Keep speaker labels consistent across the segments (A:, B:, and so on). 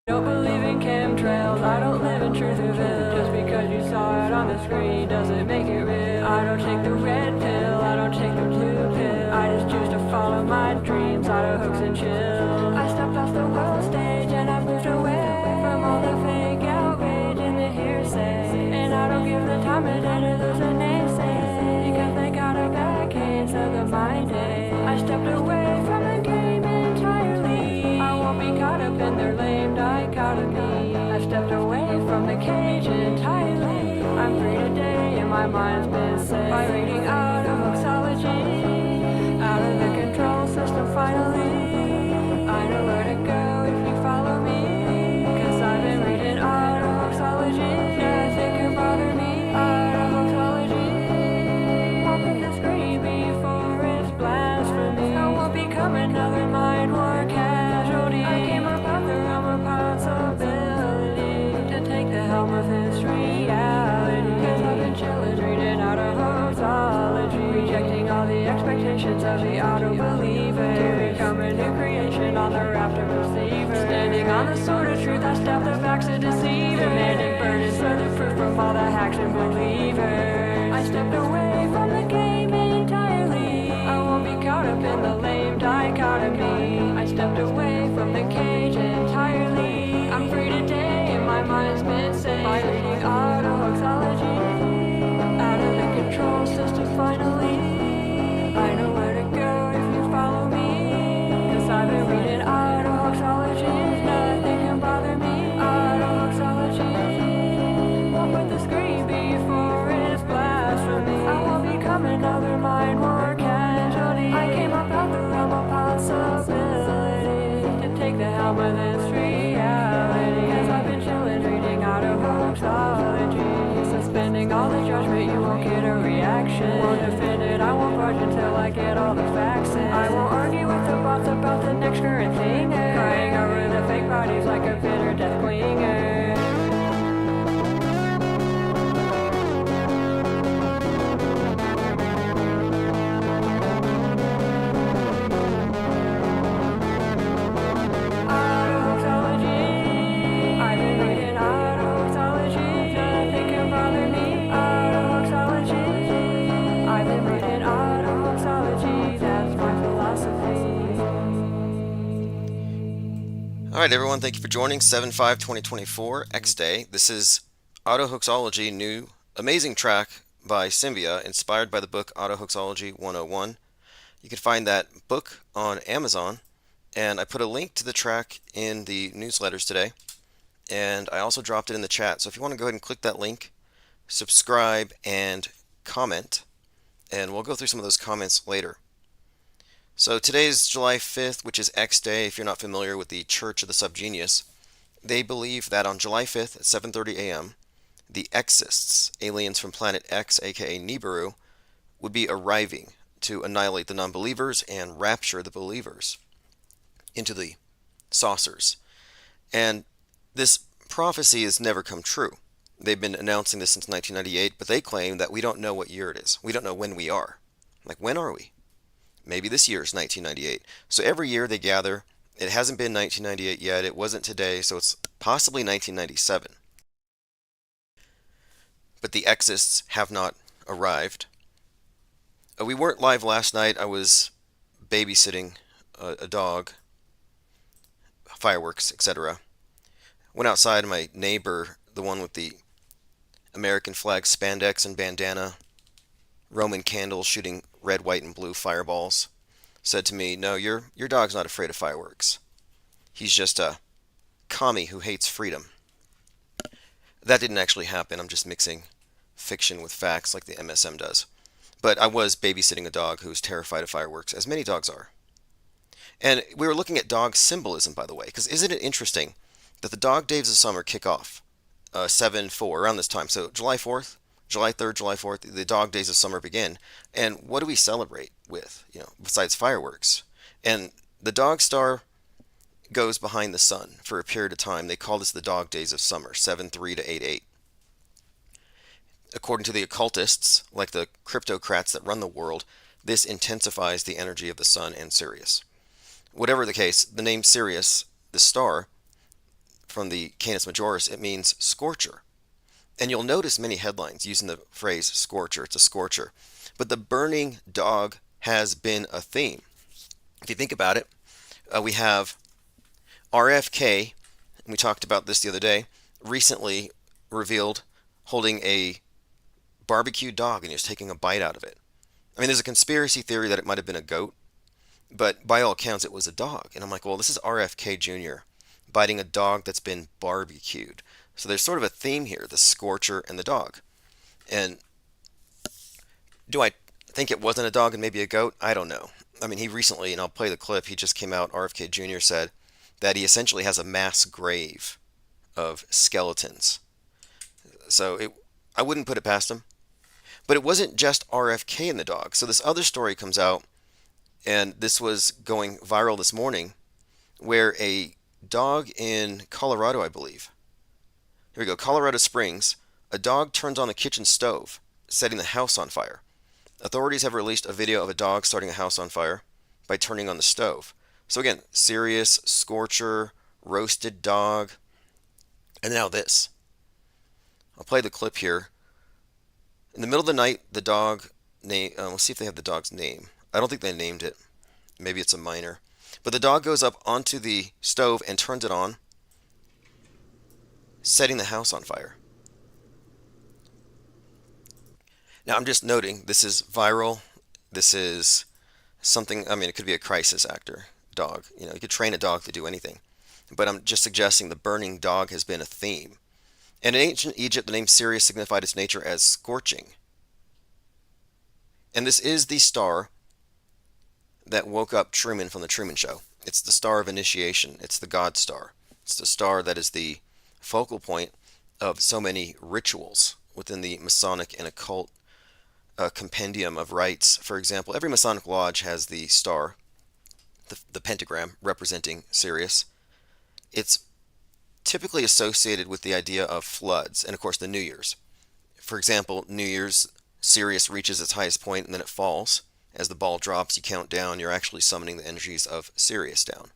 A: Don't believe in chemtrails, I don't live in Trutherville. Just because you saw it on the screen doesn't make it real. I don't take the red pill, I don't take the blue pill. I just choose to follow my dreams, auto hooks and chill. I stepped off the world stage and I moved away from all the fake outrage and the hearsay. And I don't give the time of day to lose a naysay, because they got a bad case of the mind age. I stepped away from the game entirely, I won't be caught up in their lame dichotomy. I stepped away from the cage entirely, I'm free today and my mind's been set by reading out of Hoaxology, out of the control system finally. I know where to go if you follow me, cause I've been reading out of Hoaxology. Nothing can bother me, out of Hoaxology. Won't put the screen before it's blasphemy. I won't become another mind war casualty. I came up out the realm of possibility to take the helm of this reality. Cause I've been chillin' reading out of Hoaxology, rejecting all the expectations of the auto-believer, to become a new creation on the raft of receivers. Standing on the sword of truth, I stab the backs of deceivers, demanding burdens for the proof from all the hacks and believers. I stepped away from the game entirely, I won't be caught up in the lame dichotomy. I stepped away from the cage entirely, I'm free today and my mind's been set by reading auto Hoaxology, out of the control system finally. I know where to go if you follow me, cause I've been reading auto Hoaxology. Nothing can bother me, auto Hoaxology. Won't put the screen before it's blasphemy. I won't become another mind war casualty. I came up out the realm of possibility to take the helm of this reality. Cause I've been chillin' reading out of Hoaxology, suspending all the judgment, you won't get a reaction. Won't defend it, I won't budge until I get all the facts in. I won't argue with the bots about the next current thing, crying over the fake bodies like a bitter death clinger.
B: Alright everyone, thank you for joining 7/5/2024 X Day. This is Auto Hoaxology, new amazing track by Symvia, inspired by the book Auto Hoaxology 101. You can find that book on Amazon, and I put a link to the track in the newsletters today, and I also dropped it in the chat. So if you want to go ahead and click that link, subscribe, and comment, and we'll go through some of those comments later. So today's July 5th, which is X Day. If you're not familiar with the Church of the Subgenius, they believe that on July 5th at 7:30 a.m., the Exists, aliens from planet X, aka Nibiru, would be arriving to annihilate the non-believers and rapture the believers into the saucers. And this prophecy has never come true. They've been announcing this since 1998, but they claim that we don't know what year it is. We don't know when we are. Like, when are we? Maybe this year is 1998. So every year they gather. It hasn't been 1998 yet. It wasn't today, so it's possibly 1997. But the Exists have not arrived. We weren't live last night. I was babysitting a dog, fireworks, etc. Went outside, and my neighbor, the one with the American flag spandex and bandana, Roman candles shooting red, white, and blue fireballs, said to me, "No, your dog's not afraid of fireworks. He's just a commie who hates freedom." That didn't actually happen. I'm just mixing fiction with facts like the MSM does. But I was babysitting a dog who's terrified of fireworks, as many dogs are. And we were looking at dog symbolism, by the way, because isn't it interesting that the dog days of summer kick off 7/4, around this time. So July 4th, July 3rd, July 4th, the dog days of summer begin. And what do we celebrate with, besides fireworks? And the dog star goes behind the sun for a period of time. They call this the dog days of summer, 7/3 to 8/8. According to the occultists, like the cryptocrats that run the world, this intensifies the energy of the sun and Sirius. Whatever the case, the name Sirius, the star, from the Canis Majoris, it means scorcher. And you'll notice many headlines using the phrase scorcher. It's a scorcher. But the burning dog has been a theme. If you think about it, we have RFK, and we talked about this the other day, recently revealed holding a barbecued dog and he was taking a bite out of it. I mean, there's a conspiracy theory that it might have been a goat, but by all accounts, it was a dog. And I'm like, well, this is RFK Jr. biting a dog that's been barbecued. So there's sort of a theme here, the scorcher and the dog. And do I think it wasn't a dog and maybe a goat? I don't know. I mean, he recently, and I'll play the clip, he just came out, RFK Jr. said that he essentially has a mass grave of skeletons. So I wouldn't put it past him. But it wasn't just RFK and the dog. So this other story comes out, and this was going viral this morning, where a dog in Colorado, I believe. Here we go, Colorado Springs. A dog turns on the kitchen stove, setting the house on fire. Authorities have released a video of a dog starting a house on fire by turning on the stove. So again, serious, scorcher, roasted dog. And now this. I'll play the clip here. In the middle of the night, the dog name. Let's see if they have the dog's name. I don't think they named it. Maybe it's a minor. But the dog goes up onto the stove and turns it on, setting the house on fire. Now, I'm just noting this is viral. This is something, I mean, it could be a crisis actor dog. You could train a dog to do anything. But I'm just suggesting the burning dog has been a theme. And in ancient Egypt, the name Sirius signified its nature as scorching. And this is the star that woke up Truman from the Truman Show. It's the star of initiation. It's the God star. It's the star that is the focal point of so many rituals within the Masonic and occult compendium of rites. For example, every Masonic lodge has the star, the pentagram representing Sirius. It's typically associated with the idea of floods and, of course, the New Year's. For example, New Year's, Sirius reaches its highest point and then it falls. As the ball drops, you count down, you're actually summoning the energies of Sirius down.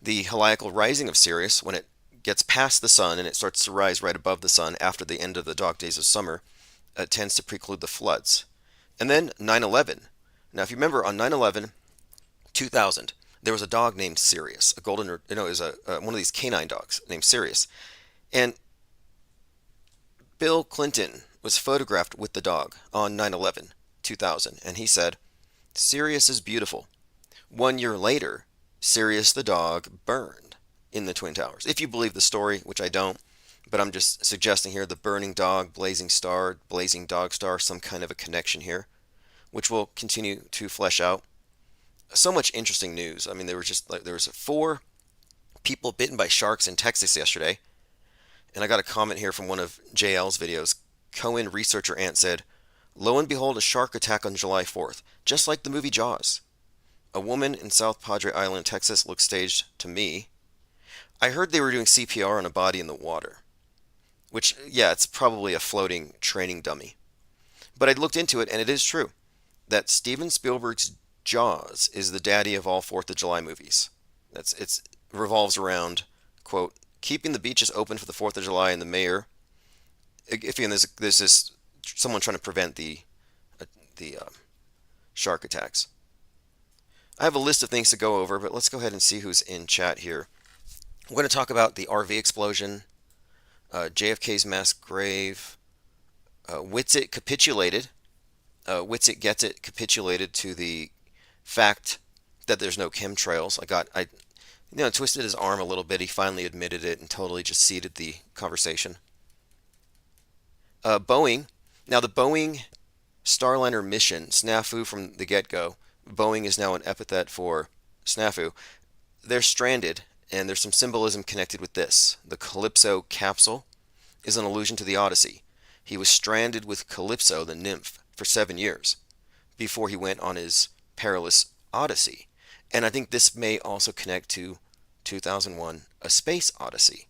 B: The heliacal rising of Sirius, when it gets past the sun and it starts to rise right above the sun after the end of the dog days of summer, tends to preclude the floods. And then 9/11. Now, if you remember, on 9/11, 2000, there was a dog named Sirius, a golden, it was one of these canine dogs named Sirius. And Bill Clinton was photographed with the dog on 9/11, 2000, and he said, Sirius is beautiful. 1 year later, Sirius the dog burned in the Twin Towers. If you believe the story, which I don't, but I'm just suggesting here the burning dog, blazing star, blazing dog star, some kind of a connection here, which will continue to flesh out. So much interesting news. I mean, there was 4 people bitten by sharks in Texas yesterday. And I got a comment here from one of JL's videos. Cohen researcher Ant said, lo and behold, a shark attack on July 4th, just like the movie Jaws. A woman in South Padre Island, Texas, looked staged to me. I heard they were doing CPR on a body in the water. Which, yeah, it's probably a floating training dummy. But I looked into it, and it is true that Steven Spielberg's Jaws is the daddy of all 4th of July movies. It revolves around, quote, keeping the beaches open for the 4th of July and the mayor. Again, there's this someone trying to prevent the shark attacks. I have a list of things to go over, but let's go ahead and see who's in chat here. We're going to talk about the RV explosion, JFK's mass grave, Witsit capitulated. Witsit gets it capitulated to the fact that there's no chemtrails. I twisted his arm a little bit. He finally admitted it and totally just ceded the conversation. Boeing. Now the Boeing Starliner mission, snafu from the get-go. Boeing is now an epithet for snafu. They're stranded, and there's some symbolism connected with this. The Calypso capsule is an allusion to the Odyssey. He was stranded with Calypso, the nymph, for 7 years before he went on his perilous Odyssey. And I think this may also connect to 2001, A Space Odyssey,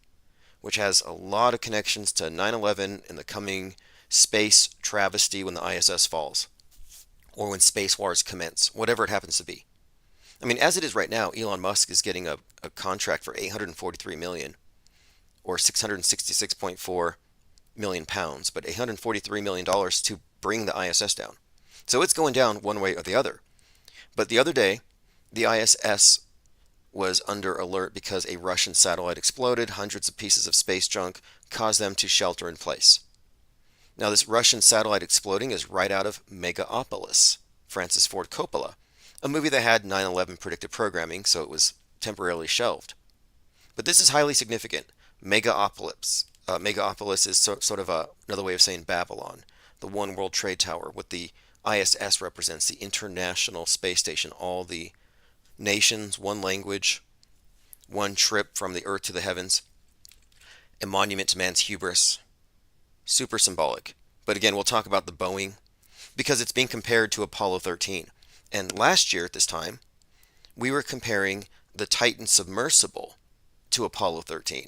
B: which has a lot of connections to 9/11 and the coming space travesty when the ISS falls, or when space wars commence, whatever it happens to be. I mean, as it is right now, Elon Musk is getting a contract for 843 million or 666.4 million pounds, but $843 million to bring the ISS down. So it's going down one way or the other. But the other day, the ISS was under alert because a Russian satellite exploded. Hundreds of pieces of space junk caused them to shelter in place. Now, this Russian satellite exploding is right out of Megaopolis, Francis Ford Coppola, a movie that had 9/11 predictive programming, so it was temporarily shelved. But this is highly significant. Megaopolis is sort of another way of saying Babylon, the One World Trade Tower. What the ISS represents, the International Space Station, all the nations, one language, one trip from the earth to the heavens, a monument to man's hubris. Super symbolic. But again, we'll talk about the Boeing because it's being compared to Apollo 13. And last year at this time, we were comparing the Titan submersible to Apollo 13.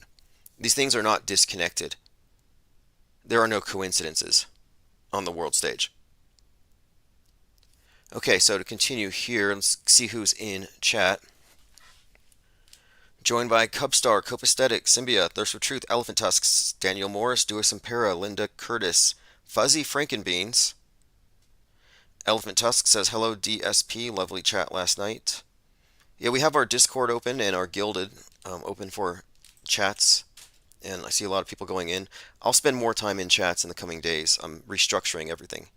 B: These things are not disconnected. There are no coincidences on the world stage. Okay, so to continue here, let's see who's in chat. Joined by Cubstar, Copaesthetic, Symbia, Thirst for Truth, Elephant Tusks, Daniel Morris, Duas Impera, Linda Curtis, Fuzzy Frankenbeans. Elephant Tusk says, hello DSP, lovely chat last night. Yeah, we have our Discord open and our Guilded open for chats, and I see a lot of people going in. I'll spend more time in chats in the coming days. I'm restructuring everything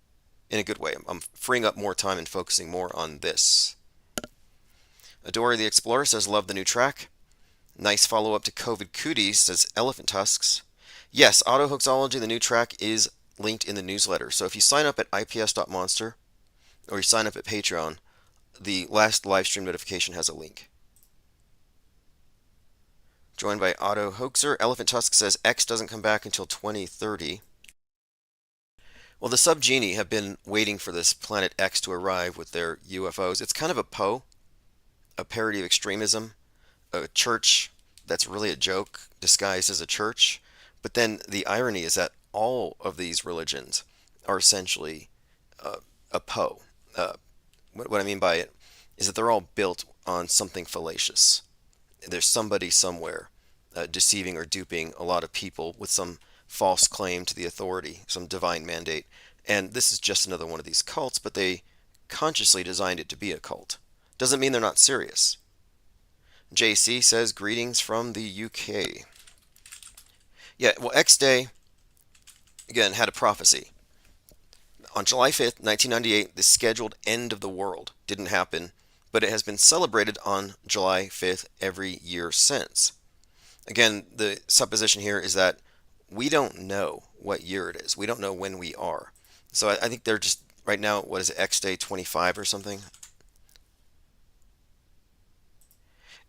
B: in a good way. I'm freeing up more time and focusing more on this. Adora the Explorer says, love the new track. Nice follow-up to COVID Cooties, says Elephant Tusks. Yes, Autohoaxology, the new track, is linked in the newsletter. So if you sign up at ips.monster or you sign up at Patreon, the last live stream notification has a link. Joined by Auto Hoaxer, Elephant Tusk says X doesn't come back until 2030. Well, the Subgenie have been waiting for this Planet X to arrive with their UFOs. It's kind of a parody of extremism, a church that's really a joke disguised as a church. But then the irony is that all of these religions are essentially a Poe. What I mean by it is that they're all built on something fallacious. There's somebody somewhere deceiving or duping a lot of people with some false claim to the authority, some divine mandate. And this is just another one of these cults, but they consciously designed it to be a cult. Doesn't mean they're not serious. JC says, greetings from the UK. Yeah, well, X Day, again, had a prophecy. On July 5th, 1998, the scheduled end of the world didn't happen, but it has been celebrated on July 5th every year since. Again, the supposition here is that we don't know what year it is. We don't know when we are. So I think they're just, right now, what is it, X Day 25 or something?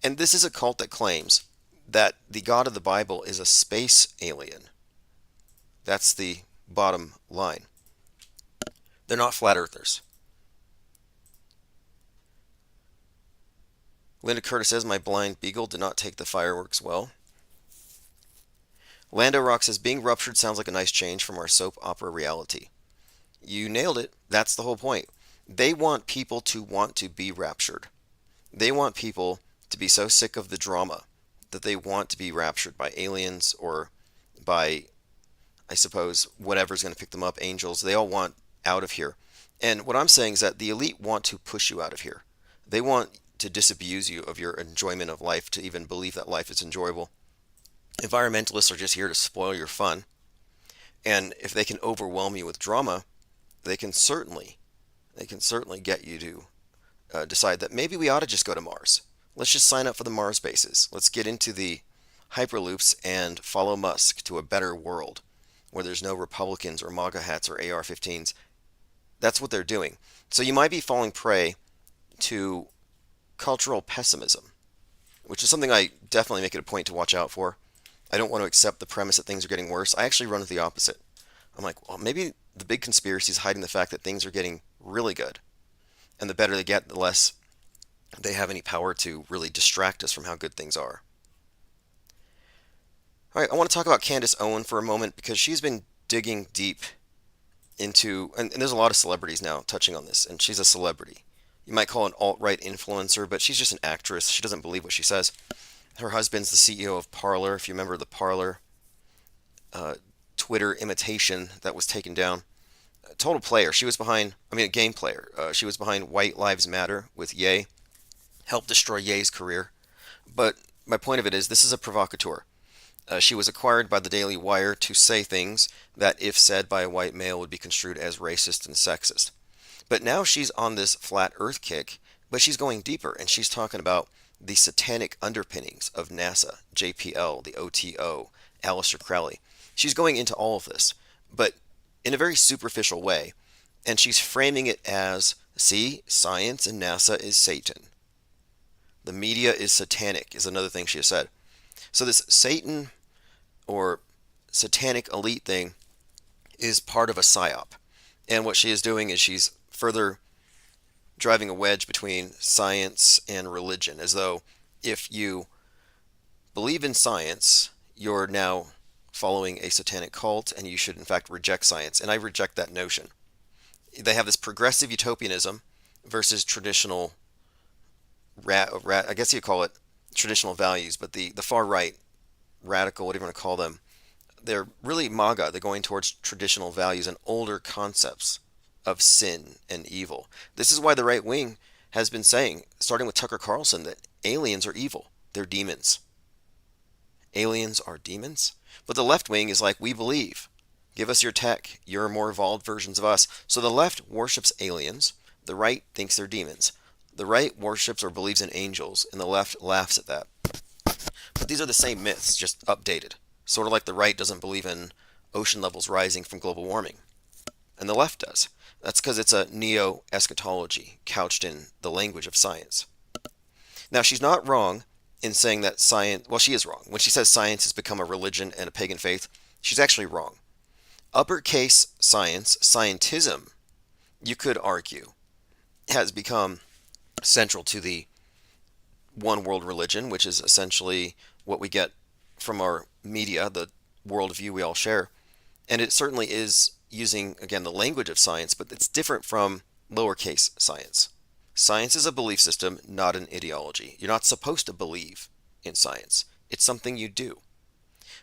B: And this is a cult that claims that the God of the Bible is a space alien. That's the bottom line. They're not flat earthers. Linda Curtis says, my blind beagle did not take the fireworks well. Lando Rock says, being ruptured sounds like a nice change from our soap opera reality. You nailed it. That's the whole point. They want people to want to be raptured. They want people to be so sick of the drama that they want to be raptured by aliens or by, I suppose, whatever's going to pick them up, angels. They all want out of here. And what I'm saying is that the elite want to push you out of here. They want to disabuse you of your enjoyment of life, to even believe that life is enjoyable. Environmentalists are just here to spoil your fun. And if they can overwhelm you with drama, they can certainly get you to decide that maybe we ought to just go to Mars. Let's just sign up for the Mars bases. Let's get into the Hyperloops and follow Musk to a better world where there's no Republicans or MAGA hats or AR-15s. That's what they're doing. So you might be falling prey to cultural pessimism, which is something I definitely make it a point to watch out for. I don't want to accept the premise that things are getting worse. I actually run with the opposite. I'm like, well, maybe the big conspiracy is hiding the fact that things are getting really good. And the better they get, the less they have any power to really distract us from how good things are. All right, I want to talk about Candace Owen for a moment because she's been digging deep into, and there's a lot of celebrities now touching on this, and she's a celebrity. you might call an alt-right influencer, but she's just an actress. She doesn't believe what she says. Her husband's the CEO of Parler, if you remember the Parler Twitter imitation that was taken down. A total player. She was behind, a game player. She was behind White Lives Matter with Ye, helped destroy Ye's career. But my point of it is, this is a provocateur. She was acquired by the Daily Wire to say things that, if said by a white male, would be construed as racist and sexist. But now she's on this flat earth kick, but she's going deeper, and she's talking about the satanic underpinnings of NASA, JPL, the OTO, Aleister Crowley. She's going into all of this, but in a very superficial way, and she's framing it as, see, science and NASA is Satan. The media is satanic, is another thing she has said. So this Satan or satanic elite thing is part of a psyop. And what she is doing is she's further driving a wedge between science and religion, as though if you believe in science, you're now following a satanic cult and you should in fact reject science. And I reject that notion. They have this progressive utopianism versus traditional, I guess you call it traditional values, but the far right, radical, whatever you want to call them, they're really MAGA. They're going towards traditional values and older concepts of sin and evil. This is why the right wing has been saying, starting with Tucker Carlson, that aliens are evil. They're demons. Aliens are demons? But the left wing is like, we believe. Give us your tech. You're more evolved versions of us. So the left worships aliens. The right thinks they're demons. The right worships or believes in angels, and the left laughs at that. But these are the same myths, just updated. Sort of like the right doesn't believe in ocean levels rising from global warming, and the left does. That's because it's a neo-eschatology couched in the language of science. Now, she's not wrong in saying that science, well, she is wrong. When she says science has become a religion and a pagan faith, she's actually wrong. Uppercase science, scientism, you could argue, has become central to the one world religion, which is essentially what we get from our media, the worldview we all share. And it certainly is using, again, the language of science, but it's different from lowercase science. Science is a belief system, not an ideology. You're not supposed to believe in science. It's something you do.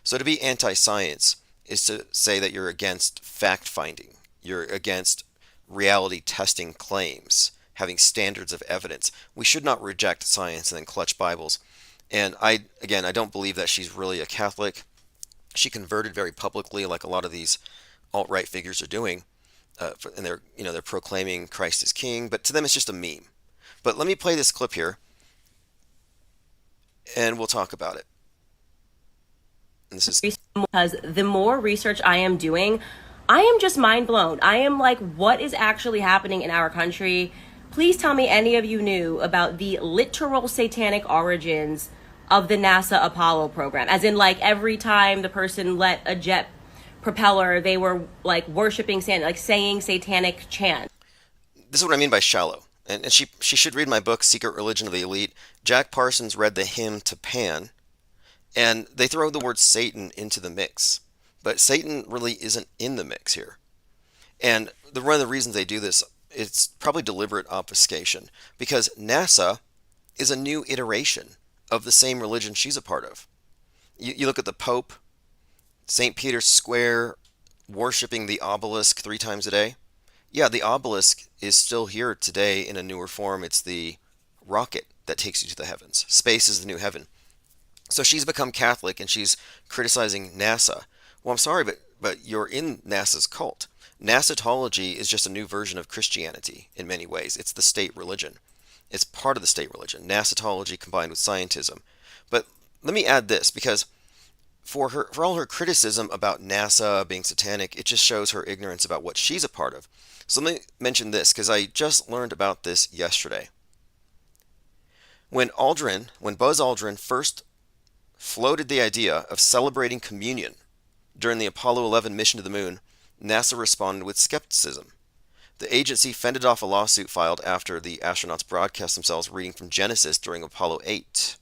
B: So to be anti-science is to say that you're against fact-finding. You're against reality testing claims, having standards of evidence. We should not reject science and then clutch Bibles. And I don't believe that she's really a Catholic. She converted very publicly, like a lot of these alt-right figures are doing, and they're proclaiming Christ is King. But to them, it's just a meme. But let me play this clip here, and we'll talk about it. And this is
C: because the more research I am doing, I am just mind blown. I am like, what is actually happening in our country? Please tell me any of you knew about the literal satanic origins of the NASA Apollo program. As in, like, every time the person let a jet propeller, they were like worshiping Satan, like saying satanic chants.
B: This is what I mean by shallow. And she should read my book, Secret Religion of the Elite. Jack Parsons read the hymn to Pan, and they throw the word Satan into the mix. But Satan really isn't in the mix here. And one of the reasons they do this, it's probably deliberate obfuscation, because NASA is a new iteration of the same religion she's a part of. You look at the Pope, St. Peter's Square, worshiping the obelisk 3 times a day. Yeah, the obelisk is still here today in a newer form. It's the rocket that takes you to the heavens. Space is the new heaven. So she's become Catholic and she's criticizing NASA. Well, I'm sorry, but you're in NASA's cult. NASAtology is just a new version of Christianity in many ways. It's the state religion. It's part of the state religion. NASAtology combined with scientism. But let me add this, because for all her criticism about NASA being satanic, it just shows her ignorance about what she's a part of. So let me mention this, because I just learned about this yesterday. When Buzz Aldrin first floated the idea of celebrating communion during the Apollo 11 mission to the moon, NASA responded with skepticism. The agency fended off a lawsuit filed after the astronauts broadcast themselves reading from Genesis during Apollo 8.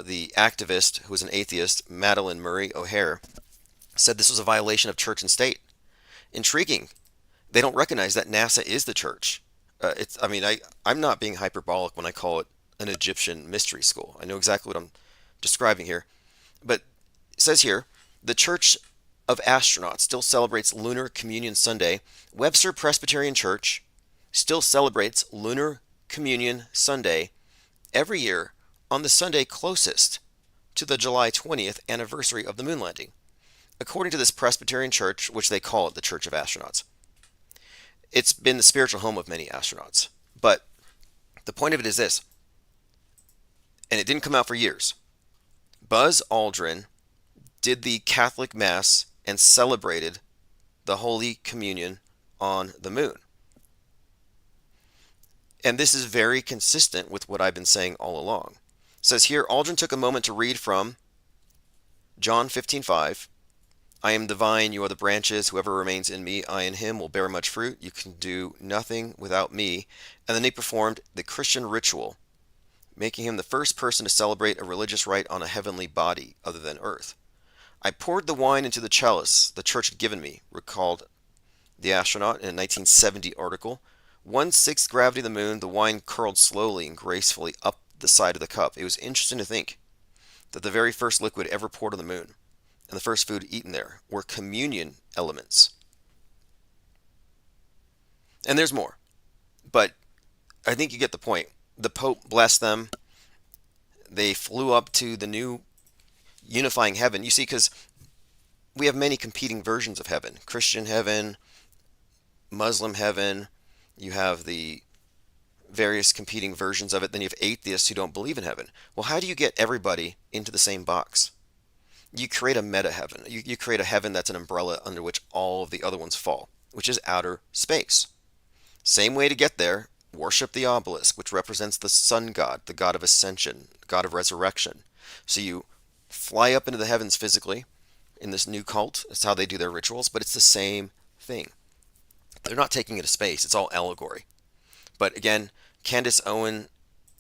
B: The activist, who was an atheist, Madeleine Murray O'Hair, said this was a violation of church and state. Intriguing. They don't recognize that NASA is the church. I'm not being hyperbolic when I call it an Egyptian mystery school. I know exactly what I'm describing here. But it says here, the Church of Astronauts still celebrates Lunar Communion Sunday. Webster Presbyterian Church still celebrates Lunar Communion Sunday every year on the Sunday closest to the July 20th anniversary of the moon landing, according to this Presbyterian church, which they call it the Church of Astronauts. It's been the spiritual home of many astronauts. But the point of it is this, and it didn't come out for years. Buzz Aldrin did the Catholic Mass and celebrated the Holy Communion on the moon. And this is very consistent with what I've been saying all along. It says here, Aldrin took a moment to read from John 15:5. I am the vine, you are the branches. Whoever remains in me, I in him, will bear much fruit. You can do nothing without me. And then he performed the Christian ritual, making him the first person to celebrate a religious rite on a heavenly body other than earth. I poured the wine into the chalice the church had given me, recalled the astronaut in a 1970 article. 1/6 gravity of the moon, the wine curled slowly and gracefully up the side of the cup. It was interesting to think that the very first liquid ever poured on the moon and the first food eaten there were communion elements. And there's more, but I think you get the point. The Pope blessed them. They flew up to the new unifying heaven. You see, because we have many competing versions of heaven. Christian heaven, Muslim heaven. You have the various competing versions of it. Then you have atheists who don't believe in heaven. Well, how do you get everybody into the same box? You create a meta heaven. You create a heaven that's an umbrella under which all of the other ones fall, which is outer space. Same way to get there, worship the obelisk, which represents the sun god, the god of ascension, god of resurrection. So you fly up into the heavens physically in this new cult. That's how they do their rituals, but it's the same thing. They're not taking it to space. It's all allegory. But again, Candace Owen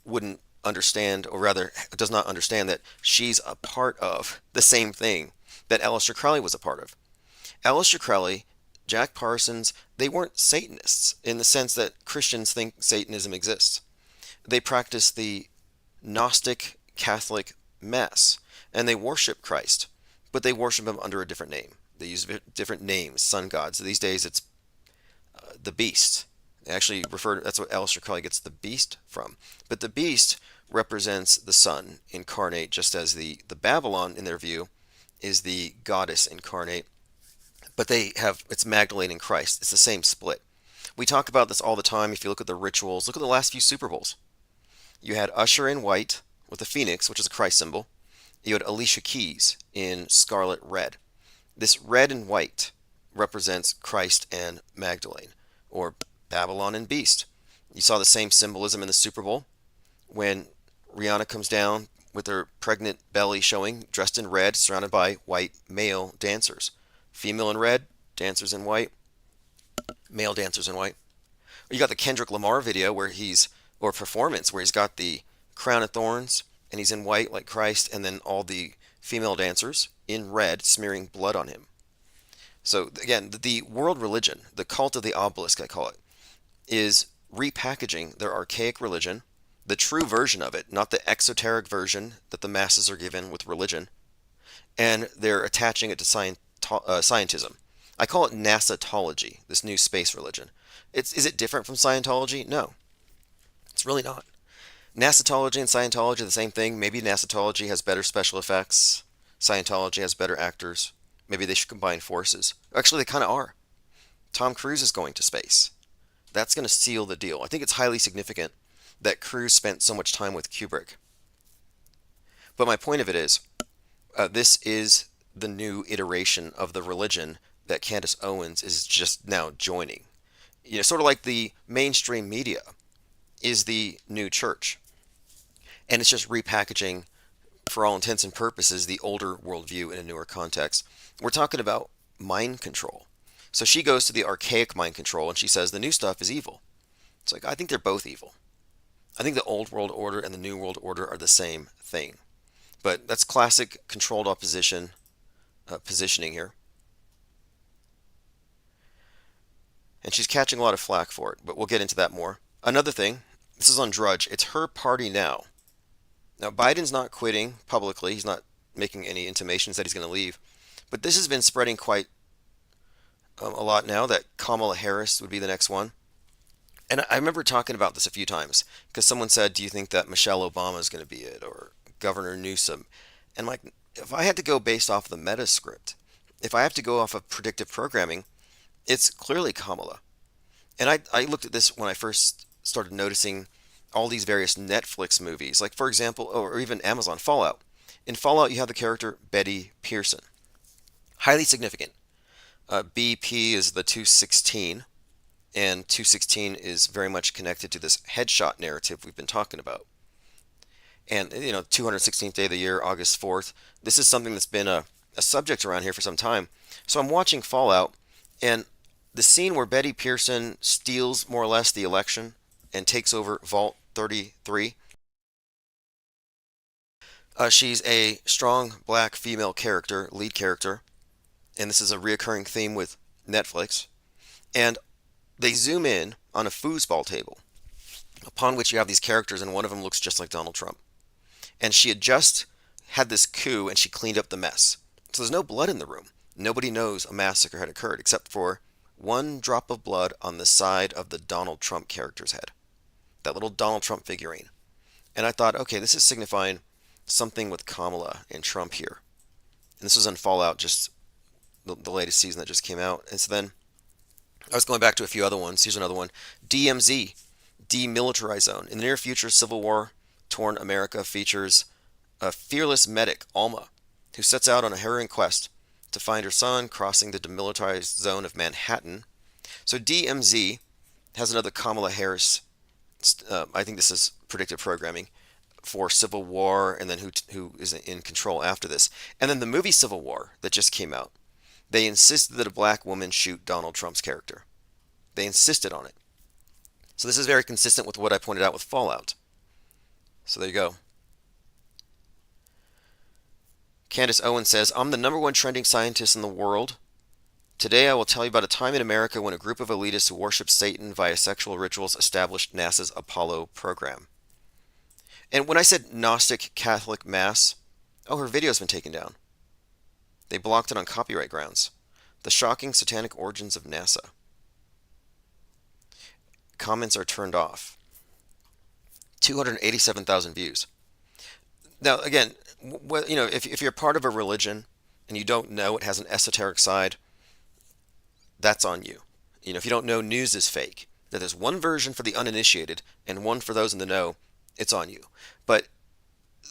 B: wouldn't understand, or rather does not understand, that she's a part of the same thing that Aleister Crowley was a part of. Aleister Crowley, Jack Parsons, they weren't Satanists in the sense that Christians think Satanism exists. They practice the Gnostic Catholic Mass, and they worship Christ, but they worship him under a different name. They use different names, sun gods. These days it's the beast. They actually refer to, that's what Aleister Crowley gets the beast from. But the beast represents the sun incarnate, just as the Babylon, in their view, is the goddess incarnate. But they have, it's Magdalene and Christ. It's the same split. We talk about this all the time. If you look at the rituals, look at the last few Super Bowls. You had Usher in white with the phoenix, which is a Christ symbol. You had Alicia Keys in scarlet red. This red and white represents Christ and Magdalene, or Babylon and beast. You saw the same symbolism in the Super Bowl when Rihanna comes down with her pregnant belly showing, dressed in red, surrounded by white male dancers. Female in red, dancers in white, male dancers in white. You got the Kendrick Lamar video where or performance, where he's got the crown of thorns and he's in white like Christ, and then all the female dancers in red smearing blood on him. So again, the world religion, the cult of the obelisk, I call it, is repackaging their archaic religion, the true version of it, not the exoteric version that the masses are given with religion, and they're attaching it to scientism. I call it NASA-tology, this new space religion. Is it different from Scientology? No, it's really not. NASA-tology and Scientology are the same thing. Maybe NASA-tology has better special effects. Scientology has better actors. Maybe they should combine forces. Actually, they kind of are. Tom Cruise is going to space. That's going to seal the deal. I think it's highly significant that Cruise spent so much time with Kubrick. But my point of it is, this is the new iteration of the religion that Candace Owens is just now joining. You know, sort of like the mainstream media is the new church. And it's just repackaging, for all intents and purposes, the older worldview in a newer context. We're talking about mind control. So she goes to the archaic mind control and she says the new stuff is evil. It's like, I think they're both evil. I think the old world order and the new world order are the same thing. But that's classic controlled opposition positioning here. And she's catching a lot of flack for it, but we'll get into that more. Another thing, this is on Drudge. It's her party now. Now, Biden's not quitting publicly. He's not making any intimations that he's going to leave. But this has been spreading quite a lot now that Kamala Harris would be the next one. And I remember talking about this a few times because someone said, "Do you think that Michelle Obama is going to be it or Governor Newsom?" And like, if I had to go based off the meta script, if I have to go off of predictive programming, it's clearly Kamala. And I looked at this when I first started noticing all these various Netflix movies, like for example, or even Amazon Fallout. In Fallout, you have the character Betty Pearson, highly significant. BP is the 216, and 216 is very much connected to this headshot narrative we've been talking about. And 216th day of the year, August 4th. This is something that's been a subject around here for some time. So I'm watching Fallout, and the scene where Betty Pearson steals more or less the election and takes over Vault 33. She's a strong black female character, lead character, and this is a reoccurring theme with Netflix. And they zoom in on a foosball table, upon which you have these characters, and one of them looks just like Donald Trump. And she had just had this coup, and she cleaned up the mess. So there's no blood in the room. Nobody knows a massacre had occurred, except for one drop of blood on the side of the Donald Trump character's head. That little Donald Trump figurine. And I thought, okay, this is signifying something with Kamala and Trump here. And this was on Fallout, just the latest season that just came out. And so then I was going back to a few other ones. Here's another one. DMZ, Demilitarized Zone. In the near future, Civil War-torn America features a fearless medic, Alma, who sets out on a harrowing quest to find her son crossing the demilitarized zone of Manhattan. So DMZ has another Kamala Harris. I think this is predictive programming for Civil War, and then who is in control after this. And then the movie Civil War that just came out. They insisted that a black woman shoot Donald Trump's character. They insisted on it. So this is very consistent with what I pointed out with Fallout. So there you go. Candace Owen says, I'm the #1 trending scientist in the world. Today I will tell you about a time in America when a group of elitists who worship Satan via sexual rituals established NASA's Apollo program. And when I said Gnostic Catholic Mass, her video's been taken down. They blocked it on copyright grounds. The shocking satanic origins of NASA. Comments are turned off. 287,000 views. Now, again, if you're part of a religion and you don't know it has an esoteric side, that's on you. If you don't know news is fake, that there's one version for the uninitiated and one for those in the know, it's on you. But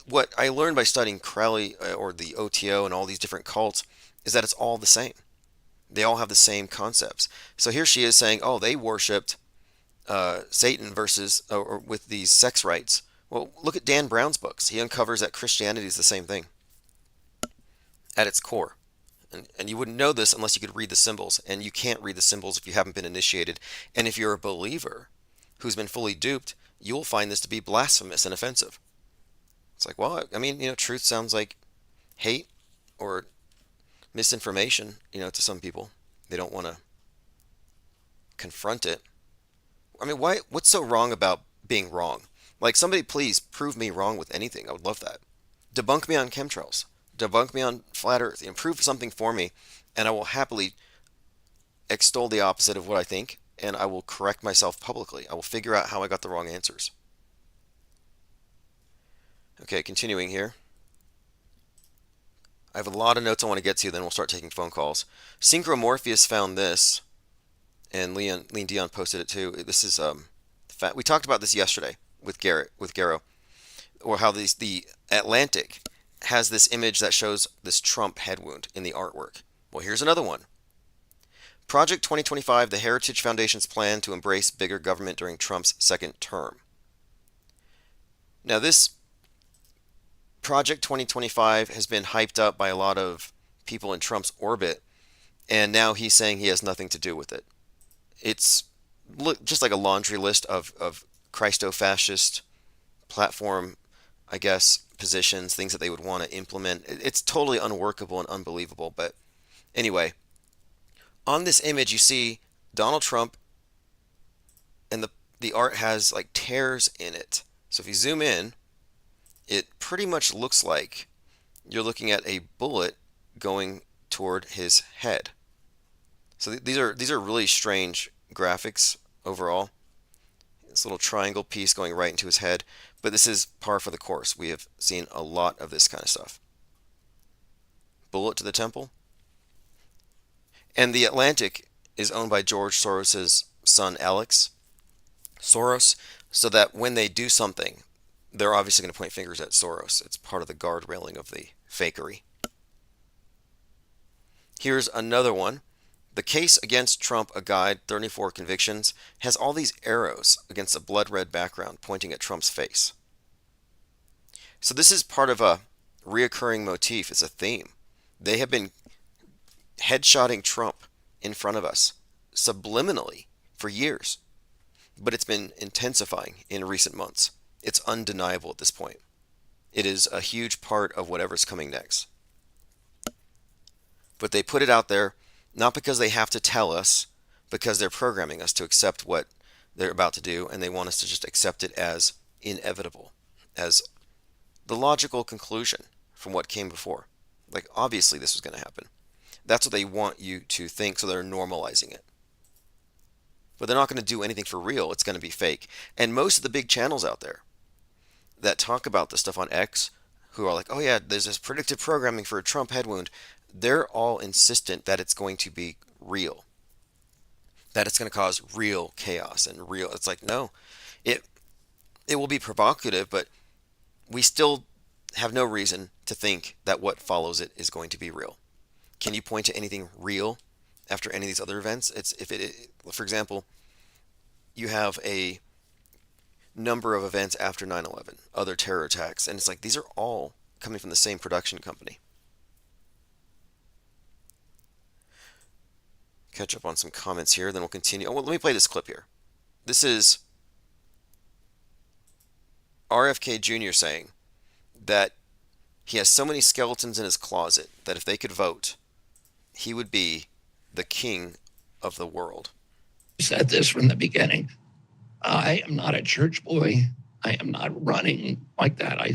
B: what I learned by studying Crowley or the OTO and all these different cults is that it's all the same. They all have the same concepts. So here she is saying, they worshipped Satan versus or with these sex rites. Well, look at Dan Brown's books. He uncovers that Christianity is the same thing at its core. And you wouldn't know this unless you could read the symbols. And you can't read the symbols if you haven't been initiated. And if you're a believer who's been fully duped, you'll find this to be blasphemous and offensive. It's like, well, truth sounds like hate or misinformation, to some people. They don't want to confront it. What's so wrong about being wrong? Like, somebody please prove me wrong with anything. I would love that. Debunk me on chemtrails. Debunk me on flat earth. Prove something for me, and I will happily extol the opposite of what I think, and I will correct myself publicly. I will figure out how I got the wrong answers. Okay, continuing here. I have a lot of notes I want to get to, then we'll start taking phone calls. Synchromorpheus found this, and Lean Dion posted it too. This is we talked about this yesterday with Garrow, or how the Atlantic has this image that shows this Trump head wound in the artwork. Well, here's another one. Project 2025, the Heritage Foundation's plan to embrace bigger government during Trump's second term. Now, this Project 2025 has been hyped up by a lot of people in Trump's orbit, and now he's saying he has nothing to do with it. It's just like a laundry list of Christo-fascist platform, I guess, positions, things that they would want to implement. It's totally unworkable and unbelievable. But anyway, on this image you see Donald Trump and the art has like tears in it. So if you zoom in, it pretty much looks like you're looking at a bullet going toward his head. So these are really strange graphics overall. This little triangle piece going right into his head, but this is par for the course. We have seen a lot of this kind of stuff. Bullet to the temple. And the Atlantic is owned by George Soros's son Alex Soros, so that when they do something, they're obviously going to point fingers at Soros. It's part of the guard railing of the fakery. Here's another one. The Case Against Trump, a Guide, 34 Convictions, has all these arrows against a blood red background pointing at Trump's face. So this is part of a reoccurring motif. It's a theme. They have been headshotting Trump in front of us subliminally for years, but it's been intensifying in recent months. It's undeniable at this point. It is a huge part of whatever's coming next. But they put it out there not because they have to tell us, because they're programming us to accept what they're about to do, and they want us to just accept it as inevitable, as the logical conclusion from what came before. Like, obviously this was going to happen. That's what they want you to think, so they're normalizing it. But they're not going to do anything for real. It's going to be fake. And most of the big channels out there that talk about this stuff on X, who are like, oh yeah, there's this predictive programming for a Trump head wound, they're all insistent that it's going to be real, that it's going to cause real chaos and real. It's like, no, it will be provocative, but we still have no reason to think that what follows it is going to be real. Can you point to anything real after any of these other events? For example, you have a number of events after 9/11, other terror attacks, and it's like these are all coming from the same production company. Catch up on some comments here, then we'll continue. Oh, well, let me play this clip here. This is RFK Jr. saying that he has so many skeletons in his closet that if they could vote, he would be the king of the world.
D: I said this from the beginning. I am not a church boy. I am not running like that. I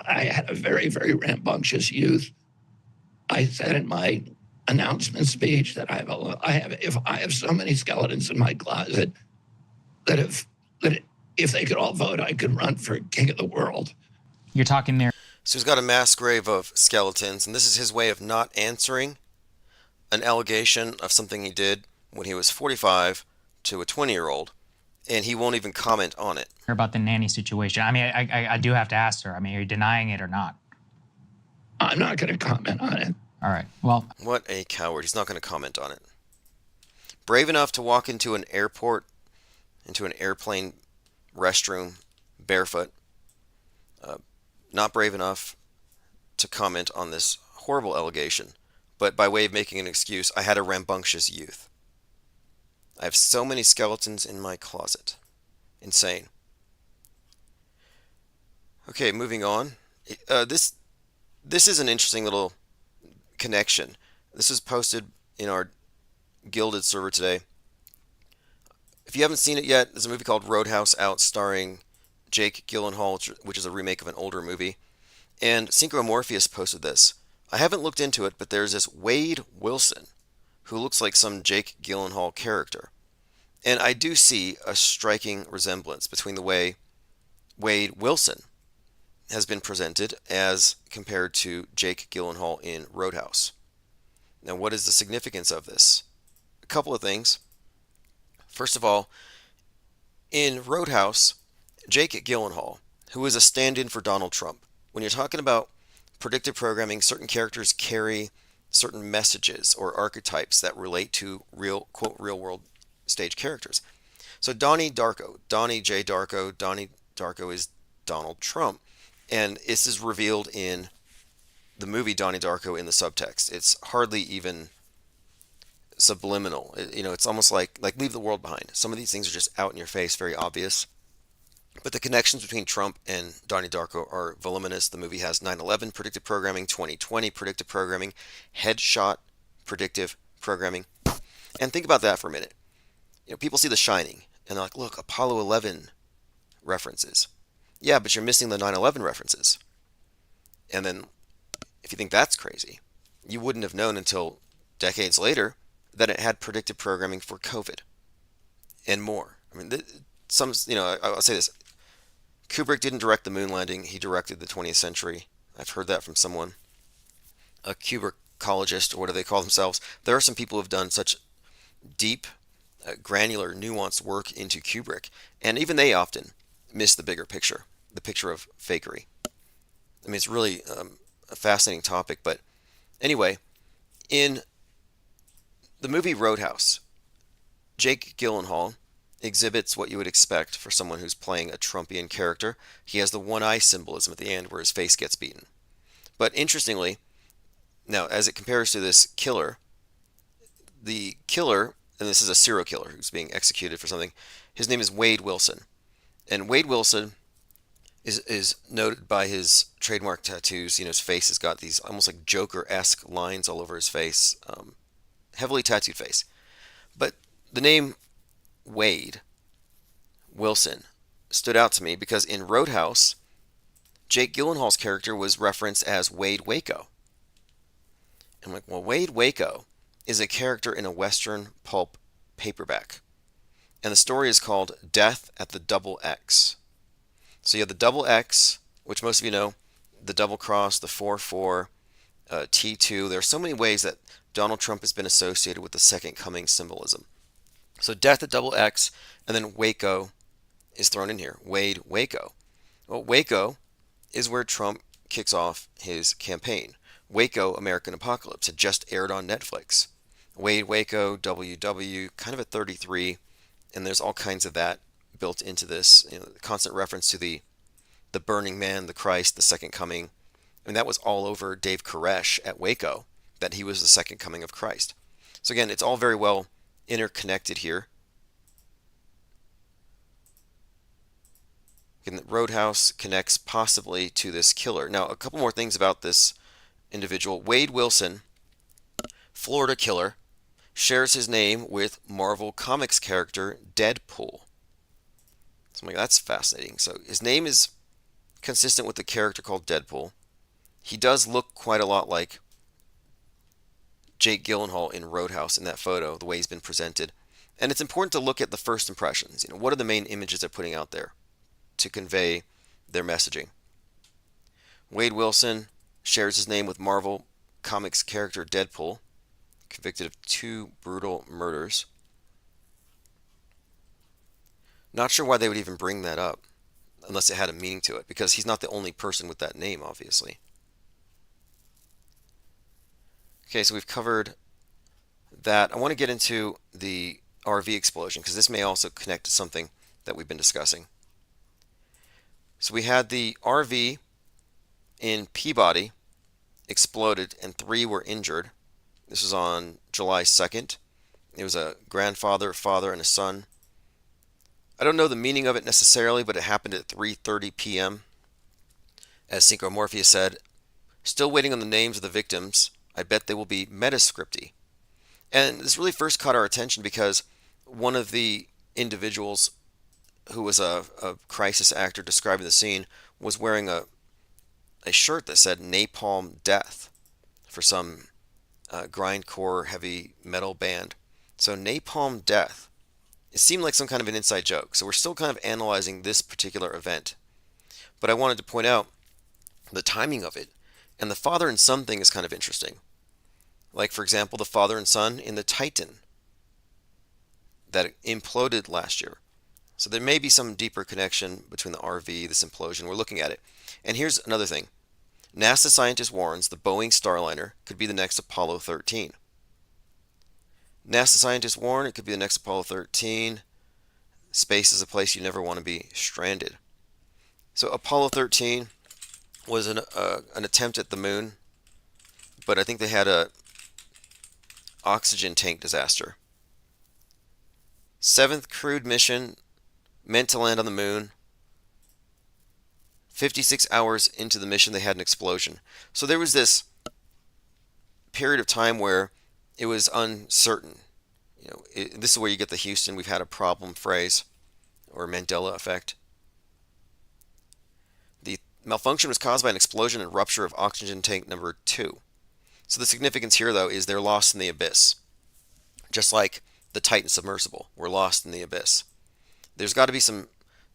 D: had a very, very rambunctious youth. I said in my announcement speech that I have so many skeletons in my closet that if they could all vote, I could run for king of the world.
E: You're talking there.
B: So he's got a mass grave of skeletons, and this is his way of not answering an allegation of something he did when he was 45 to a 20-year-old, and he won't even comment on it.
E: About the nanny situation. I mean, I do have to ask her. I mean, are you denying it or not?
D: I'm not going to comment on it.
E: All right. Well,
B: what a coward. He's not going to comment on it. Brave enough to walk into an airport, into an airplane restroom barefoot. Not brave enough to comment on this horrible allegation, but by way of making an excuse, I had a rambunctious youth. I have so many skeletons in my closet. Insane. Okay, moving on. This is an interesting little connection. This was posted in our Gilded server today. If you haven't seen it yet, there's a movie called Roadhouse out starring Jake Gyllenhaal, which is a remake of an older movie. And Synchromorpheus posted this. I haven't looked into it, but there's this Wade Wilson who looks like some Jake Gyllenhaal character. And I do see a striking resemblance between the way Wade Wilson has been presented as compared to Jake Gyllenhaal in Roadhouse. Now, what is the significance of this? A couple of things. First of all, in Roadhouse, Jake Gyllenhaal, who is a stand-in for Donald Trump, when you're talking about predictive programming, certain characters carry certain messages or archetypes that relate to real, quote, real-world stage characters. So Donnie Darko is Donald Trump. And this is revealed in the movie Donnie Darko in the subtext. It's hardly even subliminal. It's almost like Leave the World Behind. Some of these things are just out in your face, very obvious. But the connections between Trump and Donnie Darko are voluminous. The movie has 9/11 predictive programming, 2020 predictive programming, headshot predictive programming. And think about that for a minute. People see The Shining, And they're like, look, Apollo 11 references. Yeah, but you're missing the 9/11 references. And then, if you think that's crazy, you wouldn't have known until decades later that it had predictive programming for COVID and more. I mean, I'll say this. Kubrick didn't direct the moon landing. He directed the 20th century. I've heard that from someone, a Kubrickologist, or what do they call themselves. There are some people who have done such deep, granular, nuanced work into Kubrick, and even they often miss the bigger picture, the picture of fakery. I mean, it's really a fascinating topic, but anyway, in the movie Roadhouse, Jake Gyllenhaal exhibits what you would expect for someone who's playing a Trumpian character. He has the one eye symbolism at the end where his face gets beaten. But interestingly, now as it compares to this killer, the killer, and this is a serial killer who's being executed for something, his name is Wade Wilson. And Wade Wilson is noted by his trademark tattoos. His face has got these almost like Joker-esque lines all over his face, heavily tattooed face. But the name Wade Wilson stood out to me because in Roadhouse, Jake Gyllenhaal's character was referenced as Wade Waco. I'm like, well, Wade Waco is a character in a Western pulp paperback. And the story is called Death at the Double X. So you have the double X, which most of you know, the double cross, the 4-4, T2. There are so many ways that Donald Trump has been associated with the second coming symbolism. So Death at double X, and then Waco is thrown in here. Wade Waco. Well, Waco is where Trump kicks off his campaign. Waco, American Apocalypse had just aired on Netflix. Wade Waco, WW, kind of at 33, and there's all kinds of that built into this. Constant reference to the Burning Man, the Christ, the Second Coming. I mean, that was all over Dave Koresh at Waco, that he was the Second Coming of Christ. So again, it's all very well interconnected here. Again, the Roadhouse connects possibly to this killer. Now, a couple more things about this individual. Wade Wilson, Florida killer, shares his name with Marvel Comics character Deadpool. So I'm like, that's fascinating. So his name is consistent with the character called Deadpool. He does look quite a lot like Jake Gyllenhaal in Roadhouse in that photo, the way he's been presented. And it's important to look at the first impressions. What are the main images they're putting out there to convey their messaging? Wade Wilson shares his name with Marvel Comics character Deadpool, convicted of 2 brutal murders. Not sure why they would even bring that up, unless it had a meaning to it, because he's not the only person with that name, obviously. Okay, so we've covered that. I want to get into the RV explosion, because this may also connect to something that we've been discussing. So we had the RV in Peabody exploded and 3 were injured. This was on July 2nd. It was a grandfather, father, and a son. I don't know the meaning of it necessarily, but it happened at 3:30 p.m. As Synchro Morpheus said, still waiting on the names of the victims. I bet they will be Metascripty. And this really first caught our attention because one of the individuals who was a crisis actor describing the scene was wearing a shirt that said Napalm Death for some grindcore heavy metal band. So Napalm Death. It seemed like some kind of an inside joke. So we're still kind of analyzing this particular event. But I wanted to point out the timing of it. And the father and son thing is kind of interesting. Like, for example, the father and son in the Titan that imploded last year. So there may be some deeper connection between the RV, this implosion. We're looking at it. And here's another thing. NASA scientist warns the Boeing Starliner could be the next Apollo 13. NASA scientists warn it could be the next Apollo 13. Space is a place you never want to be stranded. So Apollo 13 was an attempt at the moon, but I think they had a oxygen tank disaster. 7th crewed mission meant to land on the moon. 56 hours into the mission, they had an explosion. So there was this period of time where it was uncertain. This is where you get the Houston, we've had a problem phrase. or Mandela effect. The malfunction was caused by an explosion and rupture of oxygen tank number 2. So the significance here, though, is they're lost in the abyss. Just like the Titan submersible, we're lost in the abyss. There's got to be some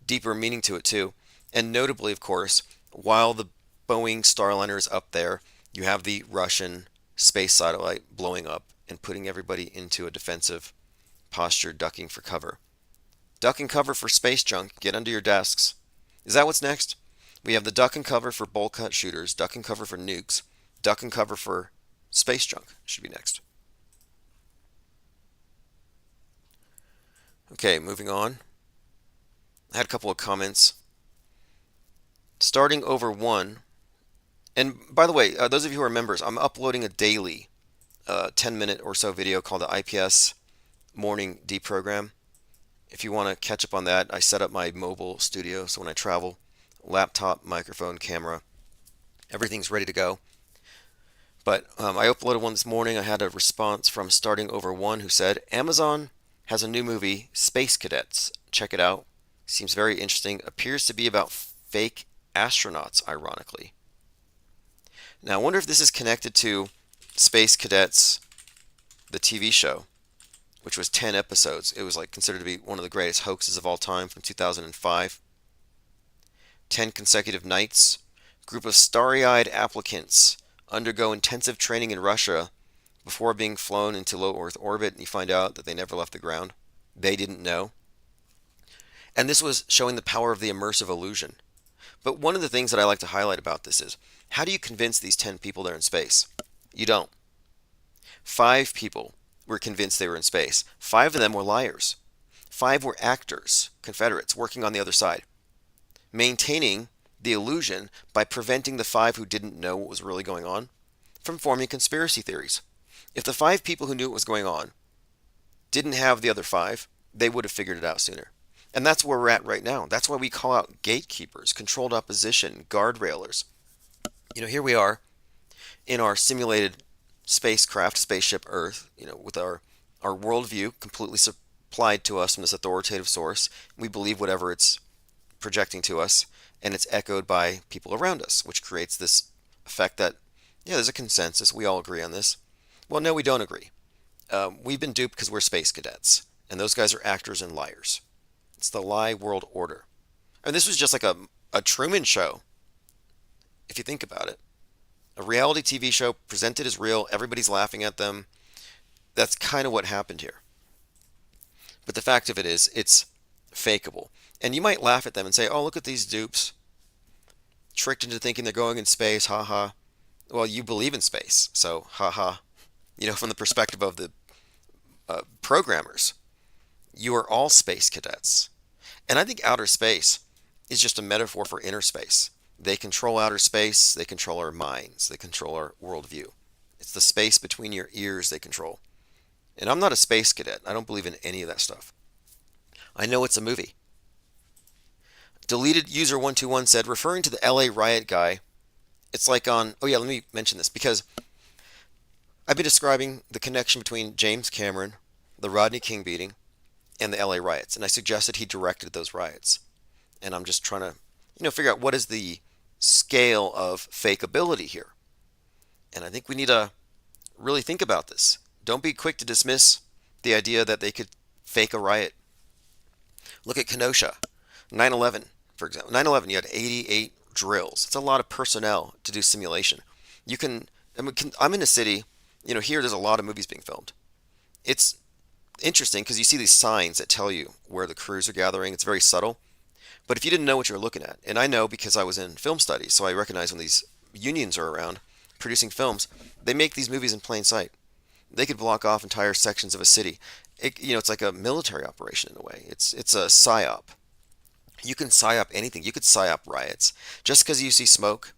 B: deeper meaning to it, too. And notably, of course, while the Boeing Starliner is up there, you have the Russian space satellite blowing up and putting everybody into a defensive posture, ducking for cover. Duck and cover for space junk. Get under your desks. Is that what's next? We have the duck and cover for bolt cut shooters, duck and cover for nukes, duck and cover for space junk should be next. Okay, moving on. I had a couple of comments. Starting over 1. And by the way, those of you who are members, I'm uploading a daily 10-minute or so video called the IPS Morning Deprogram. If you want to catch up on that, I set up my mobile studio, so when I travel, laptop, microphone, camera, everything's ready to go. But I uploaded one this morning. I had a response from Starting Over 1 who said, Amazon has a new movie, Space Cadets. Check it out. Seems very interesting. Appears to be about fake astronauts, ironically. Now, I wonder if this is connected to Space Cadets, the TV show, which was 10 episodes. It was like considered to be one of the greatest hoaxes of all time from 2005. 10 consecutive nights. Group of starry-eyed applicants undergo intensive training in Russia before being flown into low Earth orbit, and you find out that they never left the ground. They didn't know. And this was showing the power of the immersive illusion. But one of the things that I like to highlight about this is, how do you convince these 10 people they're in space? You don't. 5 people were convinced they were in space. 5 of them were liars. 5 were actors, Confederates, working on the other side, maintaining the illusion by preventing the 5 who didn't know what was really going on from forming conspiracy theories. If the 5 people who knew what was going on didn't have the other 5, they would have figured it out sooner. And that's where we're at right now. That's why we call out gatekeepers, controlled opposition, guardrailers. Here we are in our simulated spacecraft, spaceship Earth, with our worldview completely supplied to us from this authoritative source. We believe whatever it's projecting to us, and it's echoed by people around us, which creates this effect that, there's a consensus. We all agree on this. Well, no, we don't agree. We've been duped because we're space cadets, and those guys are actors and liars. It's the lie world order. And this was just like a Truman Show, if you think about it. A reality TV show presented as real, everybody's laughing at them. That's kind of what happened here. But the fact of it is, it's fakeable. And you might laugh at them and say, oh, look at these dupes. Tricked into thinking they're going in space, haha. Well, you believe in space, so haha. From the perspective of the programmers, you are all space cadets. And I think outer space is just a metaphor for inner space. They control outer space, they control our minds, they control our worldview. It's the space between your ears they control. And I'm not a space cadet. I don't believe in any of that stuff. I know it's a movie. Deleted user 121 said, referring to the LA riot guy, it's like on, let me mention this because I've been describing the connection between James Cameron, the Rodney King beating, and the LA riots. And I suggested he directed those riots. And I'm just trying to, figure out what is the scale of fakeability here. And I think we need to really think about this. Don't be quick to dismiss the idea that they could fake a riot. Look at Kenosha, 9/11, for example. 9/11, you had 88 drills. It's a lot of personnel to do simulation. I'm in a city, here there's a lot of movies being filmed. It's interesting because you see these signs that tell you where the crews are gathering. It's very subtle. But if you didn't know what you're looking at, and I know because I was in film studies, so I recognize when these unions are around producing films, they make these movies in plain sight. They could block off entire sections of a city. It's like a military operation in a way. It's a psyop. You can psyop anything. You could psyop riots. Just because you see smoke,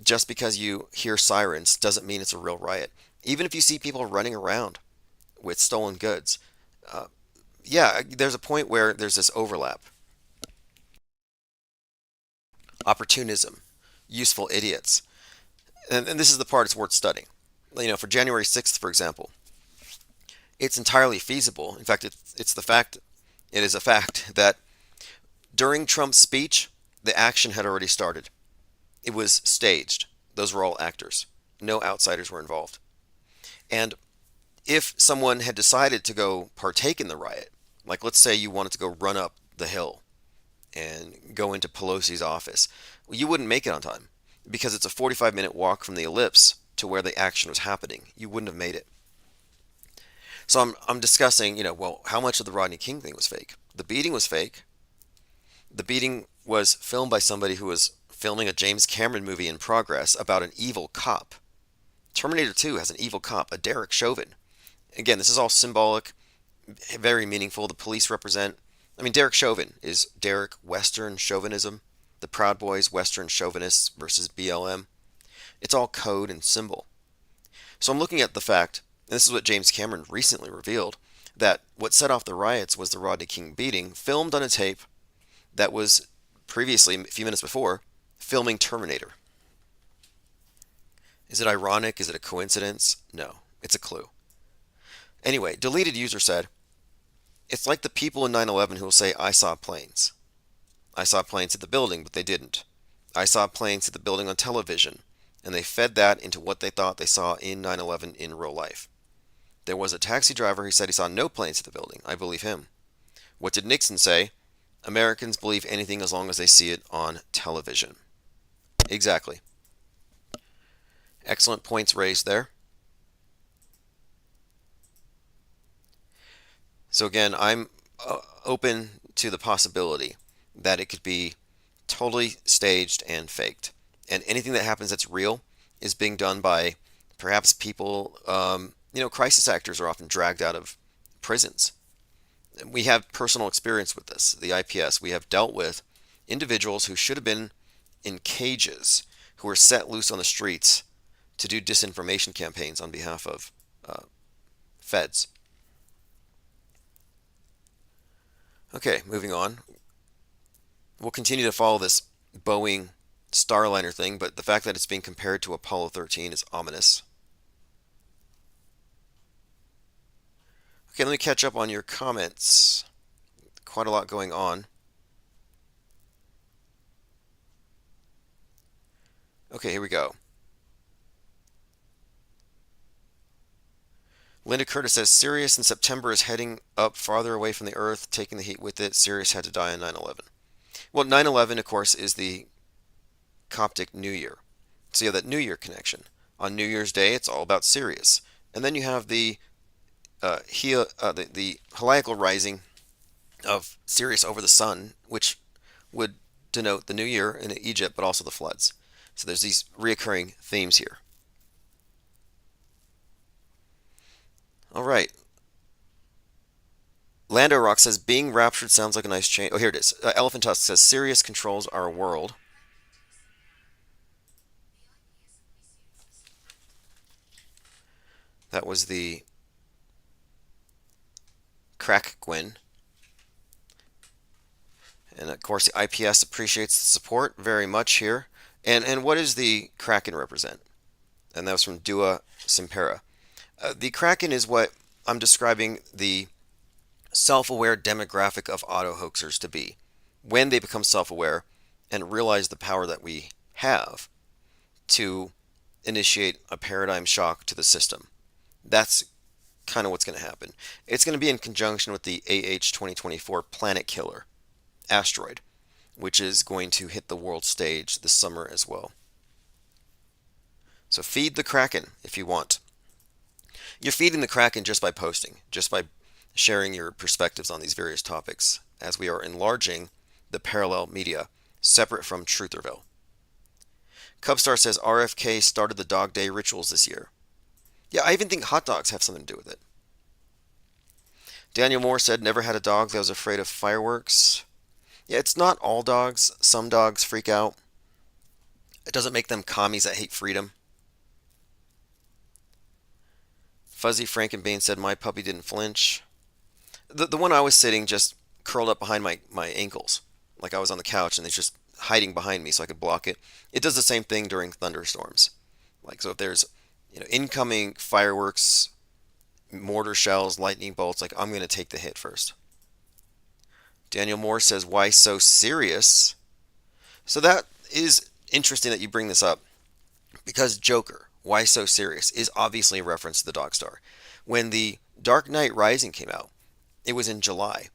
B: just because you hear sirens, doesn't mean it's a real riot. Even if you see people running around with stolen goods, there's a point where there's this overlap. Opportunism, useful idiots. And this is the part it's worth studying. For January 6th, for example, it's entirely feasible. In fact, it is a fact that During Trump's speech, the action had already started. It was staged. Those were all actors. No outsiders were involved. And if someone had decided to go partake in the riot, like let's say you wanted to go run up the hill and go into Pelosi's office, well, you wouldn't make it on time because it's a 45-minute walk from the ellipse to where the action was happening. You wouldn't have made it. So I'm discussing, well, how much of the Rodney King thing was fake? The beating was fake. The beating was filmed by somebody who was filming a James Cameron movie in progress about an evil cop. Terminator 2 has an evil cop, a Derek Chauvin. Again, this is all symbolic, very meaningful. The police represent, Derek Chauvin is Derek Western chauvinism, the Proud Boys, Western chauvinists versus BLM. It's all code and symbol. So I'm looking at the fact, and this is what James Cameron recently revealed, that what set off the riots was the Rodney King beating, filmed on a tape that was previously, a few minutes before, filming Terminator. Is it ironic? Is it a coincidence? No, it's a clue. Anyway, deleted user said, it's like the people in 9/11 who will say, I saw planes. I saw planes at the building, but they didn't. I saw planes at the building on television, and they fed that into what they thought they saw in 9/11 in real life. There was a taxi driver who said he saw no planes at the building. I believe him. What did Nixon say? Americans believe anything as long as they see it on television. Exactly. Excellent points raised there. So again, I'm open to the possibility that it could be totally staged and faked. And anything that happens that's real is being done by perhaps people, crisis actors are often dragged out of prisons. We have personal experience with this, the IPS. We have dealt with individuals who should have been in cages, who were set loose on the streets to do disinformation campaigns on behalf of feds. Okay, moving on. We'll continue to follow this Boeing Starliner thing, but the fact that it's being compared to Apollo 13 is ominous. Okay, let me catch up on your comments. Quite a lot going on. Okay, here we go. Linda Curtis says, Sirius in September is heading up farther away from the Earth, taking the heat with it. Sirius had to die on 9/11. Well, 9/11, of course, is the Coptic New Year. So you have that New Year connection. On New Year's Day, it's all about Sirius. And then you have the heliacal rising of Sirius over the sun, which would denote the New Year in Egypt, but also the floods. So there's these reoccurring themes here. All right. Lando Rock says, being raptured sounds like a nice change. Oh, here it is. Elephant Tusk says, Sirius controls our world. That was the Crack Gwyn. And of course, the IPS appreciates the support very much here. And what does the Kraken represent? And that was from Dua Simpera. The Kraken is what I'm describing the self-aware demographic of auto hoaxers to be. When they become self-aware and realize the power that we have to initiate a paradigm shock to the system. That's kind of what's going to happen. It's going to be in conjunction with the AH 2024 Planet Killer asteroid, which is going to hit the world stage this summer as well. So feed the Kraken if you want. You're feeding the Kraken just by posting, just by sharing your perspectives on these various topics, as we are enlarging the parallel media, separate from Trutherville. Cubstar says RFK started the Dog Day rituals this year. Yeah, I even think hot dogs have something to do with it. Daniel Moore said, never had a dog that was afraid of fireworks. Yeah, it's not all dogs. Some dogs freak out. It doesn't make them commies that hate freedom. Fuzzy Frankenbean said, my puppy didn't flinch. The one I was sitting just curled up behind my ankles. Like I was on the couch and it's just hiding behind me so I could block it. It does the same thing during thunderstorms. Like, so if there's incoming fireworks, mortar shells, lightning bolts, like I'm going to take the hit first. Daniel Moore says, why so serious? So that is interesting that you bring this up, because Joker, why so serious, is obviously a reference to the Dog Star. When the Dark Knight Rising came out, it was in July,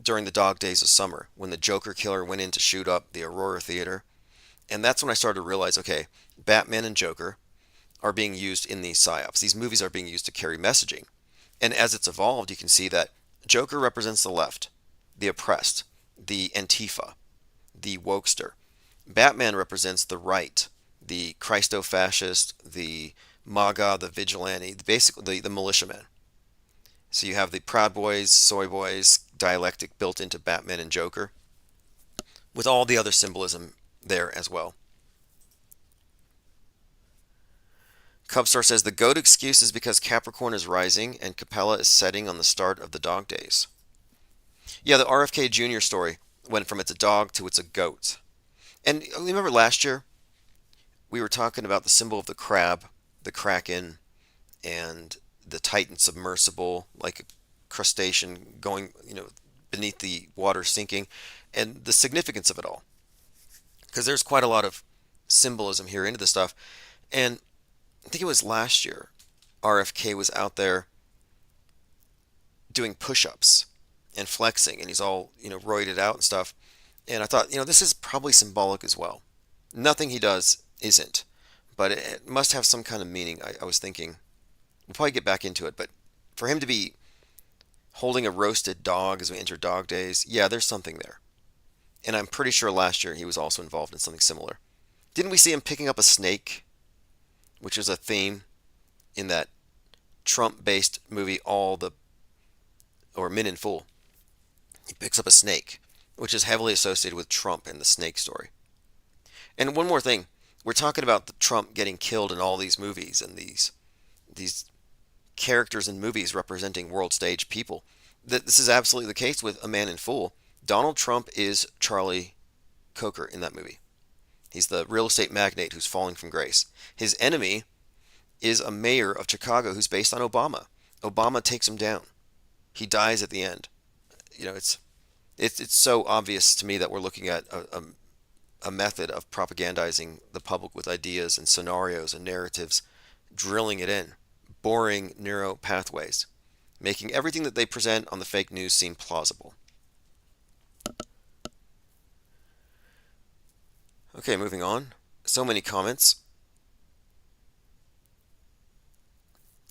B: during the dog days of summer, when the Joker killer went in to shoot up the Aurora Theater. And that's when I started to realize, okay, Batman and Joker are being used in these psyops. These movies are being used to carry messaging. And as it's evolved, you can see that Joker represents the left, the oppressed, the Antifa, the wokester. Batman represents the right, the Christo-fascist, the MAGA, the vigilante, basically the militiaman. So you have the Proud Boys, Soy Boys dialectic built into Batman and Joker, with all the other symbolism there as well. Cubstar says the goat excuse is because Capricorn is rising and Capella is setting on the start of the dog days. Yeah, the RFK Jr. story went from it's a dog to it's a goat. And remember last year, we were talking about the symbol of the crab, the kraken, and the Titan submersible, like a crustacean going, beneath the water sinking, and the significance of it all. Because there's quite a lot of symbolism here into this stuff. And I think it was last year, RFK was out there doing push-ups and flexing, and he's all, roided out and stuff. And I thought, this is probably symbolic as well. Nothing he does isn't, but it must have some kind of meaning. I was thinking, we'll probably get back into it, but for him to be holding a roasted dog as we enter dog days, yeah, there's something there. And I'm pretty sure last year he was also involved in something similar. Didn't we see him picking up a snake, which is a theme in that Trump-based movie, Men in Full? He picks up a snake, which is heavily associated with Trump and the snake story. And one more thing, we're talking about the Trump getting killed in all these movies and these characters in movies representing world stage people. This is absolutely the case with A Man in Full. Donald Trump is Charlie Coker in that movie. He's the real estate magnate who's falling from grace. His enemy is a mayor of Chicago who's based on Obama. Obama takes him down. He dies at the end. It's so obvious to me that we're looking at a method of propagandizing the public with ideas and scenarios and narratives, drilling it in, boring neural pathways, making everything that they present on the fake news seem plausible. Okay, moving on. So many comments.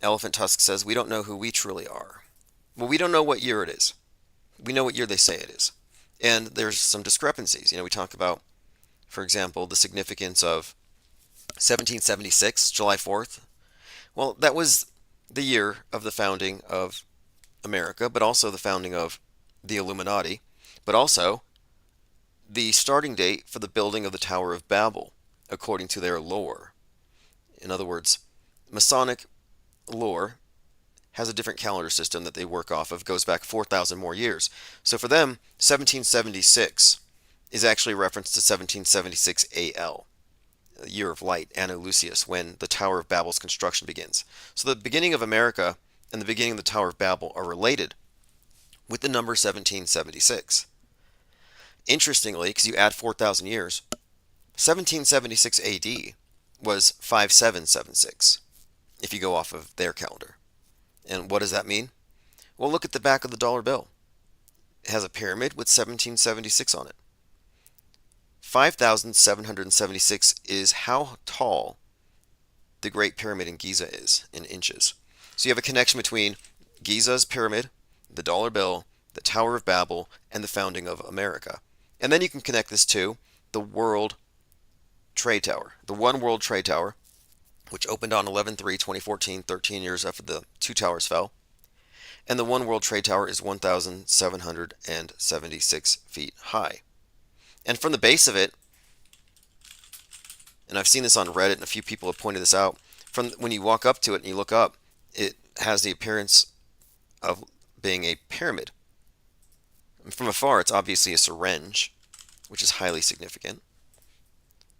B: Elephant Tusk says, we don't know who we truly are. Well, we don't know what year it is. We know what year they say it is. And there's some discrepancies. We talk about, for example, the significance of 1776, July 4th. Well, that was the year of the founding of America, but also the founding of the Illuminati, but also the starting date for the building of the Tower of Babel, according to their lore. In other words, Masonic lore has a different calendar system that they work off of, goes back 4,000 more years. So for them, 1776 is actually a reference to 1776 AL, the year of light, Anno Lucius, when the Tower of Babel's construction begins. So the beginning of America and the beginning of the Tower of Babel are related with the number 1776. Interestingly, because you add 4,000 years, 1776 AD was 5776, if you go off of their calendar. And what does that mean? Well, look at the back of the dollar bill. It has a pyramid with 1776 on it. 5,776 is how tall the Great Pyramid in Giza is in inches. So you have a connection between Giza's pyramid, the dollar bill, the Tower of Babel, and the founding of America. And then you can connect this to the World Trade Tower, the One World Trade Tower, which opened on 11/3/2014, 13 years after the two towers fell. And the One World Trade Tower is 1,776 feet high. And from the base of it, and I've seen this on Reddit and a few people have pointed this out, from when you walk up to it and you look up, it has the appearance of being a pyramid. And from afar, it's obviously a syringe, which is highly significant.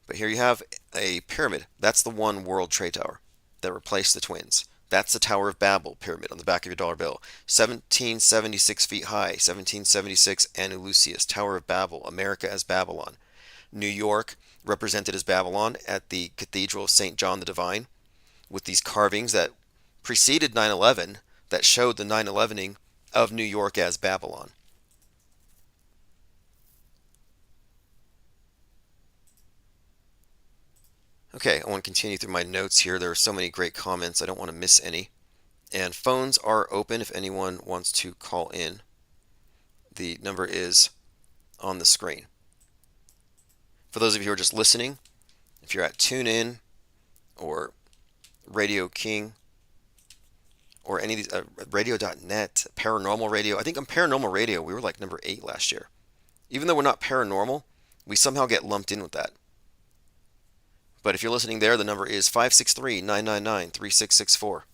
B: But here you have a pyramid. That's the One World Trade Tower that replaced the twins. That's the Tower of Babel pyramid on the back of your dollar bill. 1776 feet high, 1776 Andalusius, Tower of Babel, America as Babylon. New York, represented as Babylon at the Cathedral of St. John the Divine, with these carvings that preceded 9/11 that showed the 9/11ing of New York as Babylon. Okay, I want to continue through my notes here. There are so many great comments. I don't want to miss any. And phones are open if anyone wants to call in. The number is on the screen. For those of you who are just listening, if you're at TuneIn or Radio King or any of these, radio.net, Paranormal Radio. I think on Paranormal Radio, we were like number 8 last year. Even though we're not paranormal, we somehow get lumped in with that. But if you're listening there, the number is 563-999-3664.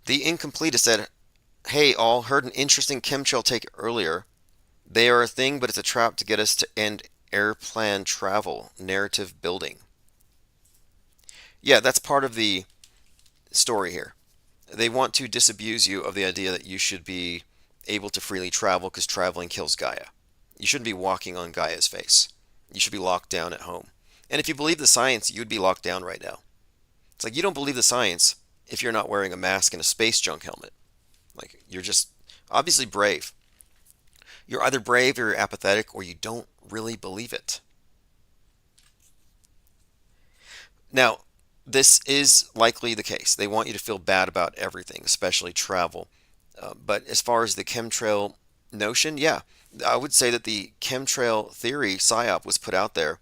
B: The Incomplete said, "Hey all, heard an interesting chemtrail take earlier. They are a thing, but it's a trap to get us to end airplane travel, narrative building." Yeah, that's part of the story here. They want to disabuse you of the idea that you should be able to freely travel because traveling kills Gaia. You shouldn't be walking on Gaia's face. You should be locked down at home. And if you believe the science, you'd be locked down right now. It's like you don't believe the science if you're not wearing a mask and a space junk helmet. Like, you're just obviously brave. You're either brave or you're apathetic, or you don't really believe it. Now, this is likely the case. They want you to feel bad about everything, especially travel. But as far as the chemtrail notion, yeah, I would say that the chemtrail theory, PSYOP, was put out there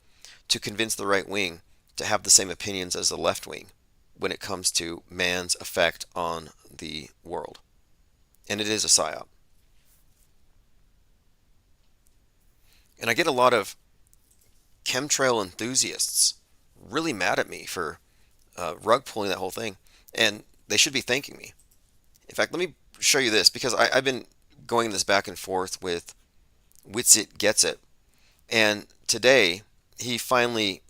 B: to convince the right wing to have the same opinions as the left wing when it comes to man's effect on the world. And it is a PSYOP. And I get a lot of chemtrail enthusiasts really mad at me for rug pulling that whole thing. And they should be thanking me. In fact, let me show you this, because I've been going this back and forth with Witsit Gets It. And today, he finally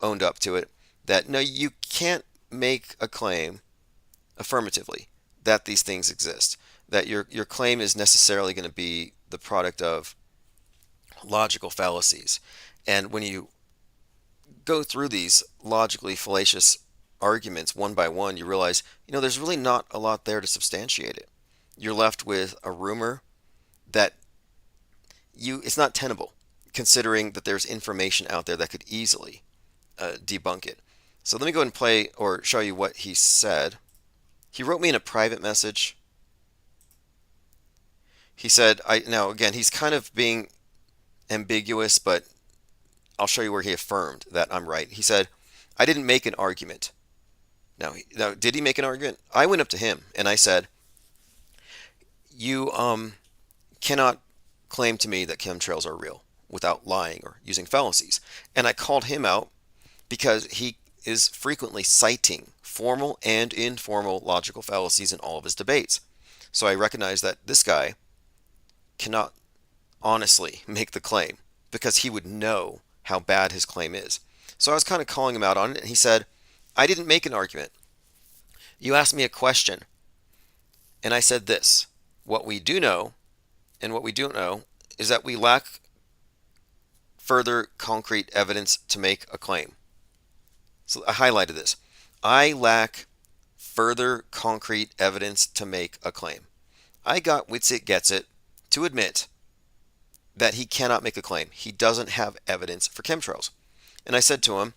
B: owned up to it that no, you can't make a claim affirmatively that these things exist. That your claim is necessarily going to be the product of logical fallacies. And when you go through these logically fallacious arguments one by one, you realize, there's really not a lot there to substantiate it. You're left with a rumor that it's not tenable, considering that there's information out there that could easily debunk it. So let me go ahead and play or show you what he said. He wrote me in a private message. He said, now again, he's kind of being ambiguous, but I'll show you where he affirmed that I'm right. He said, "I didn't make an argument." Now, did he make an argument? I went up to him and I said, "You cannot claim to me that chemtrails are real without lying or using fallacies." And I called him out because he is frequently citing formal and informal logical fallacies in all of his debates. So I recognize that this guy cannot honestly make the claim because he would know how bad his claim is. So I was kind of calling him out on it, and he said, "I didn't make an argument. You asked me a question, and I said this: what we do know and what we don't know is that we lack further concrete evidence to make a claim." So I highlighted this. I lack further concrete evidence to make a claim. I got Witsit Gets It to admit that he cannot make a claim. He doesn't have evidence for chemtrails. And I said to him,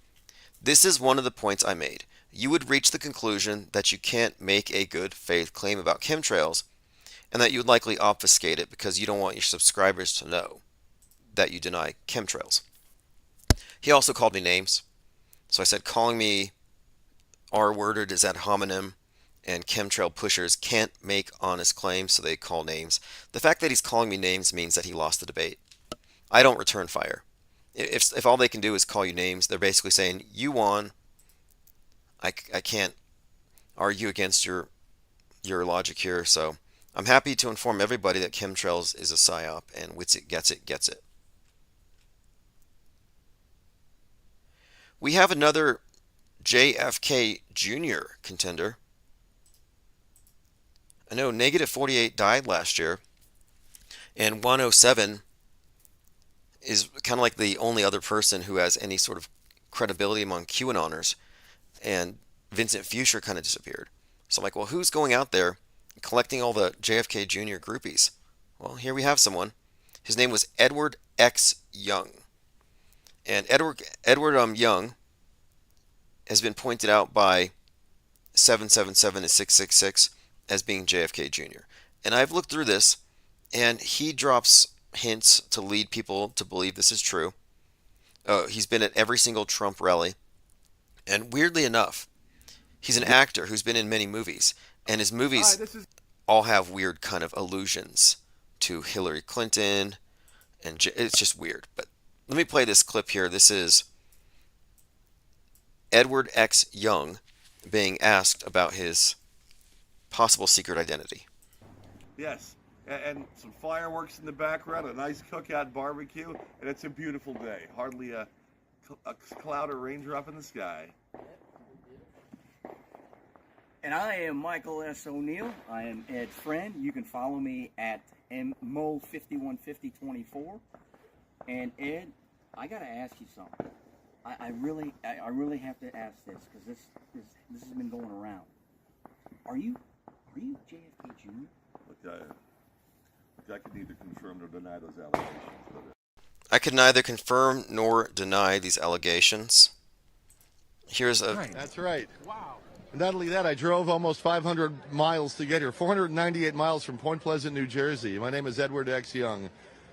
B: "This is one of the points I made. You would reach the conclusion that you can't make a good faith claim about chemtrails, and that you would likely obfuscate it because you don't want your subscribers to know that you deny chemtrails." He also called me names. So I said, calling me R-worded is ad hominem, and chemtrail pushers can't make honest claims, so they call names. The fact that he's calling me names means that he lost the debate. I don't return fire. If all they can do is call you names, they're basically saying, you won. I can't argue against your logic here, so I'm happy to inform everybody that chemtrails is a PSYOP, and Witsit Gets It gets it. We have another JFK Jr. contender. I know Negative 48 died last year, and 107 is kind of like the only other person who has any sort of credibility among QAnoners, and Vincent Fuscher kind of disappeared. So I'm like, well, who's going out there collecting all the JFK Jr. groupies? Well, here we have someone. His name was Edward X. Young. And Edward Young has been pointed out by 777 and 666 as being JFK Jr. And I've looked through this, and he drops hints to lead people to believe this is true. He's been at every single Trump rally. And weirdly enough, he's an actor who's been in many movies. And his movies all have weird kind of allusions to Hillary Clinton. And it's just weird. But let me play this clip here. This is Edward X. Young being asked about his possible secret identity.
F: Yes, and some fireworks in the background, a nice cookout barbecue, and it's a beautiful day. Hardly a cloud or raindrop in the sky.
G: And I am Michael S. O'Neill. I am Ed's friend. You can follow me at Mo515024. And Ed, I gotta ask you something. I really have to ask this because this has been going around. Are you JFK Jr.?
F: Look, I can neither confirm nor deny those allegations.
B: I could neither confirm nor deny these allegations. Here's a...
H: That's right. Wow. And not only that, I drove almost 500 miles to get here, 498 miles from Point Pleasant, New Jersey. My name is Edward X. Young.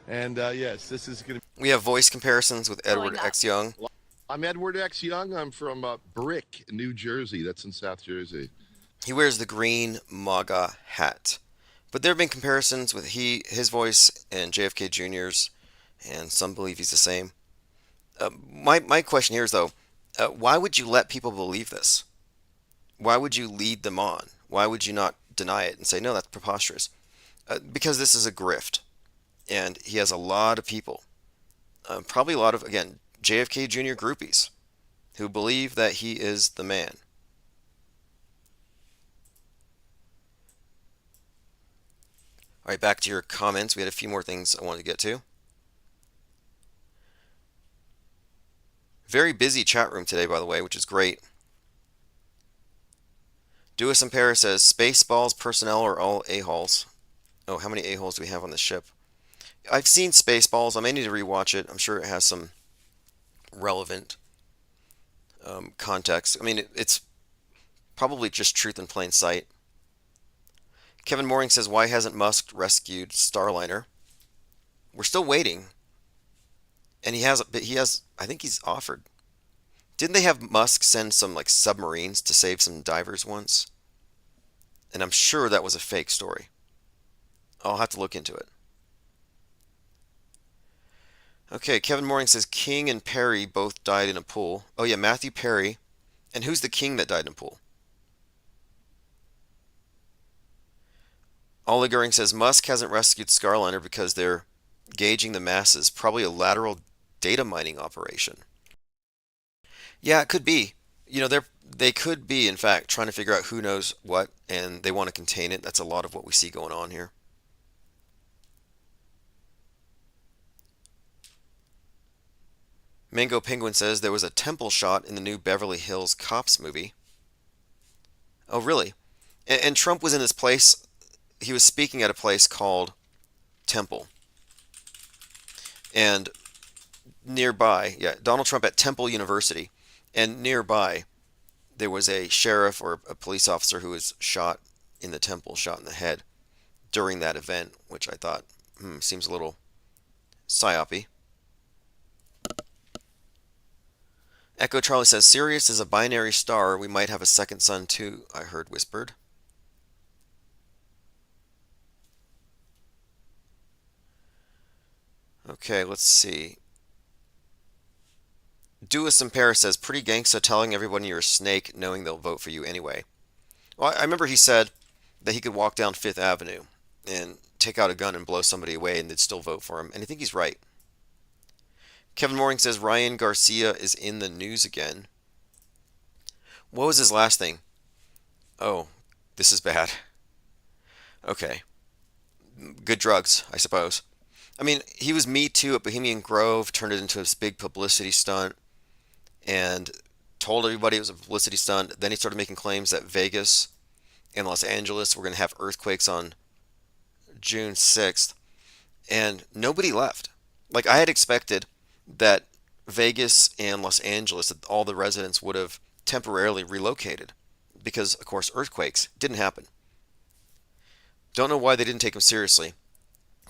H: And yes, this is going to...
B: We have voice comparisons with Edward X. Young.
H: I'm Edward X. Young. I'm from Brick, New Jersey. That's in South Jersey.
B: He wears the green MAGA hat. But there have been comparisons with his voice and JFK Jr.'s, and some believe he's the same. My question here is, though, why would you let people believe this? Why would you lead them on? Why would you not deny it and say, no, that's preposterous? Because this is a grift. And he has a lot of people, probably a lot of, again, JFK Jr. groupies who believe that he is the man. All right, back to your comments. We had a few more things I wanted to get to. Very busy chat room today, by the way, which is great. Dewis and Paris says, Spaceballs personnel are all a-holes. Oh, how many a-holes do we have on the ship? I've seen Spaceballs. I may need to rewatch it. I'm sure it has some relevant context. I mean, it's probably just truth in plain sight. Kevin Mooring says, why hasn't Musk rescued Starliner? We're still waiting. And he has, I think he's offered. Didn't they have Musk send some like submarines to save some divers once? And I'm sure that was a fake story. I'll have to look into it. Okay, Kevin Mooring says King and Perry both died in a pool. Oh yeah, Matthew Perry. And who's the king that died in a pool? Ollie Goering says Musk hasn't rescued Starliner because they're gauging the masses. Probably a lateral data mining operation. Yeah, it could be. You know, they could be, in fact, trying to figure out who knows what, and they want to contain it. That's a lot of what we see going on here. Mango Penguin says there was a temple shot in the new Beverly Hills Cops movie. Oh, really? And Trump was in this place. He was speaking at a place called Temple. And nearby, yeah, Donald Trump at Temple University. And nearby, there was a sheriff or a police officer who was shot in the temple, shot in the head during that event, which I thought, seems a little psyopy. Echo Charlie says, Sirius is a binary star. We might have a second sun too, I heard whispered. Okay, let's see. Dewis in Paris says, pretty gangsta telling everyone you're a snake, knowing they'll vote for you anyway. Well, I remember he said that he could walk down Fifth Avenue and take out a gun and blow somebody away and they'd still vote for him. And I think he's right. Kevin Mooring says Ryan Garcia is in the news again. What was his last thing? Oh, this is bad. Okay. Good drugs, I suppose. I mean, he was Me Too at Bohemian Grove, turned it into this big publicity stunt, and told everybody it was a publicity stunt. Then he started making claims that Vegas and Los Angeles were going to have earthquakes on June 6th, and nobody left. Like, I had expected that Vegas and Los Angeles, that all the residents would have temporarily relocated because, of course, earthquakes didn't happen. Don't know why they didn't take him seriously.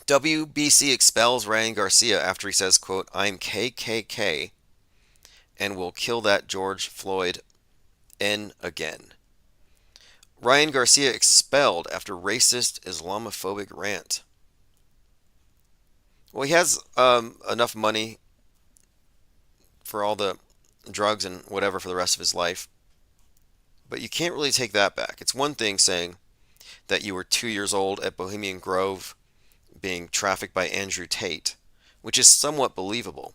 B: WBC expels Ryan Garcia after he says, quote, "I'm KKK and will kill that George Floyd N again." Ryan Garcia expelled after racist Islamophobic rant. Well, he has enough money for all the drugs and whatever for the rest of his life. But you can't really take that back. It's one thing saying that you were 2 years old at Bohemian Grove being trafficked by Andrew Tate, which is somewhat believable.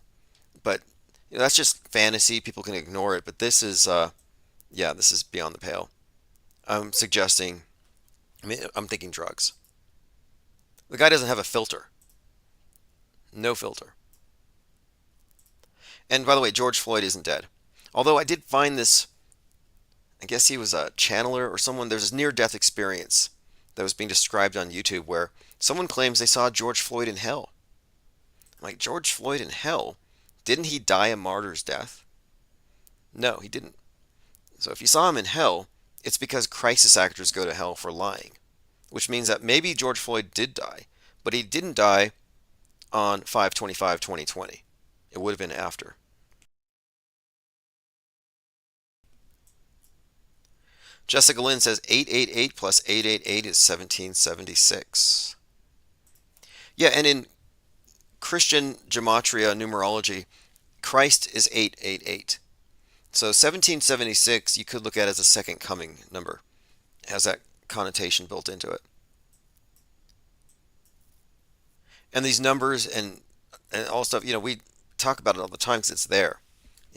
B: But that's just fantasy. People can ignore it. But this is, this is beyond the pale. I'm thinking drugs. The guy doesn't have a filter. No filter. And by the way, George Floyd isn't dead. Although I did find this, I guess he was a channeler or someone, there's this near-death experience that was being described on YouTube where someone claims they saw George Floyd in hell. I'm like, George Floyd in hell? Didn't he die a martyr's death? No, he didn't. So if you saw him in hell, it's because crisis actors go to hell for lying. Which means that maybe George Floyd did die, but he didn't die on 5/25/2020. It would have been after. Jessica Lynn says 888 plus 888 is 1776. Yeah, and in Christian gematria numerology, Christ is 888. So 1776 you could look at as a second coming number. It has that connotation built into it. And these numbers and all stuff, we talk about it all the time because it's there.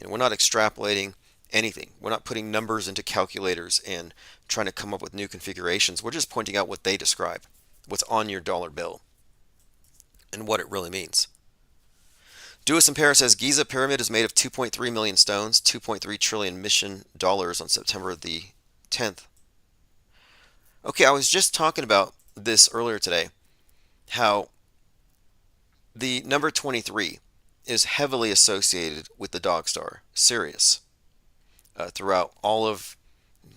B: We're not extrapolating anything. We're not putting numbers into calculators and trying to come up with new configurations. We're just pointing out what they describe, what's on your dollar bill, and what it really means. Duas in Paris says Giza Pyramid is made of 2.3 million stones, 2.3 trillion mission dollars on September the 10th. Okay, I was just talking about this earlier today, how the number 23 is heavily associated with the dog star, Sirius. Throughout all of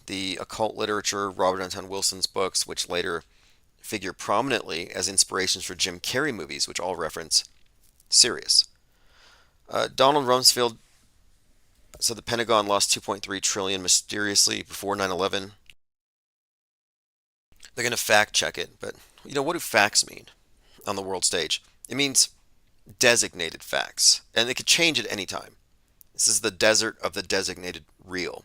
B: the occult literature, Robert Anton Wilson's books, which later figure prominently as inspirations for Jim Carrey movies, which all reference Sirius. Donald Rumsfeld said the Pentagon lost 2.3 trillion mysteriously before 9/11. They're going to fact check it, but what do facts mean on the world stage? It means designated facts, and they could change at any time. This is the desert of the designated real.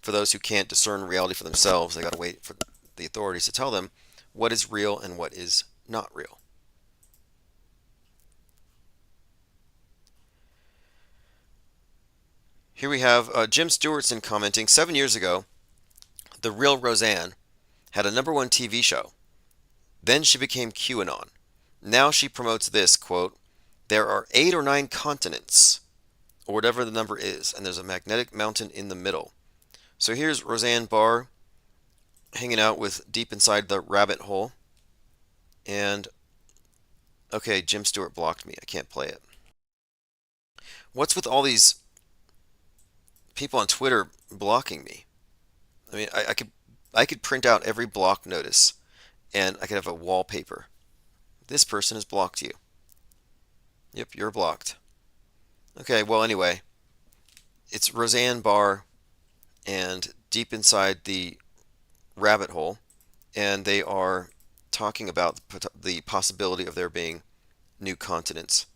B: For those who can't discern reality for themselves, they got to wait for the authorities to tell them what is real and what is not real. Here we have Jim Stewartson commenting, 7 years ago, The Real Roseanne had a #1 TV show. Then she became QAnon. Now she promotes this, quote, "There are 8 or 9 continents," or whatever the number is, and there's a magnetic mountain in the middle. So here's Roseanne Barr hanging out with deep inside the rabbit hole. And, okay, Jim Stewart blocked me. I can't play it. What's with all these people on Twitter blocking me? I mean, I could print out every block notice, and I could have a wallpaper. This person has blocked you. Yep, you're blocked. Okay, well, anyway, it's Roseanne Barr and deep inside the rabbit hole, and they are talking about the possibility of there being new continents.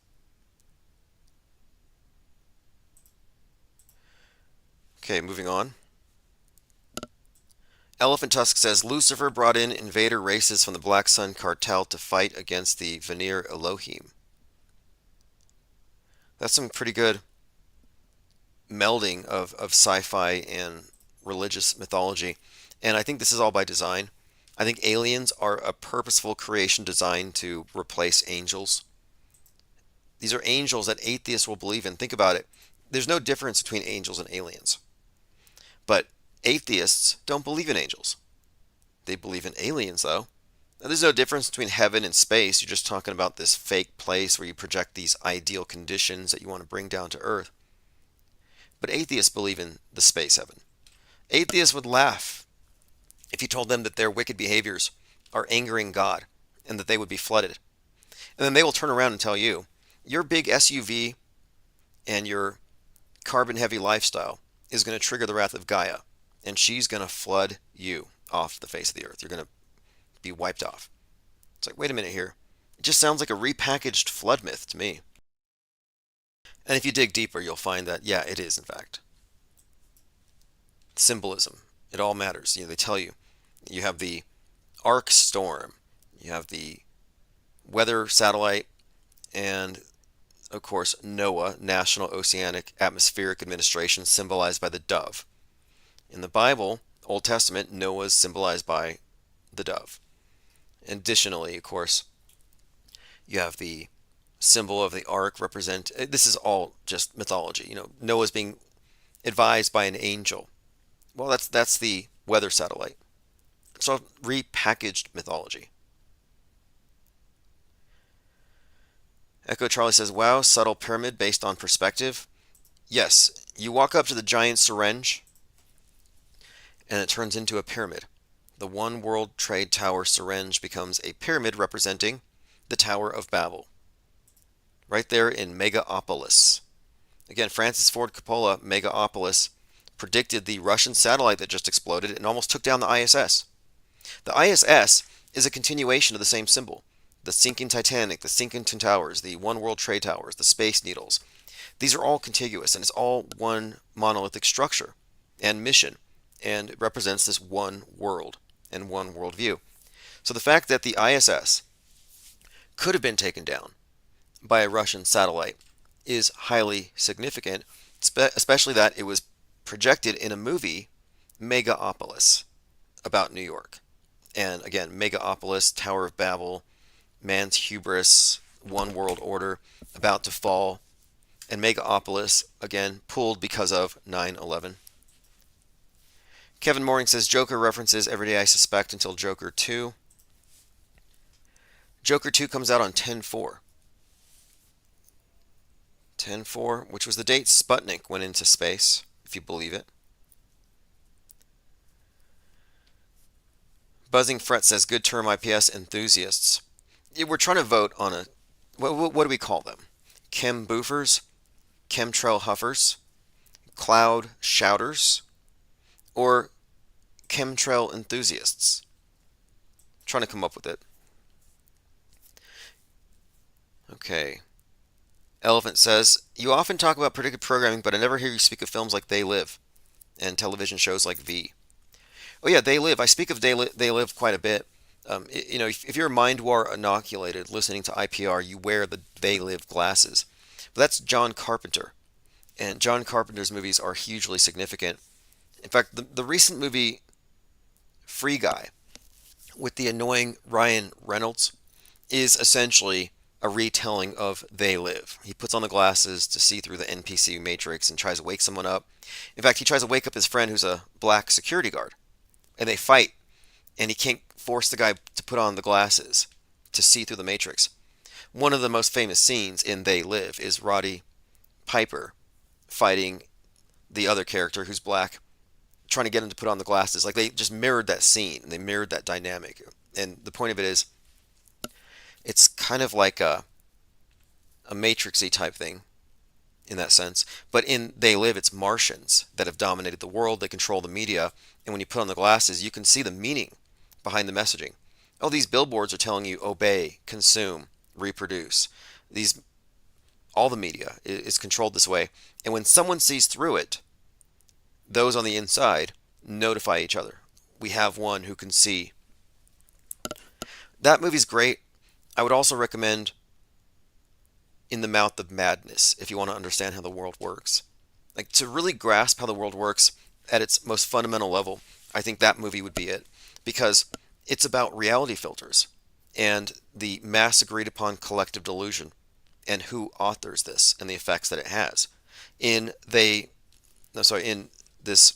B: Okay, moving on. Elephant Tusk says Lucifer brought in invader races from the Black Sun Cartel to fight against the Vanir Elohim. That's some pretty good melding of sci-fi and religious mythology. And I think this is all by design. I think aliens are a purposeful creation designed to replace angels. These are angels that atheists will believe in. Think about it. There's no difference between angels and aliens. But atheists don't believe in angels. They believe in aliens, though. Now, there's no difference between heaven and space. You're just talking about this fake place where you project these ideal conditions that you want to bring down to earth. But atheists believe in the space heaven. Atheists would laugh if you told them that their wicked behaviors are angering God and that they would be flooded. And then they will turn around and tell you, your big SUV and your carbon-heavy lifestyle is going to trigger the wrath of Gaia, and she's going to flood you off the face of the earth. You're going to be wiped off. It's like, wait a minute here. It just sounds like a repackaged flood myth to me. And if you dig deeper, you'll find that, yeah, it is, in fact. Symbolism. It all matters. They tell you. You have the arc storm. You have the weather satellite. And, of course, NOAA, National Oceanic Atmospheric Administration, symbolized by the dove. In the Bible, Old Testament, Noah is symbolized by the dove. Additionally, of course, you have the symbol of the ark represent. This is all just mythology. Noah's being advised by an angel. Well, that's the weather satellite. So repackaged mythology. Echo Charlie says, wow, subtle pyramid based on perspective. Yes, you walk up to the giant syringe and it turns into a pyramid. The One World Trade Tower syringe becomes a pyramid representing the Tower of Babel. Right there in Megaopolis. Again, Francis Ford Coppola, Megaopolis, predicted the Russian satellite that just exploded and almost took down the ISS. The ISS is a continuation of the same symbol. The sinking Titanic, the sinking Twin Towers, the One World Trade Towers, the Space Needles. These are all contiguous, and it's all one monolithic structure and mission, and it represents this one world and one worldview. So the fact that the ISS could have been taken down by a Russian satellite is highly significant, especially that it was projected in a movie, Megaopolis, about New York. And again, Megaopolis, Tower of Babel, man's hubris, one world order about to fall, and Megaopolis, again, pulled because of 9/11. Kevin Mooring says, Joker references Every Day I Suspect until Joker 2. Joker 2 comes out on 10/4. 10/4, which was the date Sputnik went into space, if you believe it. Buzzing Fret says, good term IPS enthusiasts. Yeah, we're trying to vote on a, what do we call them? Chem boofers? Chemtrail huffers? Cloud shouters? Or chemtrail enthusiasts? Trying to come up with it. Okay. Elephant says, you often talk about predictive programming, but I never hear you speak of films like They Live and television shows like V. Oh yeah, They Live. I speak of They Live quite a bit. If you're Mind War inoculated listening to IPR, you wear the They Live glasses. But that's John Carpenter. And John Carpenter's movies are hugely significant. In fact, the recent movie Free Guy with the annoying Ryan Reynolds is essentially a retelling of They Live. He puts on the glasses to see through the NPC matrix and tries to wake someone up. In fact, he tries to wake up his friend who's a black security guard. And they fight. And he can't force the guy to put on the glasses to see through the matrix. One of the most famous scenes in They Live is Roddy Piper fighting the other character who's black, trying to get him to put on the glasses. Like, they just mirrored that scene. They mirrored that dynamic. And the point of it is, it's kind of like a Matrix-y type thing in that sense. But in They Live, it's Martians that have dominated the world. They control the media. And when you put on the glasses, you can see the meaning behind the messaging. Oh, these billboards are telling you obey, consume, reproduce. All the media is controlled this way. And when someone sees through it, those on the inside notify each other. We have one who can see. That movie's great. I would also recommend in the Mouth of Madness if you want to understand how the world works. Like, to really grasp how the world works at its most fundamental level, I think that movie would be it, because it's about reality filters and the mass agreed upon collective delusion and who authors this and the effects that it has. In this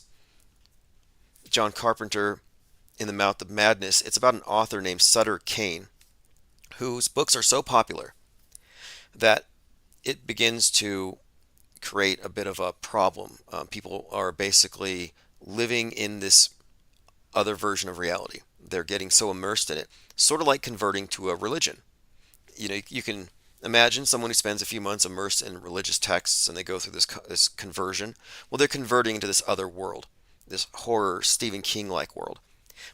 B: John Carpenter in the Mouth of Madness, it's about an author named Sutter Kane, whose books are so popular that it begins to create a bit of a problem. People are basically living in this other version of reality. They're getting so immersed in it, sort of like converting to a religion. You know, you can imagine someone who spends a few months immersed in religious texts and they go through this conversion. Well, they're converting into this other world, this horror Stephen King-like world.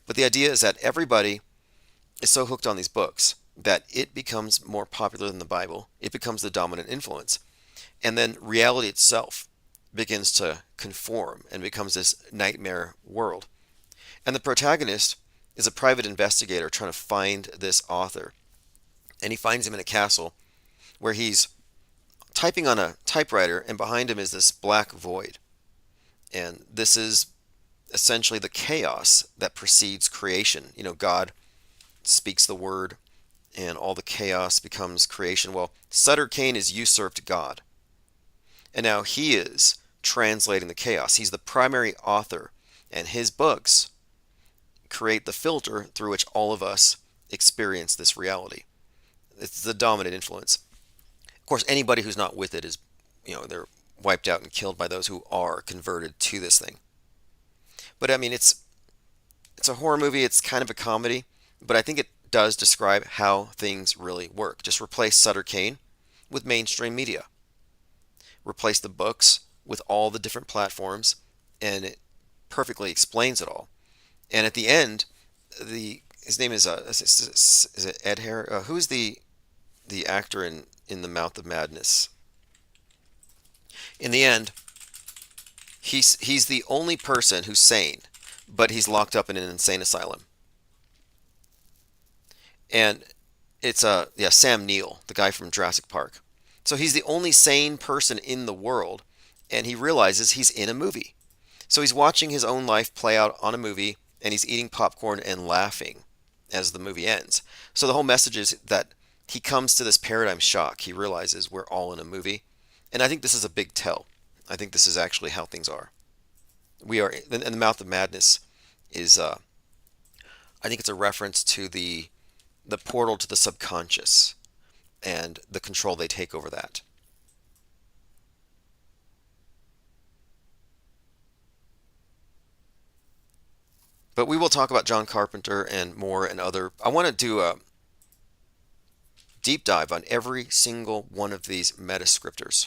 B: But the idea is that everybody is so hooked on these books that it becomes more popular than the Bible. It becomes the dominant influence. And then reality itself begins to conform and becomes this nightmare world. And the protagonist is a private investigator trying to find this author. And he finds him in a castle where he's typing on a typewriter, and behind him is this black void. And this is essentially the chaos that precedes creation. You know, God speaks the word, and all the chaos becomes creation. Well, Sutter Kane is usurped God. And now he is translating the chaos. He's the primary author, and his books create the filter through which all of us experience this reality. It's the dominant influence. Of course, anybody who's not with it is, they're wiped out and killed by those who are converted to this thing. But I mean, it's a horror movie. It's kind of a comedy, but I think it does describe how things really work. Just replace Sutter Kane with mainstream media. Replace the books with all the different platforms, and it perfectly explains it all. And at the end, his name is it Ed Harris? Who's the actor in the Mouth of Madness? In the end, he's the only person who's sane, but he's locked up in an insane asylum. And it's Sam Neill, the guy from Jurassic Park. So he's the only sane person in the world, and he realizes he's in a movie. So he's watching his own life play out on a movie, and he's eating popcorn and laughing as the movie ends. So the whole message is that he comes to this paradigm shock. He realizes we're all in a movie. And I think this is a big tell. I think this is actually how things are. We are in the Mouth of Madness is, I think it's a reference to the portal to the subconscious and the control they take over that. But we will talk about John Carpenter and more and other. I want to do a deep dive on every single one of these meta scriptors.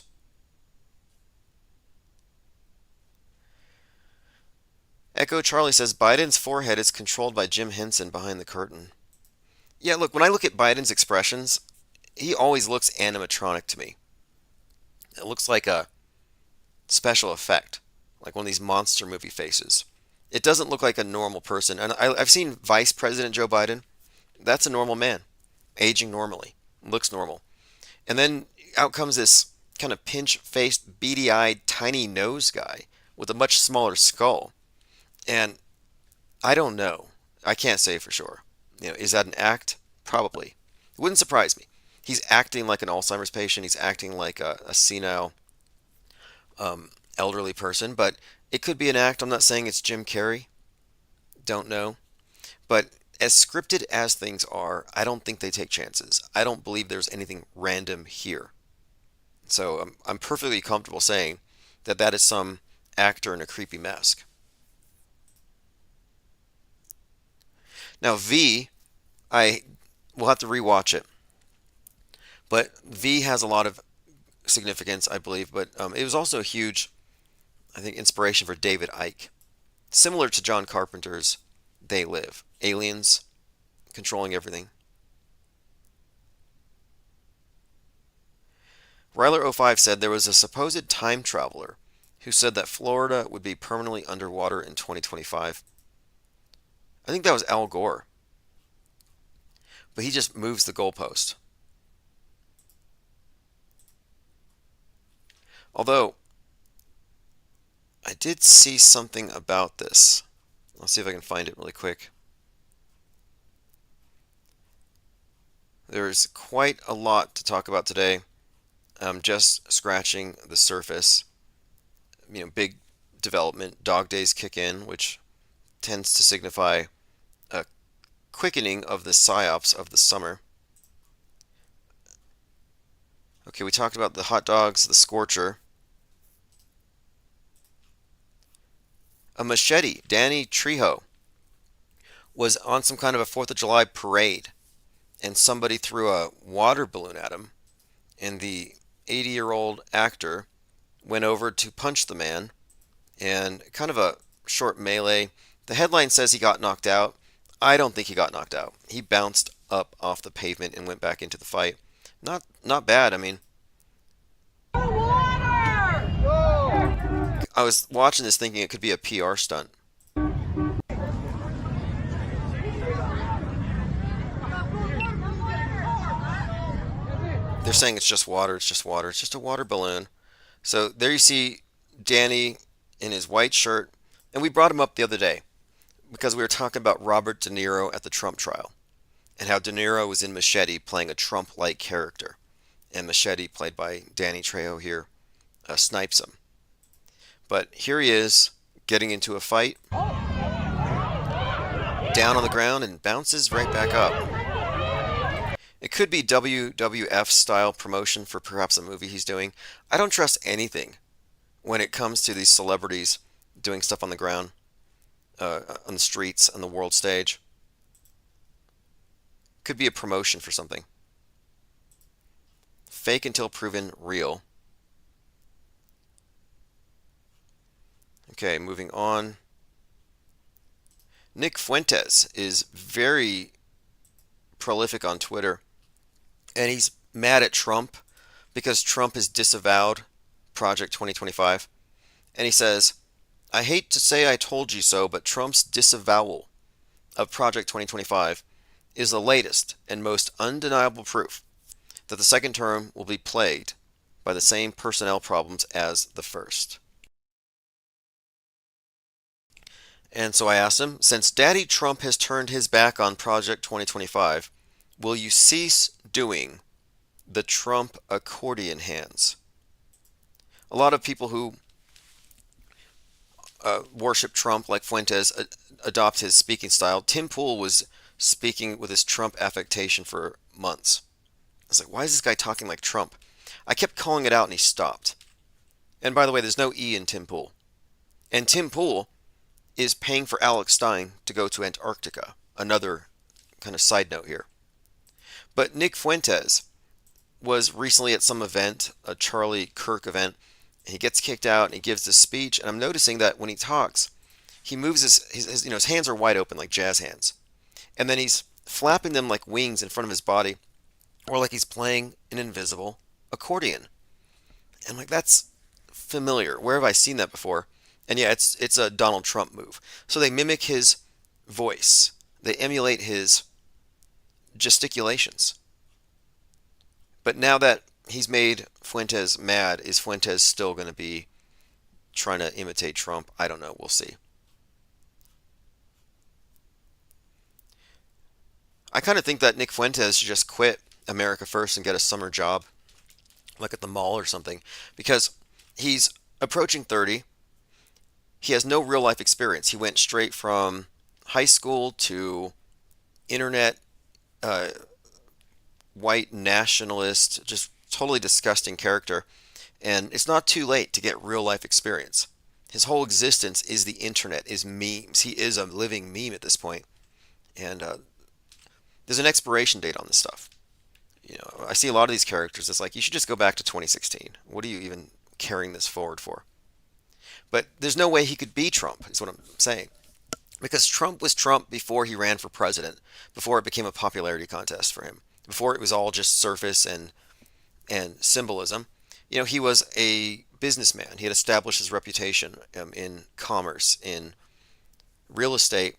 B: Echo Charlie says Biden's forehead is controlled by Jim Henson behind the curtain. Yeah, look, when I look at Biden's expressions, he always looks animatronic to me. It looks like a special effect, like one of these monster movie faces. It doesn't look like a normal person. And I've seen Vice President Joe Biden. That's a normal man, aging normally, looks normal. And then out comes this kind of pinch-faced, beady-eyed, tiny nose guy with a much smaller skull. And I don't know. I can't say for sure. Is that an act? Probably. It wouldn't surprise me. He's acting like an Alzheimer's patient. He's acting like a senile, elderly person. But it could be an act. I'm not saying it's Jim Carrey. Don't know. But as scripted as things are, I don't think they take chances. I don't believe there's anything random here. So I'm perfectly comfortable saying that is some actor in a creepy mask. Now V, I will have to rewatch it. But V has a lot of significance, I believe. But it was also a huge, I think, inspiration for David Icke. Similar to John Carpenter's They Live. Aliens controlling everything. Ryler05 said there was a supposed time traveler who said that Florida would be permanently underwater in 2025. I think that was Al Gore. But he just moves the goalpost. Although, I did see something about this. Let's see if I can find it really quick. There's quite a lot to talk about today. I'm just scratching the surface. Big development. Dog days kick in, which tends to signify a quickening of the psyops of the summer. Okay, we talked about the hot dogs, the scorcher. A machete. Danny Trejo was on some kind of a 4th of July parade, and somebody threw a water balloon at him, and the 80-year-old actor went over to punch the man, and kind of a short melee. The headline says he got knocked out. I don't think he got knocked out. He bounced up off the pavement and went back into the fight. Not bad. I mean, I was watching this thinking it could be a PR stunt. They're saying it's just water, it's just water, it's just a water balloon. So there you see Danny in his white shirt, and we brought him up the other day because we were talking about Robert De Niro at the Trump trial and how De Niro was in Machete playing a Trump-like character, and Machete, played by Danny Trejo here, snipes him. But here he is getting into a fight, down on the ground, and bounces right back up. It could be WWF style promotion for perhaps a movie he's doing. I don't trust anything when it comes to these celebrities doing stuff on the ground, on the streets, on the world stage. Could be a promotion for something. Fake until proven real. Okay, moving on. Nick Fuentes is very prolific on Twitter, and he's mad at Trump because Trump has disavowed Project 2025. And he says, "I hate to say I told you so, but Trump's disavowal of Project 2025 is the latest and most undeniable proof that the second term will be plagued by the same personnel problems as the first." And so I asked him, since Daddy Trump has turned his back on Project 2025, will you cease doing the Trump accordion hands? A lot of people who worship Trump, like Fuentes, adopt his speaking style. Tim Pool was speaking with his Trump affectation for months. I was like, why is this guy talking like Trump? I kept calling it out and he stopped. And by the way, there's no E in Tim Pool. And Tim Pool is paying for Alex Stein to go to Antarctica. Another kind of side note here. But Nick Fuentes was recently at some event, a Charlie Kirk event. He gets kicked out and he gives this speech, and I'm noticing that when he talks, he moves his hands are wide open like jazz hands. And then he's flapping them like wings in front of his body, or like he's playing an invisible accordion. And like, that's familiar. Where have I seen that before? And yeah, it's a Donald Trump move. So they mimic his voice. They emulate his gesticulations. But now that he's made Fuentes mad, is Fuentes still going to be trying to imitate Trump? I don't know. We'll see. I kind of think that Nick Fuentes should just quit America First and get a summer job, like at the mall or something, because he's approaching 30. He has no real life experience. He went straight from high school to internet, white nationalist, just totally disgusting character. And it's not too late to get real life experience. His whole existence is the internet, is memes. He is a living meme at this point. And there's an expiration date on this stuff. I see a lot of these characters. It's like, you should just go back to 2016. What are you even carrying this forward for? But there's no way he could be Trump, is what I'm saying. Because Trump was Trump before he ran for president, before it became a popularity contest for him, before it was all just surface and symbolism. He was a businessman. He had established his reputation in commerce, in real estate.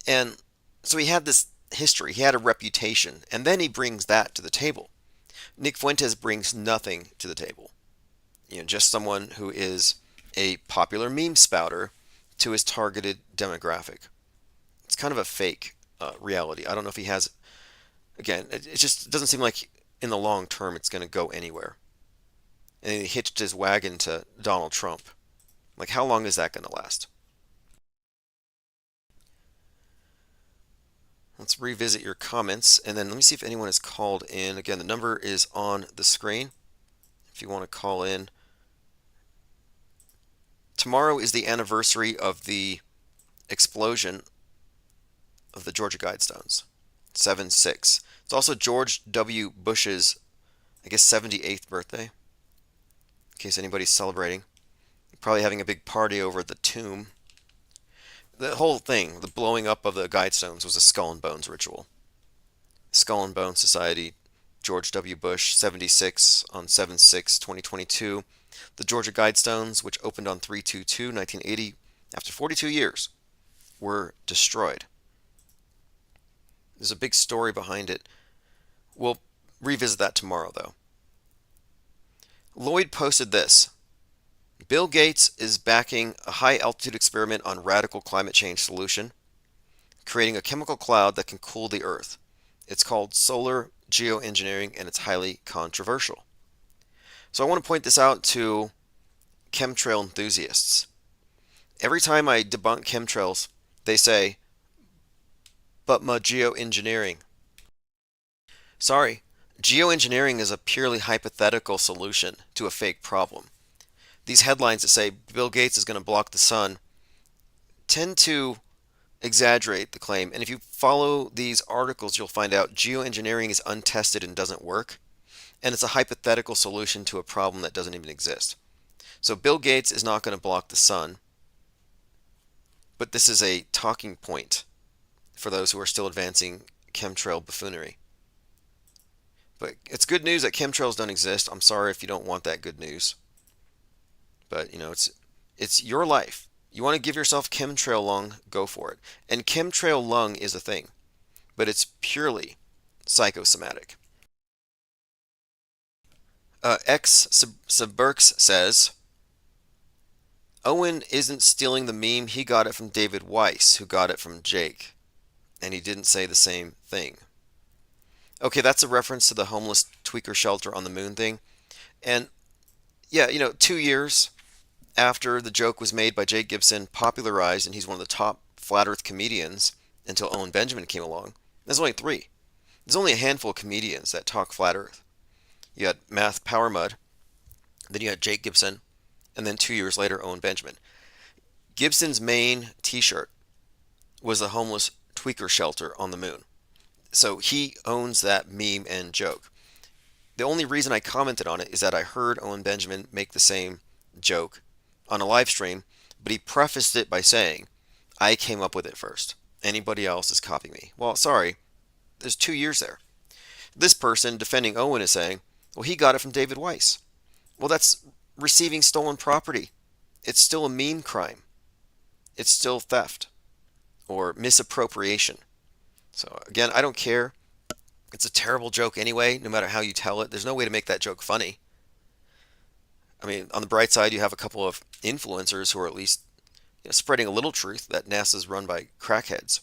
B: And so he had this history. He had a reputation. And then he brings that to the table. Nick Fuentes brings nothing to the table. just someone who is a popular meme spouter to his targeted demographic. It's kind of a fake reality. I don't know if he has. Again, it just doesn't seem like in the long term it's going to go anywhere. And he hitched his wagon to Donald Trump. Like, how long is that going to last? Let's revisit your comments, and then let me see if anyone has called in. Again, the number is on the screen if you want to call in. Tomorrow is the anniversary of the explosion of the Georgia Guidestones, 7/6. It's also George W. Bush's, I guess, 78th birthday, in case anybody's celebrating. Probably having a big party over at the tomb. The whole thing, the blowing up of the Guidestones, was a Skull and Bones ritual. Skull and Bones Society, George W. Bush, 76 on 7/6/2022. The Georgia Guidestones, which opened on 3/22/1980, after 42 years, were destroyed. There's a big story behind it. We'll revisit that tomorrow, though. Lloyd posted this. Bill Gates is backing a high-altitude experiment on radical climate change solution, creating a chemical cloud that can cool the Earth. It's called solar geoengineering, and it's highly controversial. So I want to point this out to chemtrail enthusiasts. Every time I debunk chemtrails, they say, but my geoengineering. Sorry, geoengineering is a purely hypothetical solution to a fake problem. These headlines that say Bill Gates is going to block the sun tend to exaggerate the claim. And if you follow these articles, you'll find out geoengineering is untested and doesn't work. And it's a hypothetical solution to a problem that doesn't even exist. So Bill Gates is not going to block the sun. But this is a talking point for those who are still advancing chemtrail buffoonery. But it's good news that chemtrails don't exist. I'm sorry if you don't want that good news. But, it's your life. You want to give yourself chemtrail lung, go for it. And chemtrail lung is a thing, but it's purely psychosomatic. X Subberks says, Owen isn't stealing the meme. He got it from David Weiss, who got it from Jake. And he didn't say the same thing. Okay, that's a reference to the homeless tweaker shelter on the moon thing. And yeah, 2 years after the joke was made by Jake Gibson, popularized, and he's one of the top flat earth comedians until Owen Benjamin came along. There's only 3. There's only a handful of comedians that talk flat earth. You had Math Powermud, then you had Jake Gibson, and then 2 years later, Owen Benjamin. Gibson's main t-shirt was the homeless tweaker shelter on the moon. So he owns that meme and joke. The only reason I commented on it is that I heard Owen Benjamin make the same joke on a live stream, but he prefaced it by saying, I came up with it first. Anybody else is copying me. Well, sorry, there's 2 years there. This person defending Owen is saying, well, he got it from David Weiss. Well, that's receiving stolen property. It's still a meme crime. It's still theft or misappropriation. So again, I don't care. It's a terrible joke anyway, no matter how you tell it. There's no way to make that joke funny. I mean, on the bright side, you have a couple of influencers who are at least spreading a little truth that NASA's run by crackheads.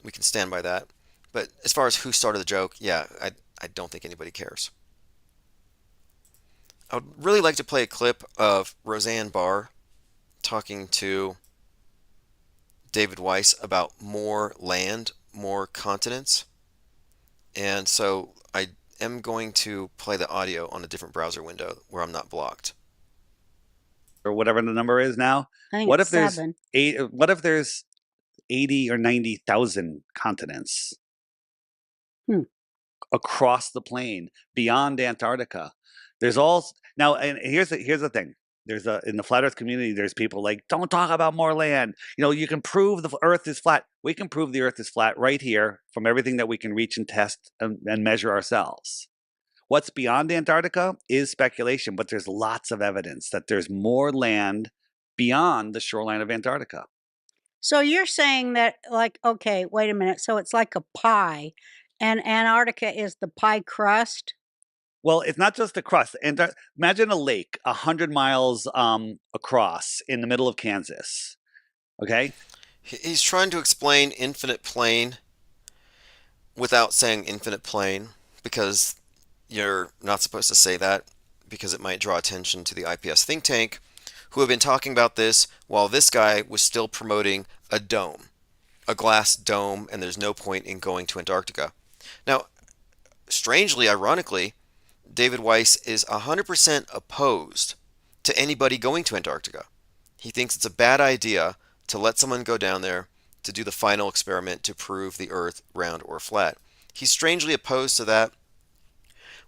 B: We can stand by that. But as far as who started the joke, yeah, I don't think anybody cares. I would really like to play a clip of Roseanne Barr talking to David Weiss about more land, more continents. And so I am going to play the audio on a different browser window where I'm not blocked.
I: Or whatever the number is now.
J: I think
I: What
J: it's
I: if there's
J: 7.
I: what if there's 80 or 90,000 continents across the plane beyond Antarctica? There's all now, and here's the thing. There's in the flat Earth community, there's people like, don't talk about more land. You can prove the Earth is flat. We can prove the Earth is flat right here from everything that we can reach and test and measure ourselves. What's beyond Antarctica is speculation, but there's lots of evidence that there's more land beyond the shoreline of Antarctica.
J: So you're saying that, like, okay, wait a minute. So it's like a pie, and Antarctica is the pie crust?
I: Well, it's not just across. And imagine a lake 100 miles across in the middle of Kansas. Okay?
B: He's trying to explain infinite plane without saying infinite plane because you're not supposed to say that because it might draw attention to the IPS think tank, who have been talking about this while this guy was still promoting a dome, a glass dome, and there's no point in going to Antarctica. Now, strangely, ironically, David Weiss is 100% opposed to anybody going to Antarctica. He thinks it's a bad idea to let someone go down there to do the final experiment to prove the Earth round or flat. He's strangely opposed to that,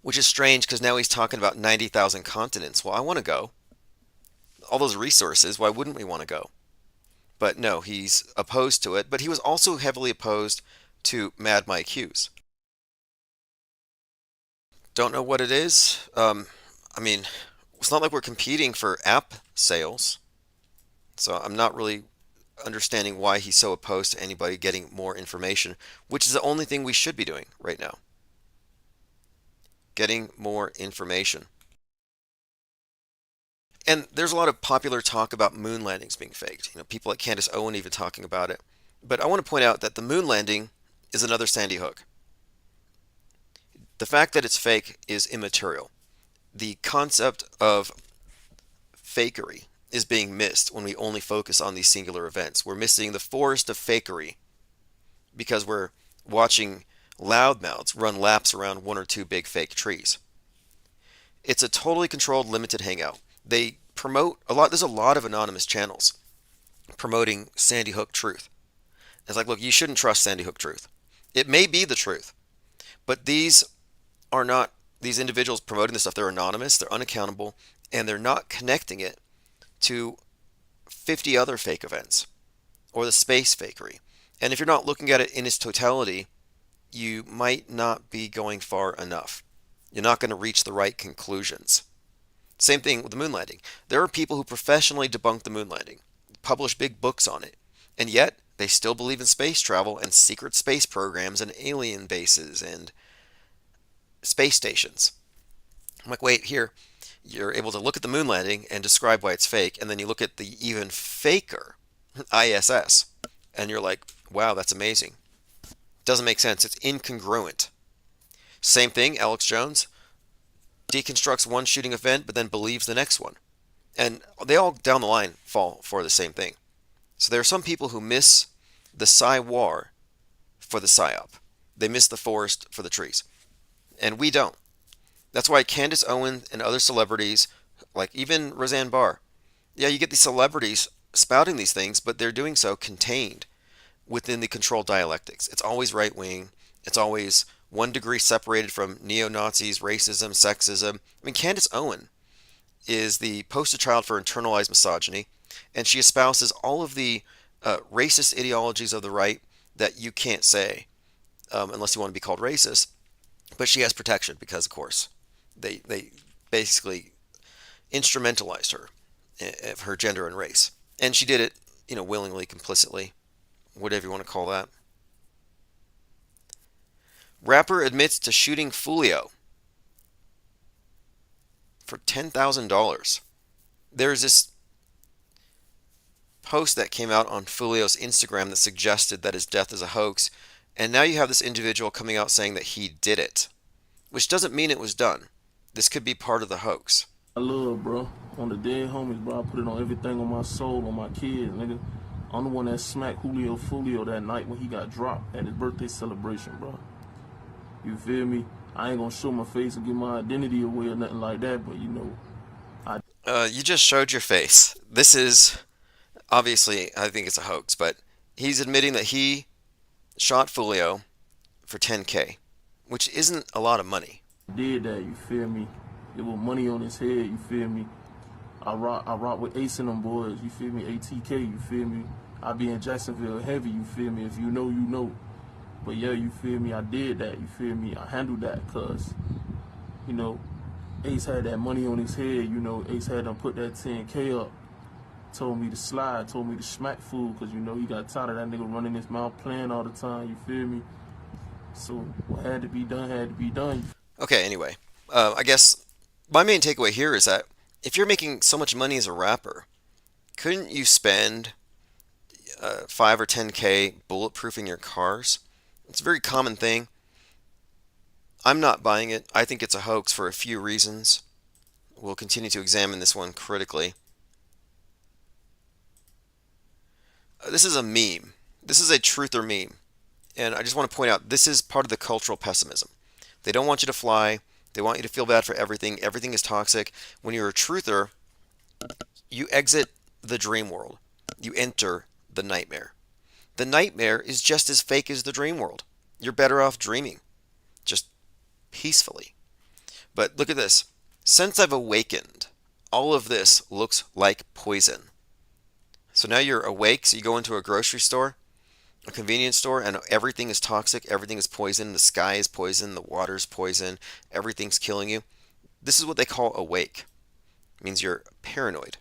B: which is strange because now he's talking about 90,000 continents. Well, I want to go. All those resources, why wouldn't we want to go? But no, he's opposed to it. But he was also heavily opposed to Mad Mike Hughes. Don't know what it is. I mean, it's not like we're competing for app sales. So I'm not really understanding why he's so opposed to anybody getting more information, which is the only thing we should be doing right now. Getting more information. And there's a lot of popular talk about moon landings being faked. You know, people like Candace Owen even talking about it. But I want to point out that the moon landing is another Sandy Hook. The fact that it's fake is immaterial. The concept of fakery is being missed when we only focus on these singular events. We're missing the forest of fakery because we're watching loudmouths run laps around one or two big fake trees. It's a totally controlled, limited hangout. They promote a lot. There's a lot of anonymous channels promoting Sandy Hook truth. It's like, look, you shouldn't trust Sandy Hook truth. It may be the truth, but these are not, these individuals promoting this stuff, they're anonymous, they're unaccountable, and they're not connecting it to 50 other fake events or the space fakery. And if you're not looking at it in its totality, you might not be going far enough. You're not going to reach the right conclusions. Same thing with the moon landing. There are people who professionally debunk the moon landing, publish big books on it, and yet they still believe in space travel and secret space programs and alien bases and space stations. I'm like, wait, here, you're able to look at the moon landing and describe why it's fake, and then you look at the even faker ISS, and you're like, wow, that's amazing. Doesn't make sense. It's incongruent. Same thing, Alex Jones deconstructs one shooting event, but then believes the next one. And they all down the line fall for the same thing. So there are some people who miss the Psy-war for the PSYOP. They miss the forest for the trees. And we don't. That's why Candace Owen and other celebrities, like even Roseanne Barr, yeah, you get these celebrities spouting these things, but they're doing so contained within the controlled dialectics. It's always right-wing. It's always 1 degree separated from neo-Nazis, racism, sexism. I mean, Candace Owen is the poster child for internalized misogyny, and she espouses all of the racist ideologies of the right that you can't say unless you want to be called racist. But she has protection because, of course, they basically instrumentalized her, of her gender and race. And she did it, you know, willingly, complicitly, whatever you want to call that. Rapper admits to shooting Foolio for $10,000. There's this post that came out on Foolio's Instagram that suggested that his death is a hoax, and now you have this individual coming out saying that he did it, which doesn't mean it was done. This could be part of the hoax.
K: I love, bro. On the dead homies, bro. I put it on everything on my soul, on my kids, nigga. I'm the one that smacked Julio Foolio that night when he got dropped at his birthday celebration, bro. You feel me? I ain't gonna show my face and give my identity away or nothing like that, but you know,
B: you just showed your face. This is, obviously, I think it's a hoax, but he's admitting that he shot Foolio for $10K, which isn't a lot of money.
K: Did that, you feel me? It was money on his head, you feel me? I rock with Ace and them boys, you feel me? ATK, you feel me? I be in Jacksonville heavy, you feel me? If you know, you know. But yeah, you feel me? I did that, you feel me? I handled that because, you know, Ace had that money on his head, you know. Ace had them put that 10K up. Told me to slide, told me to smack fool because, you know, he got tired of that nigga running his mouth playing all the time, you feel me? So what had to be done had to be done.
B: Okay, anyway, I guess my main takeaway here is that if you're making so much money as a rapper, couldn't you spend 5 or 10K bulletproofing your cars? It's a very common thing. I'm not buying it. I think it's a hoax for a few reasons. We'll continue to examine this one critically. This is a meme. This is a truther meme. And I just want to point out this is part of the cultural pessimism. They don't want you to fly. They want you to feel bad for everything. Everything is toxic. When you're a truther, you exit the dream world. You enter the nightmare. The nightmare is just as fake as the dream world. You're better off dreaming, just peacefully. But look at this. Since I've awakened, all of this looks like poison. So now you're awake, so you go into a grocery store, a convenience store, and everything is toxic, everything is poison, the sky is poison, the water's poison, everything's killing you. This is what they call awake. It means you're paranoid.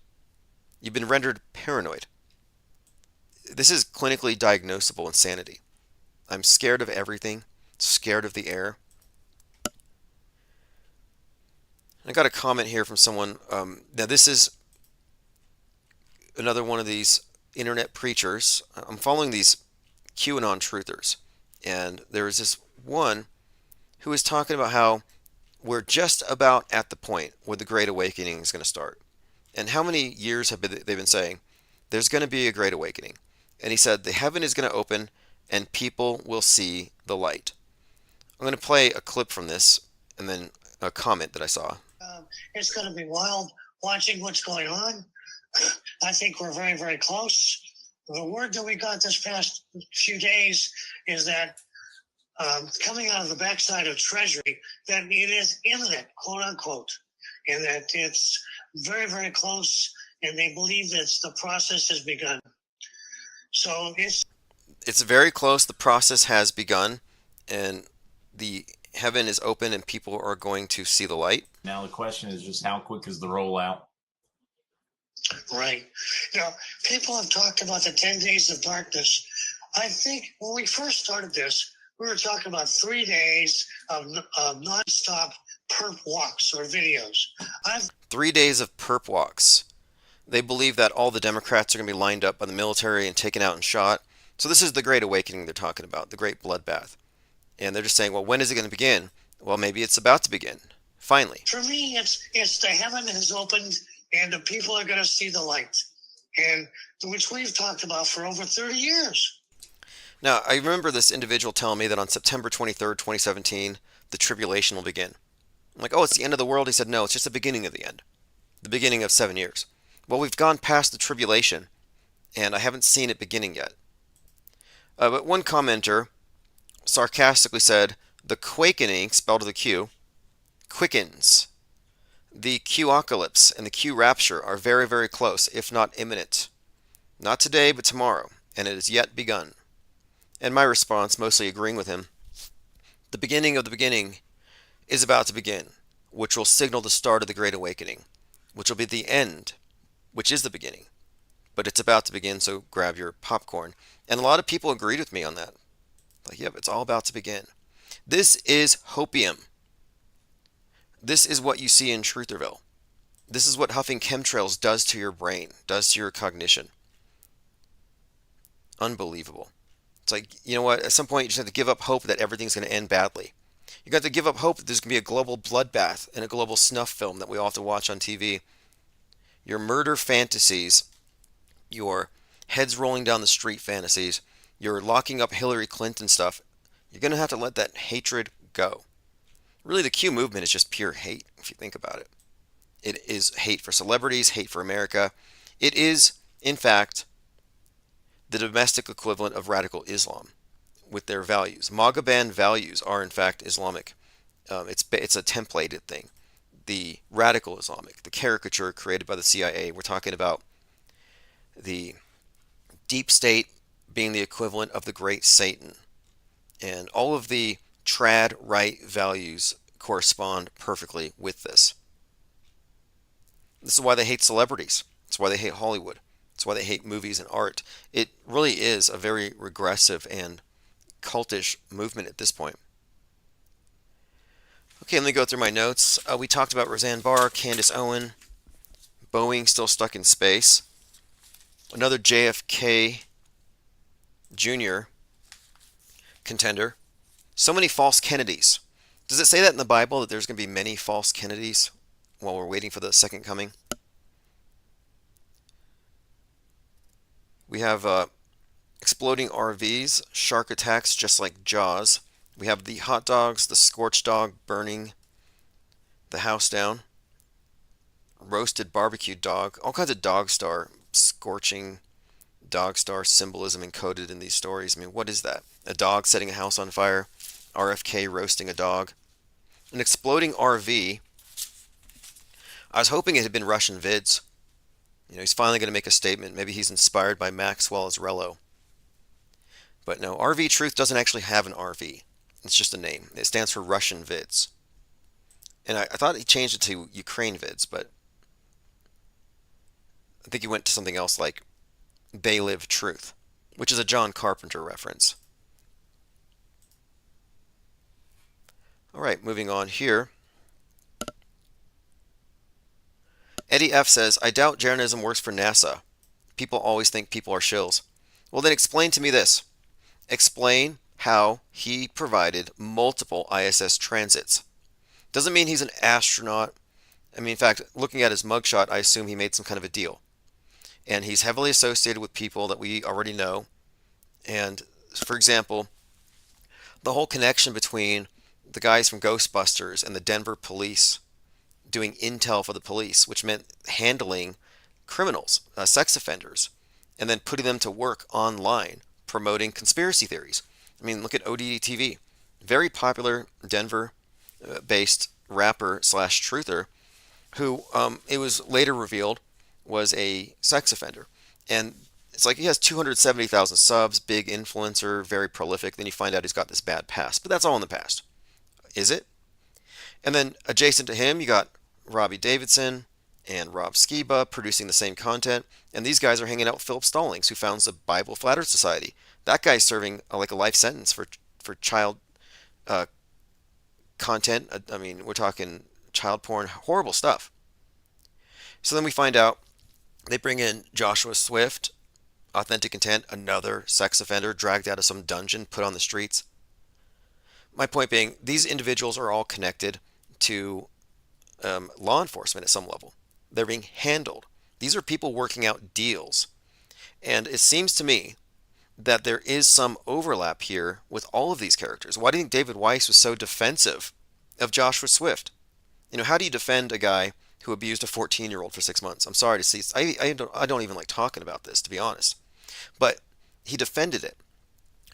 B: You've been rendered paranoid. This is clinically diagnosable insanity. I'm scared of everything, scared of the air. I got a comment here from someone. Now, this is another one of these internet preachers. I'm following these QAnon truthers, and there is this one who is talking about how we're just about at the point where the Great Awakening is going to start. And how many years have they been saying there's going to be a Great Awakening? And he said the heaven is going to open and people will see the light. I'm going to play a clip from this and then a comment that I saw.
L: It's going to be wild watching what's going on. I think we're very, very close. The word that we got this past few days is that coming out of the backside of Treasury, that it is imminent, quote unquote, and that it's very, very close, and they believe that the process has begun. So
B: it's very close. The process has begun, and the heaven is open, and people are going to see the light.
M: Now the question is just how quick is the rollout?
L: Right. You know, people have talked about the 10 days of darkness. I think when we first started this, we were talking about 3 days of nonstop perp walks or videos.
B: 3 days of perp walks. They believe that all the Democrats are going to be lined up by the military and taken out and shot. So this is the Great Awakening they're talking about, the Great Bloodbath. And they're just saying, well, when is it going to begin? Well, maybe it's about to begin. Finally.
L: For me, it's the heaven has opened and the people are going to see the light, and which we've talked about for over 30 years.
B: Now, I remember this individual telling me that on September 23rd, 2017, the tribulation will begin. I'm like, oh, it's the end of the world? He said, no, it's just the beginning of the end. The beginning of 7 years. Well, we've gone past the tribulation, and I haven't seen it beginning yet. But one commenter sarcastically said, the quakening, spelled with a Q, quickens. The Q-apocalypse and the Q-rapture are very, very close, if not imminent. Not today, but tomorrow, and it has yet begun. And my response, mostly agreeing with him, the beginning of the beginning is about to begin, which will signal the start of the Great Awakening, which will be the end, which is the beginning. But it's about to begin, so grab your popcorn. And a lot of people agreed with me on that. Like, yep, it's all about to begin. This is hopium. This is what you see in Trutherville. This is what huffing chemtrails does to your brain, does to your cognition. Unbelievable. It's like, you know what, at some point you just have to give up hope that everything's going to end badly. You got to give up hope that there's going to be a global bloodbath and a global snuff film that we all have to watch on TV. Your murder fantasies, your heads rolling down the street fantasies, your locking up Hillary Clinton stuff, you're going to have to let that hatred go. Really, the Q movement is just pure hate, if you think about it. It is hate for celebrities, hate for America. It is, in fact, the domestic equivalent of radical Islam with their values. MAGA band values are, in fact, Islamic. It's a templated thing. The radical Islamic, the caricature created by the CIA. We're talking about the deep state being the equivalent of the great Satan. And all of the trad right values correspond perfectly with this. This is why they hate celebrities. It's why they hate Hollywood. It's why they hate movies and art. It really is a very regressive and cultish movement at this point. Okay, let me go through my notes. We talked about Roseanne Barr, Candace Owen, Boeing still stuck in space, another JFK Jr. contender. So many false Kennedys. Does it say that in the Bible that there's going to be many false Kennedys while we're waiting for the second coming? We have exploding RVs, shark attacks just like Jaws. We have the hot dogs, the scorched dog burning the house down, roasted barbecue dog, all kinds of dog star, scorching dog star symbolism encoded in these stories. I mean, what is that? A dog setting a house on fire, RFK roasting a dog, an exploding RV. I was hoping it had been Russian vids. You know, he's finally going to make a statement. Maybe he's inspired by Maxwell Azrello. But no, RV Truth doesn't actually have an RV. It's just a name. It stands for Russian Vids. And I thought he changed it to Ukraine Vids, but I think he went to something else like They Live Truth, which is a John Carpenter reference. All right, moving on here. Eddie F. says, I doubt Jeranism works for NASA. People always think people are shills. Well, then explain to me this. Explain how he provided multiple ISS transits. Doesn't mean he's an astronaut. I mean, in fact, looking at his mugshot, I assume he made some kind of a deal. And he's heavily associated with people that we already know. And, for example, the whole connection between the guys from Ghostbusters and the Denver police doing intel for the police, which meant handling criminals, sex offenders, and then putting them to work online, promoting conspiracy theories. I mean, look at ODD TV. Very popular Denver-based rapper slash truther who it was later revealed was a sex offender. And it's like he has 270,000 subs, big influencer, very prolific. Then you find out he's got this bad past. But that's all in the past. Is it? And then adjacent to him, you got Robbie Davidson and Rob Skiba producing the same content. And these guys are hanging out with Philip Stallings, who founds the Bible Flat Earth Society. That guy's serving like a life sentence for child content. I mean, we're talking child porn, horrible stuff. So then we find out they bring in Joshua Swift, Authentic Intent, another sex offender dragged out of some dungeon, put on the streets. My point being, these individuals are all connected to law enforcement at some level. They're being handled. These are people working out deals. And it seems to me that there is some overlap here with all of these characters. Why do you think David Weiss was so defensive of Joshua Swift? You know, how do you defend a guy who abused a 14-year-old for 6 months? I'm sorry to see. I don't even like talking about this, to be honest. But he defended it,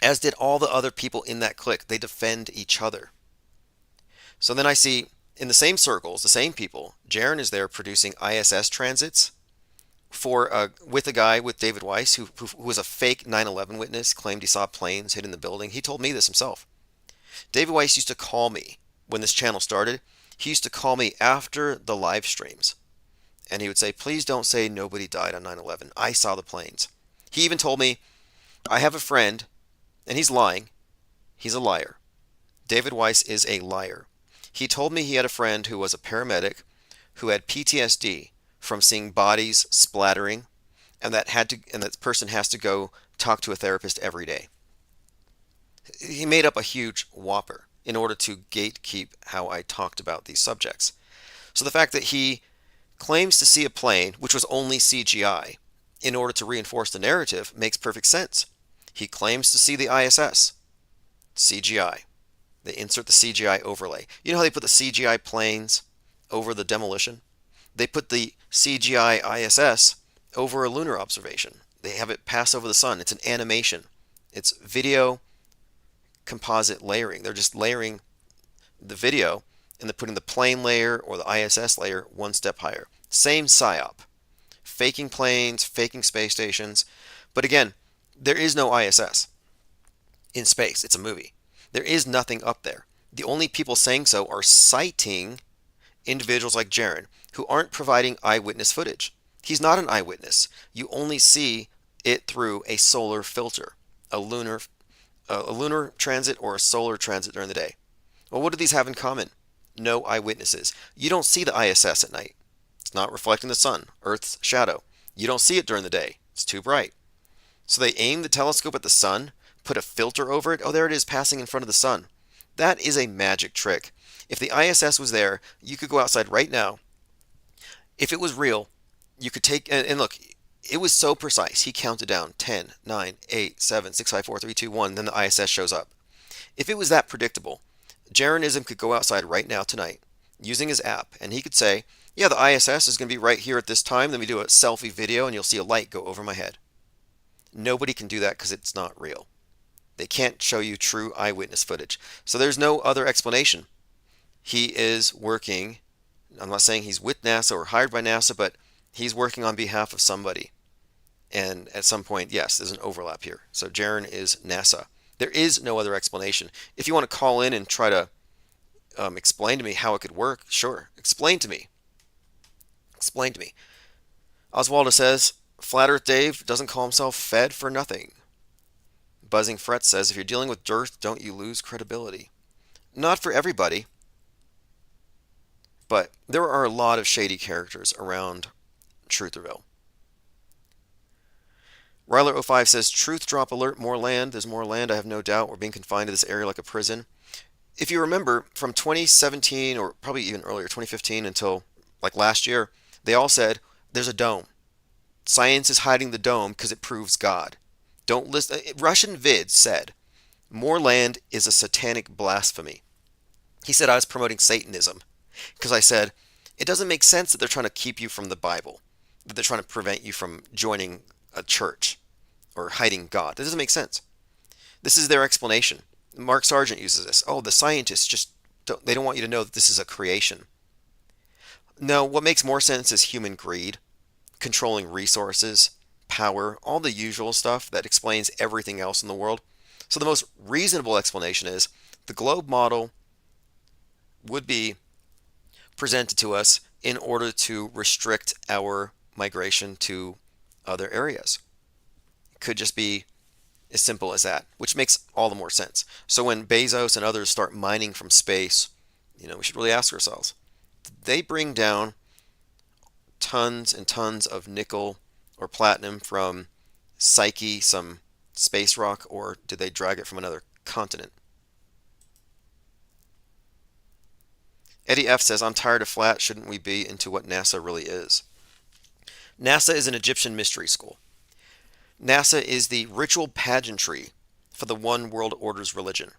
B: as did all the other people in that clique. They defend each other. So then I see in the same circles, the same people, Jaron is there producing ISS transits for with a guy with David Weiss who was a fake 9/11 witness, claimed he saw planes hitting the building. He told me this himself. David Weiss used to call me when this channel started. He used to call me after the live streams, and he would say, please don't say nobody died on 9/11. I saw the planes. He even told me, I have a friend, and he's lying. He's a liar. David Weiss is a liar. He told me he had a friend who was a paramedic who had PTSD from seeing bodies splattering, and that person has to go talk to a therapist every day. He made up a huge whopper in order to gatekeep how I talked about these subjects. So the fact that he claims to see a plane, which was only CGI, in order to reinforce the narrative makes perfect sense. He claims to see the ISS. CGI. They insert the CGI overlay. You know how they put the CGI planes over the demolition? They put the CGI ISS over a lunar observation. They have it pass over the sun. It's an animation. It's video composite layering. They're just layering the video and they're putting the plane layer or the ISS layer one step higher. Same psyop. Faking planes, faking space stations. But again, there is no ISS in space. It's a movie. There is nothing up there. The only people saying so are citing individuals like Jaron, who aren't providing eyewitness footage. He's not an eyewitness. You only see it through a solar filter, a lunar transit or a solar transit during the day. Well, what do these have in common? No eyewitnesses. You don't see the ISS at night. It's not reflecting the sun, Earth's shadow. You don't see it during the day. It's too bright. So they aim the telescope at the sun, put a filter over it. Oh, there it is passing in front of the sun. That is a magic trick. If the ISS was there, you could go outside right now. If it was real, you could take, and look, it was so precise. He counted down 10, 9, 8, 7, 6, 5, 4, 3, 2, 1, then the ISS shows up. If it was that predictable, Jeranism could go outside right now tonight using his app, and he could say, yeah, the ISS is going to be right here at this time. Then we do a selfie video, and you'll see a light go over my head. Nobody can do that because it's not real. They can't show you true eyewitness footage. So there's no other explanation. He is working, I'm not saying he's with NASA or hired by NASA, but he's working on behalf of somebody. And at some point, yes, there's an overlap here. So Jeran is NASA. There is no other explanation. If you want to call in and try to explain to me how it could work, sure. Explain to me. Explain to me. Oswaldo says, Flat Earth Dave doesn't call himself Fed for nothing. Buzzing Fret says, if you're dealing with dirt, don't you lose credibility? Not for everybody. But there are a lot of shady characters around Trutherville. Ryler05 says, Truth drop alert, more land. There's more land, I have no doubt. We're being confined to this area like a prison. If you remember, from 2017, or probably even earlier, 2015 until like last year, they all said, there's a dome. Science is hiding the dome because it proves God. Don't listen. Russian Vid said, more land is a satanic blasphemy. He said I was promoting Satanism because I said, it doesn't make sense that they're trying to keep you from the Bible, that they're trying to prevent you from joining a church or hiding God. That doesn't make sense. This is their explanation. Mark Sargent uses this. Oh, the scientists just they don't want you to know that this is a creation. No, what makes more sense is human greed, controlling resources, power, all the usual stuff that explains everything else in the world. So the most reasonable explanation is the globe model would be presented to us in order to restrict our migration to other areas. It could just be as simple as that, which makes all the more sense. So when Bezos and others start mining from space, we should really ask ourselves, did they bring down tons and tons of nickel or platinum from Psyche, some space rock, or did they drag it from another continent? Eddie F says, I'm tired of flat. Shouldn't we be into what NASA really is? NASA is an Egyptian mystery school. NASA is the ritual pageantry for the One World Order's religion.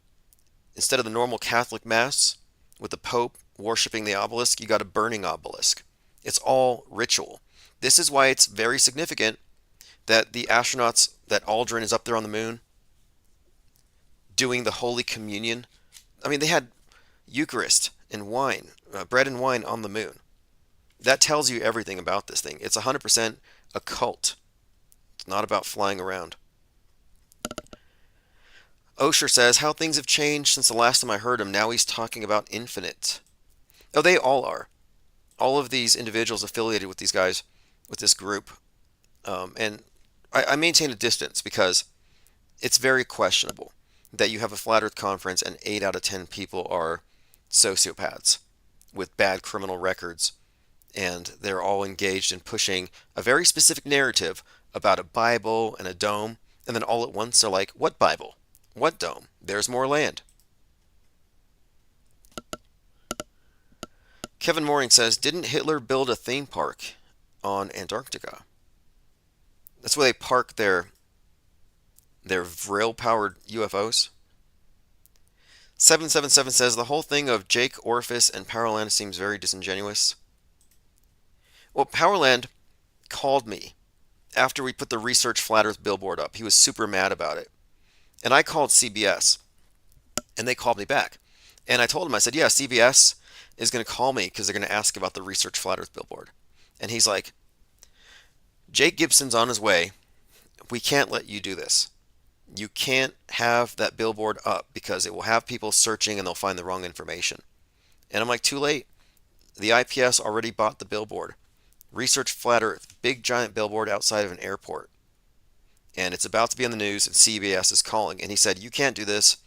B: Instead of the normal Catholic Mass with the Pope worshiping the obelisk, you got a burning obelisk. It's all ritual. This is why it's very significant that the astronauts, that Aldrin is up there on the moon doing the Holy Communion. I mean, they had Eucharist and wine, bread and wine on the moon. That tells you everything about this thing. It's 100% a cult. It's not about flying around. Osher says, how things have changed since the last time I heard him. Now he's talking about infinite. Oh, they all are. All of these individuals affiliated with these guys, with this group. And I maintain a distance because it's very questionable that you have a Flat Earth conference and 8 out of 10 people are sociopaths with bad criminal records. And they're all engaged in pushing a very specific narrative about a Bible and a dome. And then all at once they're like, what Bible? What dome? There's more land. Kevin Mooring says, didn't Hitler build a theme park on Antarctica? That's where they park their Vril-powered UFOs. 777 says, the whole thing of Jake Orphis and Powerland seems very disingenuous. Well, Powerland called me after we put the Research Flat Earth billboard up. He was super mad about it. And I called CBS, and they called me back. And I told him, I said, yeah, CBS is going to call me because they're going to ask about the Research Flat Earth billboard. And he's like, Jake Gibson's on his way. We can't let you do this. You can't have that billboard up because it will have people searching and they'll find the wrong information. And I'm like, too late. The IPS already bought the billboard. Research Flat Earth, big giant billboard outside of an airport. And it's about to be on the news and CBS is calling. And he said, you can't do this.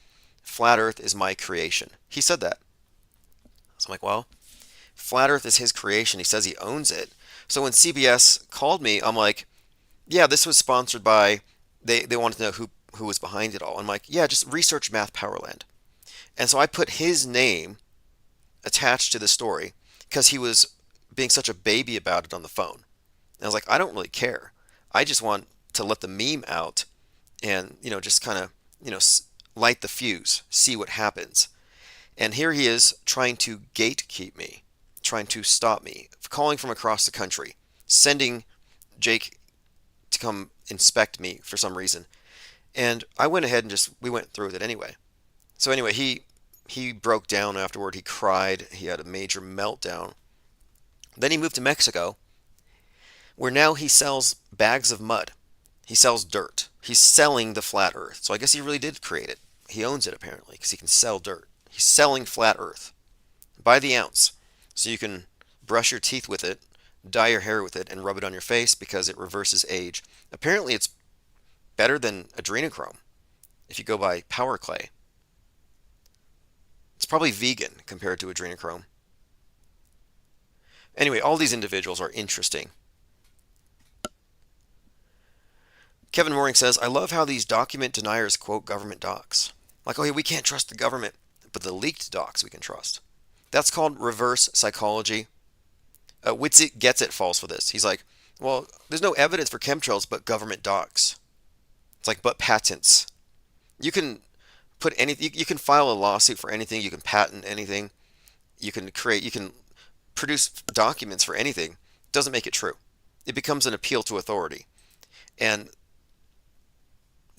B: Flat Earth is my creation. He said that. So I'm like, well, Flat Earth is his creation. He says he owns it. So when CBS called me, I'm like, yeah, this was sponsored by, they wanted to know who was behind it all. I'm like, yeah, just research Math Powerland. And so I put his name attached to the story because he was being such a baby about it on the phone. And I was like, I don't really care. I just want to let the meme out and, just kind of, light the fuse, see what happens. And here he is trying to gatekeep me, trying to stop me, calling from across the country, sending Jake to come inspect me for some reason. And I went ahead and we went through with it anyway. So anyway, he broke down afterward. He cried. He had a major meltdown. Then he moved to Mexico, where now he sells bags of mud. He sells dirt. He's selling the flat earth. So I guess he really did create it. He owns it apparently because he can sell dirt. He's selling flat earth by the ounce. So you can brush your teeth with it, dye your hair with it, and rub it on your face because it reverses age. Apparently it's better than adrenochrome if you go by Power Clay. It's probably vegan compared to adrenochrome. Anyway, all these individuals are interesting. Kevin Mooring says, I love how these document deniers quote government docs. Like, oh, yeah, we can't trust the government, but the leaked docs we can trust. That's called reverse psychology. Witzik gets it falls for this. He's like, well, there's no evidence for chemtrails but government docs. It's like, but patents. You can put anything, you can file a lawsuit for anything, you can patent anything, you can produce documents for anything. It doesn't make it true. It becomes an appeal to authority. And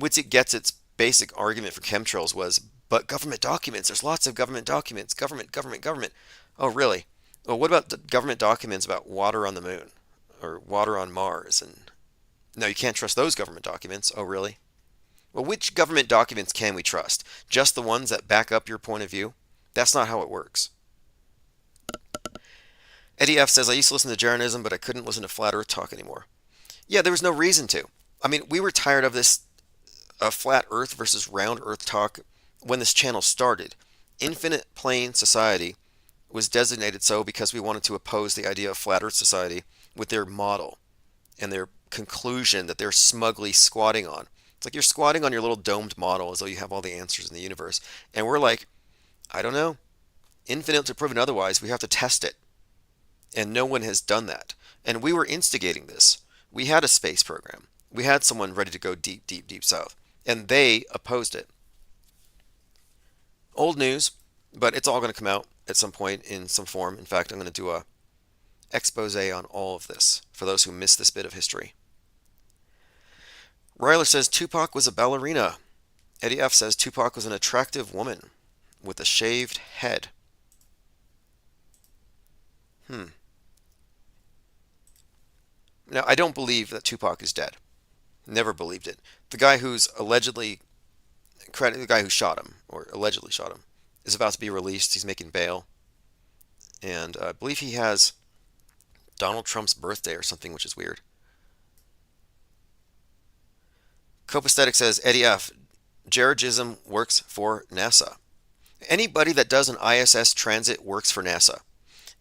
B: Witzik gets its basic argument for chemtrails was, but government documents, there's lots of government documents, government. Oh, really? Well, what about the government documents about water on the moon or water on Mars? And no, you can't trust those government documents. Oh, really? Well, which government documents can we trust? Just the ones that back up your point of view? That's not how it works. Eddie F. says, I used to listen to Jeranism, but I couldn't listen to Flat Earth talk anymore. Yeah, there was no reason to. I mean, we were tired of this Flat Earth versus Round Earth talk when this channel started. Infinite Plane Society was designated so because we wanted to oppose the idea of Flat Earth Society with their model and their conclusion that they're smugly squatting on. It's like you're squatting on your little domed model as though you have all the answers in the universe. And we're like, I don't know. Infinite to proven otherwise, we have to test it. And no one has done that. And we were instigating this. We had a space program. We had someone ready to go deep, deep, deep south. And they opposed it. Old news, but it's all going to come out at some point in some form. In fact, I'm going to do a expose on all of this for those who missed this bit of history. Ryler says Tupac was a ballerina. Eddie F. says Tupac was an attractive woman with a shaved head. Now, I don't believe that Tupac is dead. Never believed it. The guy who's the guy who shot him, or allegedly shot him, is about to be released. He's making bail. And I believe he has Donald Trump's birthday or something, which is weird. Copaesthetic says, Eddie F., Jaredism works for NASA. Anybody that does an ISS transit works for NASA.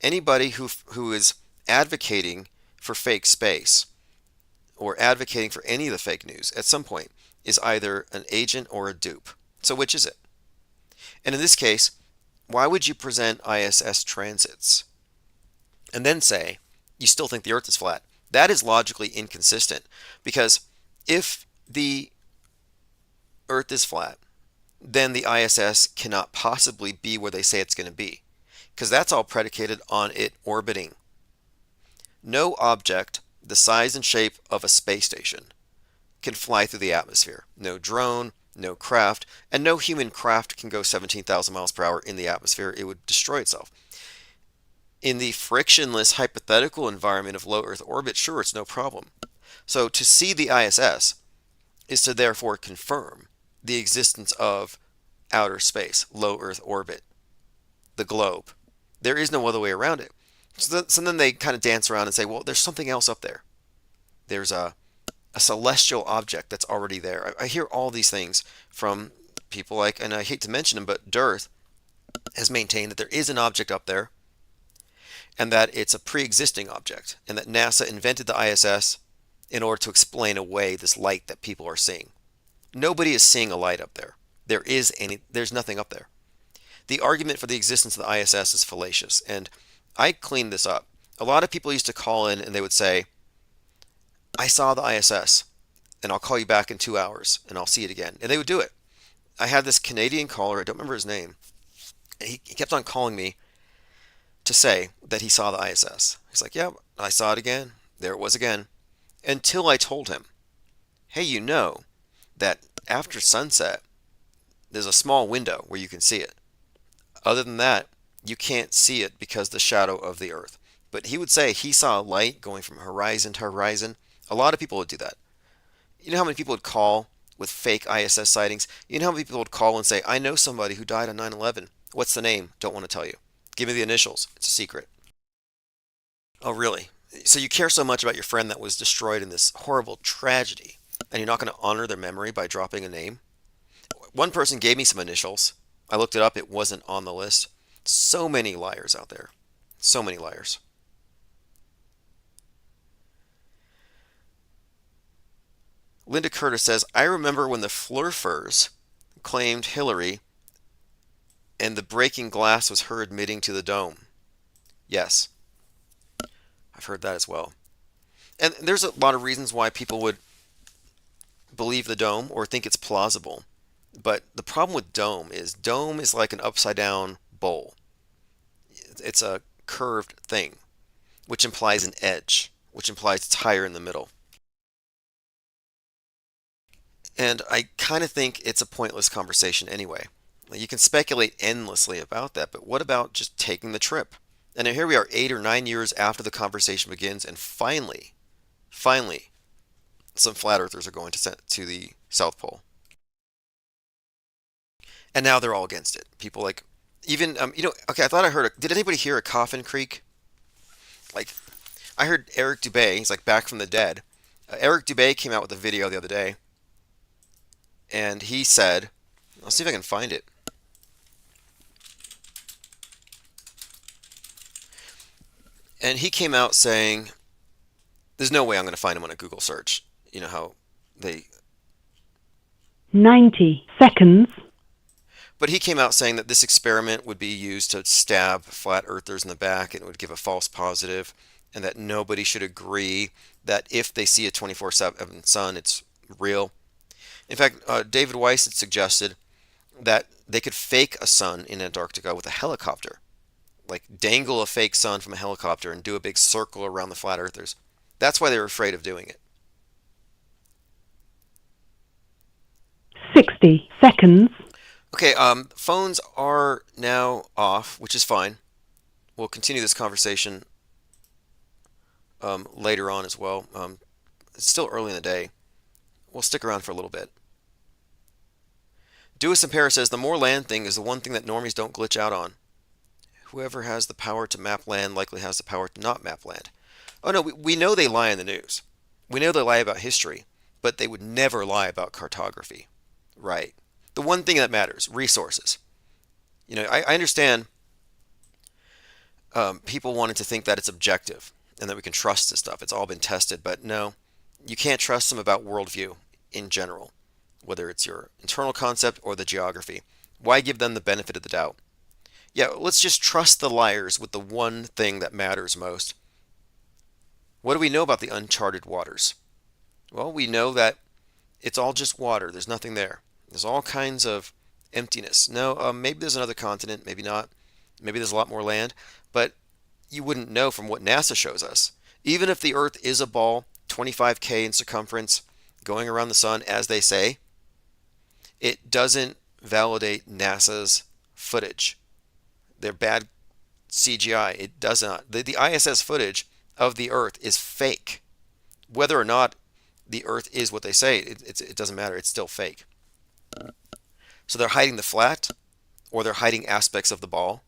B: Anybody who is advocating for fake space or advocating for any of the fake news at some point is either an agent or a dupe. So which is it? And in this case, why would you present ISS transits and then say you still think the Earth is flat? That is logically inconsistent, because if the Earth is flat, then the ISS cannot possibly be where they say it's going to be, because that's all predicated on it orbiting. No object the size and shape of a space station can fly through the atmosphere. No drone, no craft, and no human craft can go 17,000 miles per hour in the atmosphere. It would destroy itself. In the frictionless hypothetical environment of low Earth orbit, sure, it's no problem. So to see the ISS is to therefore confirm the existence of outer space, low Earth orbit, the globe. There is no other way around it. So then they kind of dance around and say, well, there's something else up there. There's a celestial object that's already there. I hear all these things from people like, and I hate to mention them, but Dearth, has maintained that there is an object up there and that it's a pre-existing object, and that NASA invented the ISS in order to explain away this light that people are seeing. Nobody is seeing a light up there. There's nothing up there. The argument for the existence of the ISS is fallacious, and I cleaned this up. A lot of people used to call in and they would say, I saw the ISS, and I'll call you back in 2 hours, and I'll see it again. And they would do it. I had this Canadian caller, I don't remember his name. He kept on calling me to say that he saw the ISS. He's like, yeah, I saw it again. There it was again. Until I told him, hey, you know that after sunset, there's a small window where you can see it. Other than that, you can't see it because the shadow of the Earth. But he would say he saw a light going from horizon to horizon. A lot of people would do that. You know how many people would call with fake ISS sightings? You know how many people would call and say, I know somebody who died on 9/11. What's the name? Don't want to tell you. Give me the initials. It's a secret. Oh, really? So you care so much about your friend that was destroyed in this horrible tragedy, and you're not going to honor their memory by dropping a name? One person gave me some initials. I looked it up. It wasn't on the list. So many liars out there. So many liars. Linda Curtis says, I remember when the Flurfers claimed Hillary and the breaking glass was her admitting to the dome. Yes, I've heard that as well. And there's a lot of reasons why people would believe the dome or think it's plausible. But the problem with dome is like an upside down bowl. It's a curved thing, which implies an edge, which implies it's higher in the middle. And I kind of think it's a pointless conversation anyway. You can speculate endlessly about that, but what about just taking the trip? And here we are 8 or 9 years after the conversation begins, and finally, some flat earthers are going to the South Pole. And now they're all against it. People like, even, okay, I thought I heard, did anybody hear a Coffin Creek? Like, I heard Eric Dubay, he's like back from the dead. Eric Dubay came out with a video the other day, and he said, I'll see if I can find it. And he came out saying, there's no way I'm going to find him on a Google search. You know how they...
N: 90 seconds.
B: But he came out saying that this experiment would be used to stab flat earthers in the back and it would give a false positive, and that nobody should agree that if they see a 24/7 sun, it's real. In fact, David Weiss had suggested that they could fake a sun in Antarctica with a helicopter. Like dangle a fake sun from a helicopter and do a big circle around the flat earthers. That's why they were afraid of doing it.
N: 60 seconds.
B: Okay, phones are now off, which is fine. We'll continue this conversation later on as well. It's still early in the day. We'll stick around for a little bit. Dewis and Paris says the more land thing is the one thing that normies don't glitch out on. Whoever has the power to map land likely has the power to not map land. Oh no, we know they lie in the news. We know they lie about history, but they would never lie about cartography. Right. The one thing that matters, resources. You know, I understand people wanting to think that it's objective and that we can trust this stuff. It's all been tested, but no, you can't trust them about worldview in general, whether it's your internal concept or the geography. Why give them the benefit of the doubt? Yeah, let's just trust the liars with the one thing that matters most. What do we know about the uncharted waters? Well, we know that it's all just water. There's nothing there. There's all kinds of emptiness. No, maybe there's another continent, maybe not. Maybe there's a lot more land, but you wouldn't know from what NASA shows us. Even if the Earth is a ball, 25K in circumference, going around the sun, as they say, it doesn't validate NASA's footage. They're bad CGI. It does not. The ISS footage of the Earth is fake. Whether or not the Earth is what they say, it doesn't matter. It's still fake. So they're hiding the flat, or they're hiding aspects of the ball,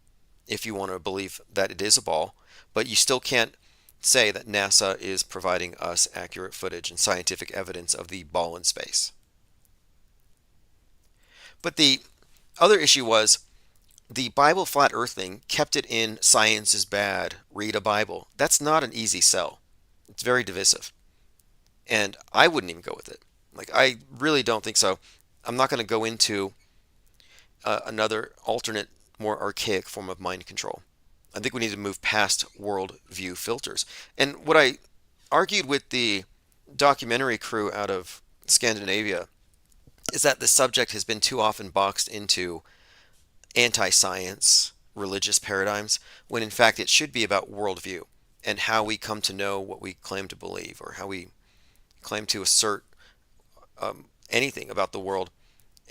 B: if you want to believe that it is a ball. But you still can't say that NASA is providing us accurate footage and scientific evidence of the ball in space. But the other issue was, the Bible flat earth thing kept it in science is bad, read a Bible. That's not an easy sell. It's very divisive. And I wouldn't even go with it. Like, I really don't think so. I'm not going to go into another alternate, more archaic form of mind control. I think we need to move past worldview filters. And what I argued with the documentary crew out of Scandinavia is that the subject has been too often boxed into anti-science religious paradigms, when in fact it should be about worldview and how we come to know what we claim to believe, or how we claim to assert anything about the world,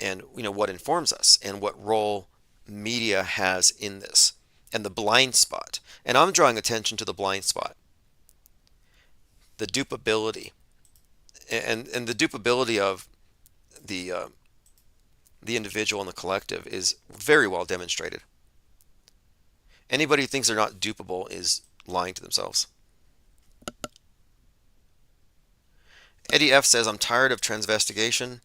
B: and what informs us and what role media has in this, and the blind spot. And I'm drawing attention to the blind spot, the dupability, and the dupability of the individual and the collective is very well demonstrated. Anybody who thinks they're not dupable is lying to themselves. Eddie F says, I'm tired of transvestigation.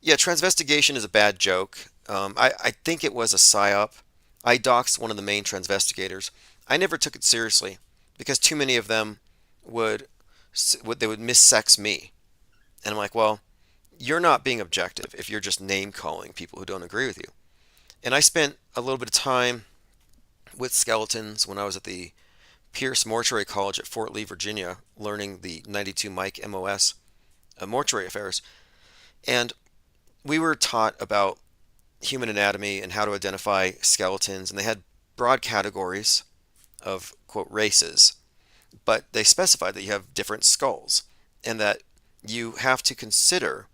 B: Yeah, transvestigation is a bad joke. I think it was a psyop. I doxed one of the main transvestigators. I never took it seriously because too many of them would missex me. And I'm like, well, you're not being objective if you're just name calling people who don't agree with you. And I spent a little bit of time with skeletons when I was at the Pierce Mortuary College at Fort Lee, Virginia, learning the 92 Mike MOS mortuary affairs. And we were taught about human anatomy and how to identify skeletons, and they had broad categories of, quote, races, but they specified that you have different skulls and that you have to consider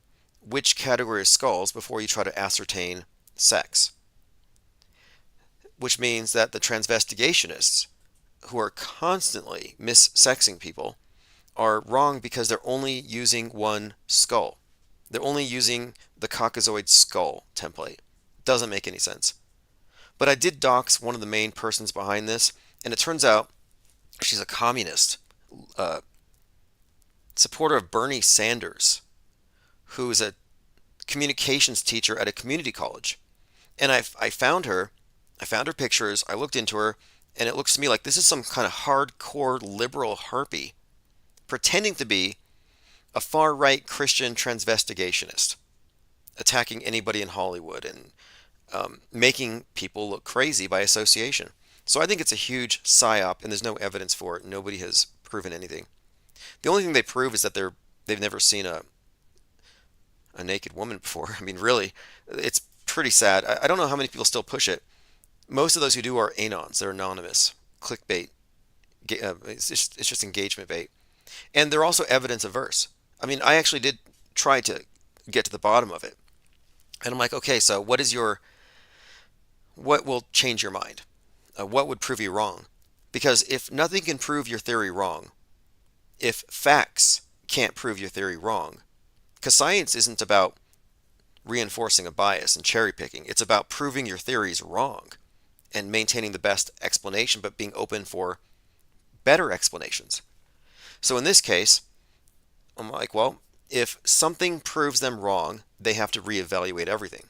B: which category of skulls before you try to ascertain sex, which means that the transvestigationists who are constantly missexing people are wrong because they're only using one skull. They're only using the Caucasoid skull template. Doesn't make any sense. But I did dox one of the main persons behind this, and it turns out she's a communist, supporter of Bernie Sanders, who is a communications teacher at a community college. And I found her. I found her pictures. I looked into her, and it looks to me like this is some kind of hardcore liberal harpy pretending to be a far-right Christian transvestigationist, attacking anybody in Hollywood and making people look crazy by association. So I think it's a huge psyop, and there's no evidence for it. Nobody has proven anything. The only thing they prove is that they've never seen a naked woman before. I mean, really, it's pretty sad. I don't know how many people still push it. Most of those who do are anons. They're anonymous, clickbait. It's just engagement bait. And they're also evidence averse. I mean, I actually did try to get to the bottom of it. And I'm like, okay, so what will change your mind? What would prove you wrong? Because if nothing can prove your theory wrong, if facts can't prove your theory wrong, because science isn't about reinforcing a bias and cherry picking. It's about proving your theories wrong and maintaining the best explanation, but being open for better explanations. So in this case, I'm like, well, if something proves them wrong, they have to reevaluate everything.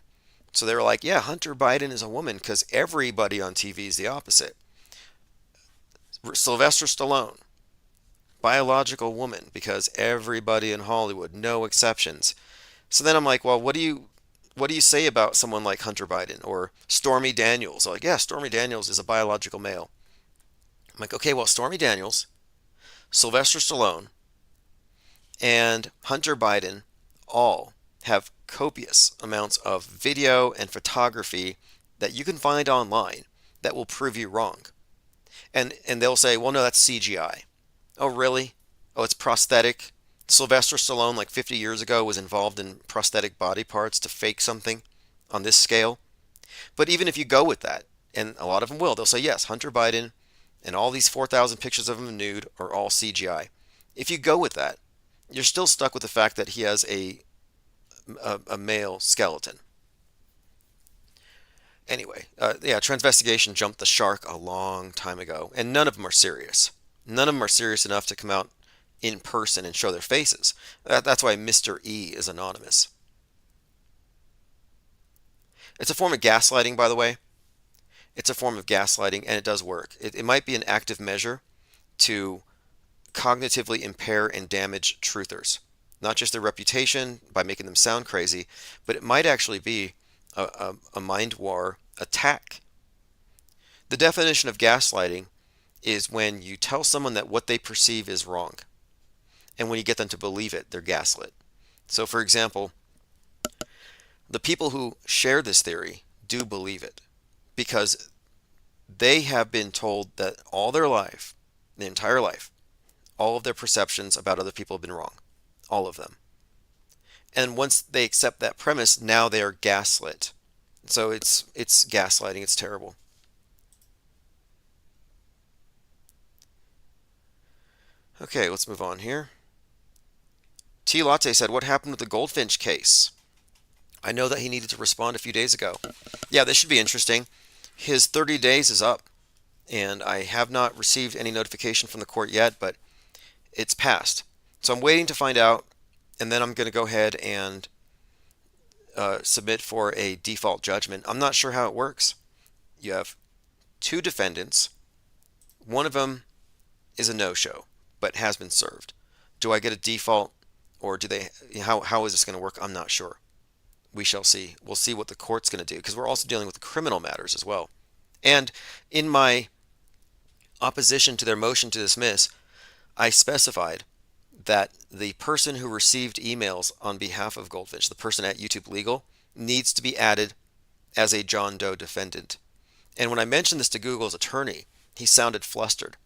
B: So they were like, yeah, Hunter Biden is a woman because everybody on TV is the opposite. Sylvester Stallone, biological woman because everybody in Hollywood, no exceptions. So then I'm like, well, what do you say about someone like Hunter Biden or Stormy Daniels? Like, yeah, Stormy Daniels is a biological male. I'm like, okay, well, Stormy Daniels, Sylvester Stallone, and Hunter Biden all have copious amounts of video and photography that you can find online that will prove you wrong. And they'll say, well, no, that's CGI. Oh, really? Oh, it's prosthetic. Sylvester Stallone, like 50 years ago, was involved in prosthetic body parts to fake something on this scale. But even if you go with that, and a lot of them will, they'll say, yes, Hunter Biden and all these 4,000 pictures of him nude are all CGI. If you go with that, you're still stuck with the fact that he has a male skeleton. Anyway, yeah, transvestigation jumped the shark a long time ago, and none of them are serious. None of them are serious enough to come out in person and show their faces. That's why Mr. E is anonymous. It's a form of gaslighting, by the way. It's a form of gaslighting, and it does work. It might be an active measure to cognitively impair and damage truthers, not just their reputation by making them sound crazy, but it might actually be a mind war attack. The definition of gaslighting is when you tell someone that what they perceive is wrong, and when you get them to believe it, they're gaslit. So, for example, the people who share this theory do believe it because they have been told that all their life, the entire life, all of their perceptions about other people have been wrong. All of them. And once they accept that premise, now they are gaslit. So it's gaslighting. It's terrible. Okay, let's move on here. T. Latte said, what happened with the Goldfinch case? I know that he needed to respond a few days ago. Yeah, this should be interesting. His 30 days is up, and I have not received any notification from the court yet, but it's passed. So I'm waiting to find out, and then I'm going to go ahead and submit for a default judgment. I'm not sure how it works. You have two defendants. One of them is a no-show, but has been served. Do I get a default, or do they? How is this going to work? I'm not sure. We shall see. We'll see what the court's going to do, because we're also dealing with criminal matters as well. And in my opposition to their motion to dismiss, I specified that the person who received emails on behalf of Goldfinch, the person at YouTube Legal, needs to be added as a John Doe defendant. And when I mentioned this to Google's attorney, he sounded flustered.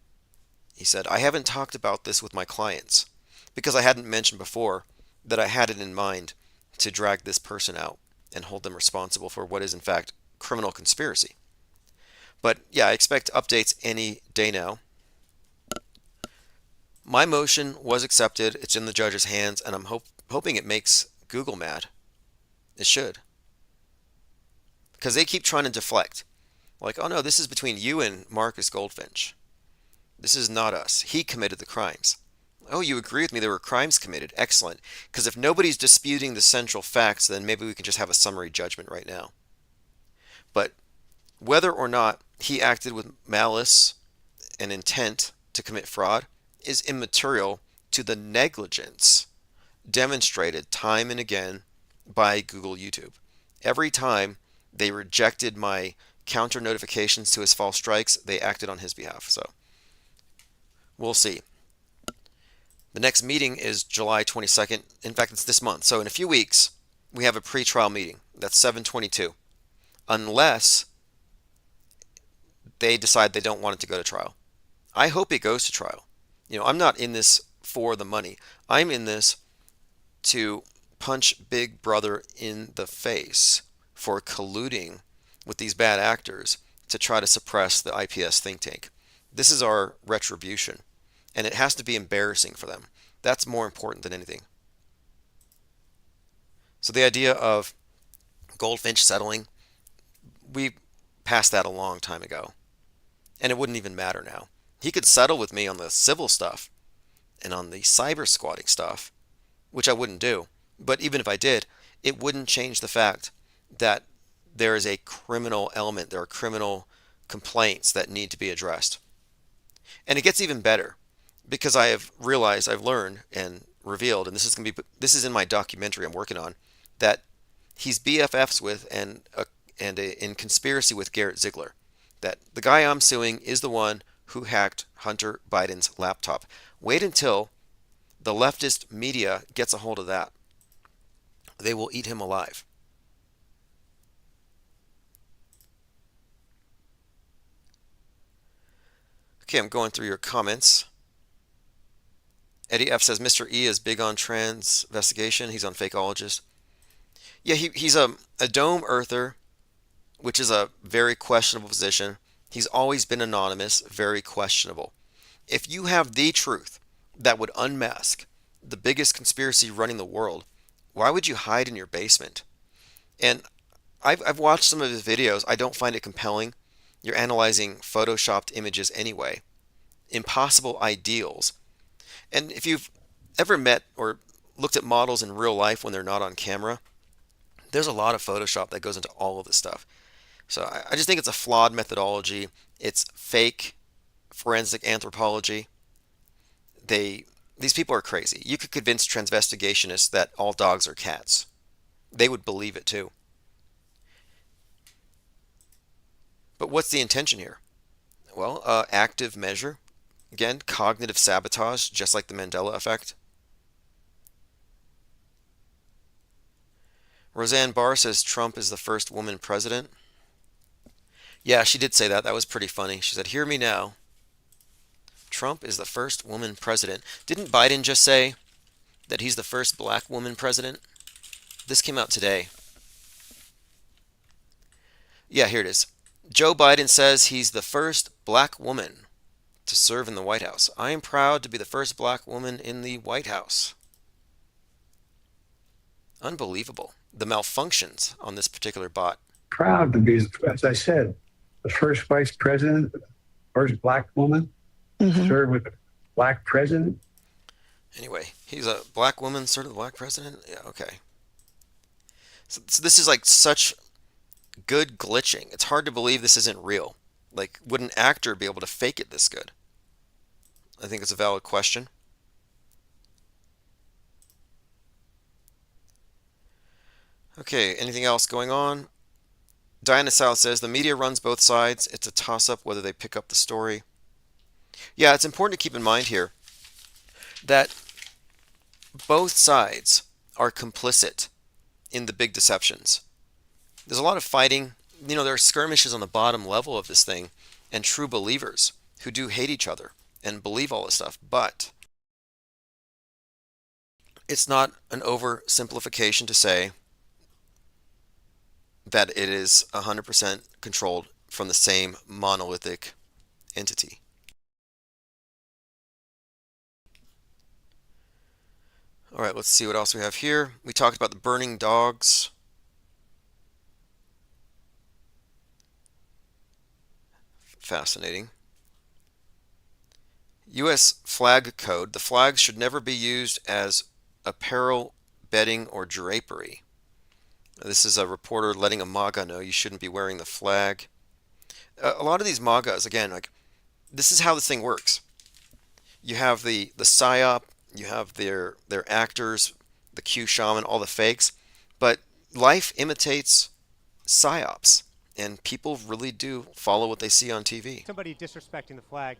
B: He said, I haven't talked about this with my clients because I hadn't mentioned before that I had it in mind to drag this person out and hold them responsible for what is in fact criminal conspiracy. But yeah, I expect updates any day now. My motion was accepted. It's in the judge's hands, and I'm hoping it makes Google mad. It should. Because they keep trying to deflect. Like, oh no, this is between you and Marcus Goldfinch. This is not us. He committed the crimes. Oh, you agree with me there were crimes committed. Excellent. Because if nobody's disputing the central facts, then maybe we can just have a summary judgment right now. But whether or not he acted with malice and intent to commit fraud is immaterial to the negligence demonstrated time and again by Google YouTube. Every time they rejected my counter notifications to his false strikes, they acted on his behalf. So we'll see. The next meeting is July 22nd. In fact, it's this month. So in a few weeks, we have a pre-trial meeting. That's 7/22. Unless they decide they don't want it to go to trial. I hope it goes to trial. You know, I'm not in this for the money. I'm in this to punch Big Brother in the face for colluding with these bad actors to try to suppress the IPS think tank. This is our retribution, and it has to be embarrassing for them. That's more important than anything. So the idea of Goldfinch settling, we passed that a long time ago, and it wouldn't even matter now. He could settle with me on the civil stuff and on the cyber squatting stuff, which I wouldn't do. But even if I did, it wouldn't change the fact that there is a criminal element. There are criminal complaints that need to be addressed. And it gets even better because I have realized, I've learned and revealed, and this is in my documentary I'm working on, that he's BFFs with and in conspiracy with Garrett Ziegler. That the guy I'm suing is the one who hacked Hunter Biden's laptop. Wait until the leftist media gets a hold of that. They will eat him alive. Okay, I'm going through your comments. Eddie F says Mr. E is big on trans investigation. He's on Fakeologist. Yeah, he's a dome earther, which is a very questionable position. He's always been anonymous, very questionable. If you have the truth that would unmask the biggest conspiracy running the world, why would you hide in your basement? And I've watched some of his videos. I don't find it compelling. You're analyzing photoshopped images anyway. Impossible ideals. And if you've ever met or looked at models in real life when they're not on camera, there's a lot of Photoshop that goes into all of this stuff. So I just think it's a flawed methodology. It's fake forensic anthropology. These people are crazy. You could convince transvestigationists that all dogs are cats. They would believe it too. But what's the intention here? Well, active measure. Again, cognitive sabotage, just like the Mandela effect. Roseanne Barr says Trump is the first woman president. Yeah, she did say that. That was pretty funny. She said, "Hear me now. Trump is the first woman president." Didn't Biden just say that he's the first black woman president? This came out today. Yeah, here it is. Joe Biden says he's the first black woman to serve in the White House. I am proud to be the first black woman in the White House. Unbelievable. The malfunctions on this particular bot.
O: Proud to be, as I said, the first vice president, first black woman to serve with a black president.
B: Anyway, he's a black woman, sort of the black president? Yeah, okay. So this is like such good glitching. It's hard to believe this isn't real. Like, would an actor be able to fake it this good? I think it's a valid question. Okay, anything else going on? Diana South says, the media runs both sides. It's a toss-up whether they pick up the story. Yeah, it's important to keep in mind here that both sides are complicit in the big deceptions. There's a lot of fighting. There are skirmishes on the bottom level of this thing and true believers who do hate each other and believe all this stuff. But it's not an oversimplification to say that it is 100% controlled from the same monolithic entity. All right, let's see what else we have here. We talked about the burning dogs. Fascinating. U.S. flag code. The flags should never be used as apparel, bedding, or drapery. This is a reporter letting a MAGA know you shouldn't be wearing the flag. A lot of these MAGAs, again, like, this is how this thing works. You have the PSYOP, you have their actors, the Q shaman, all the fakes, but life imitates PSYOPs, and people really do follow what they see on TV.
P: Somebody disrespecting the flag,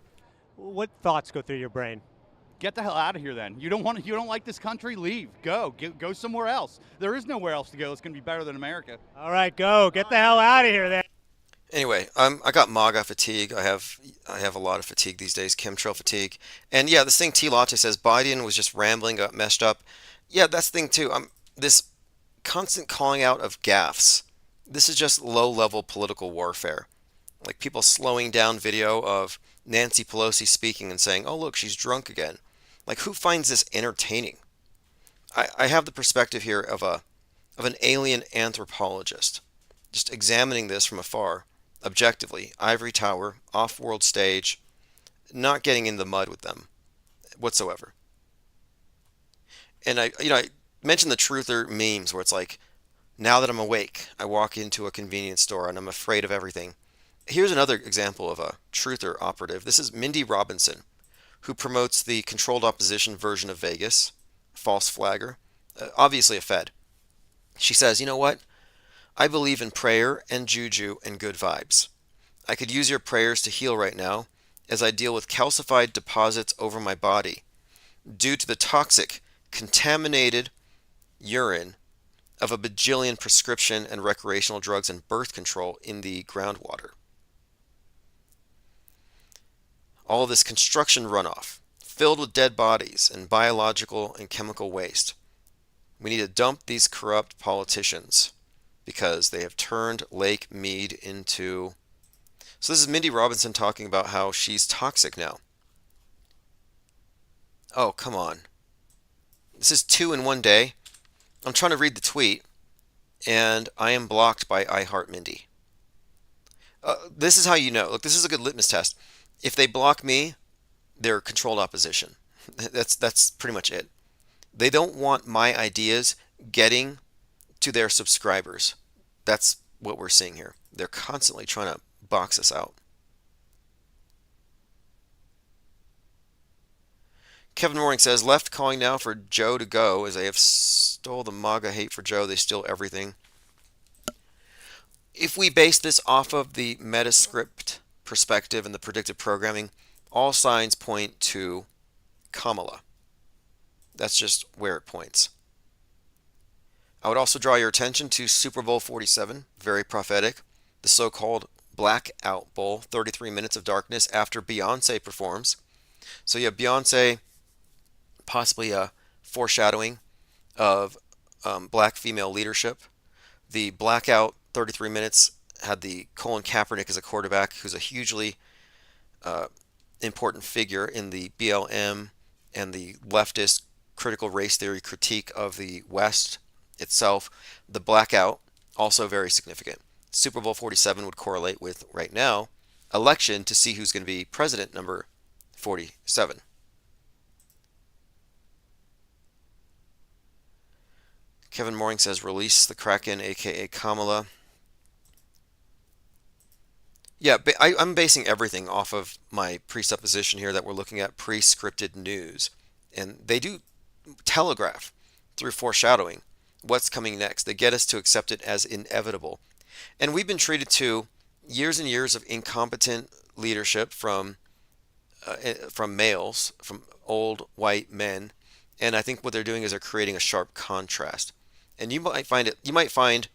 P: what thoughts go through your brain?
Q: Get the hell out of here then. You don't like this country? Leave. Go somewhere else. There is nowhere else to go that's going to be better than America.
P: All right, go. Get the hell out of here then.
B: Anyway, I got MAGA fatigue. I have a lot of fatigue these days, chemtrail fatigue. And yeah, this thing T Latte says Biden was just rambling, got messed up. Yeah, that's the thing too. This constant calling out of gaffes. This is just low-level political warfare. Like people slowing down video of Nancy Pelosi speaking and saying, "Oh, look, she's drunk again." Like, who finds this entertaining? I have the perspective here of an alien anthropologist, just examining this from afar, objectively, ivory tower, off-world stage, not getting in the mud with them whatsoever. And I mentioned the truther memes where it's like, now that I'm awake, I walk into a convenience store and I'm afraid of everything. Here's another example of a truther operative. This is Mindy Robinson, who promotes the controlled opposition version of Vegas, false flagger, obviously a Fed. She says, you know what? I believe in prayer and juju and good vibes. I could use your prayers to heal right now as I deal with calcified deposits over my body due to the toxic, contaminated urine of a bajillion prescription and recreational drugs and birth control in the groundwater. All of this construction runoff, filled with dead bodies and biological and chemical waste. We need to dump these corrupt politicians because they have turned Lake Mead into... So this is Mindy Robinson talking about how she's toxic now. Oh, come on. This is 2 in 1 day. I'm trying to read the tweet, and I am blocked by iHeartMindy. This is how you know. Look, this is a good litmus test. If they block me, they're controlled opposition. That's pretty much it. They don't want my ideas getting to their subscribers. That's what we're seeing here. They're constantly trying to box us out. Kevin Mooring says, left calling now for Joe to go as they have stole the MAGA hate for Joe. They steal everything. If we base this off of the Metascript perspective and the predictive programming, all signs point to Kamala. That's just where it points. I would also draw your attention to Super Bowl 47, very prophetic, the so-called Blackout Bowl, 33 minutes of darkness after Beyonce performs. So you have Beyonce, possibly a foreshadowing of black female leadership. The Blackout 33 minutes had the Colin Kaepernick as a quarterback, who's a hugely important figure in the BLM and the leftist critical race theory critique of the West itself. The Blackout, also very significant. Super Bowl 47 would correlate with, right now, election to see who's going to be president number 47. Kevin Mooring says, release the Kraken, aka Kamala. Yeah, I'm basing everything off of my presupposition here that we're looking at pre-scripted news. And they do telegraph through foreshadowing what's coming next. They get us to accept it as inevitable. And we've been treated to years and years of incompetent leadership from males, from old white men. And I think what they're doing is they're creating a sharp contrast. And you might find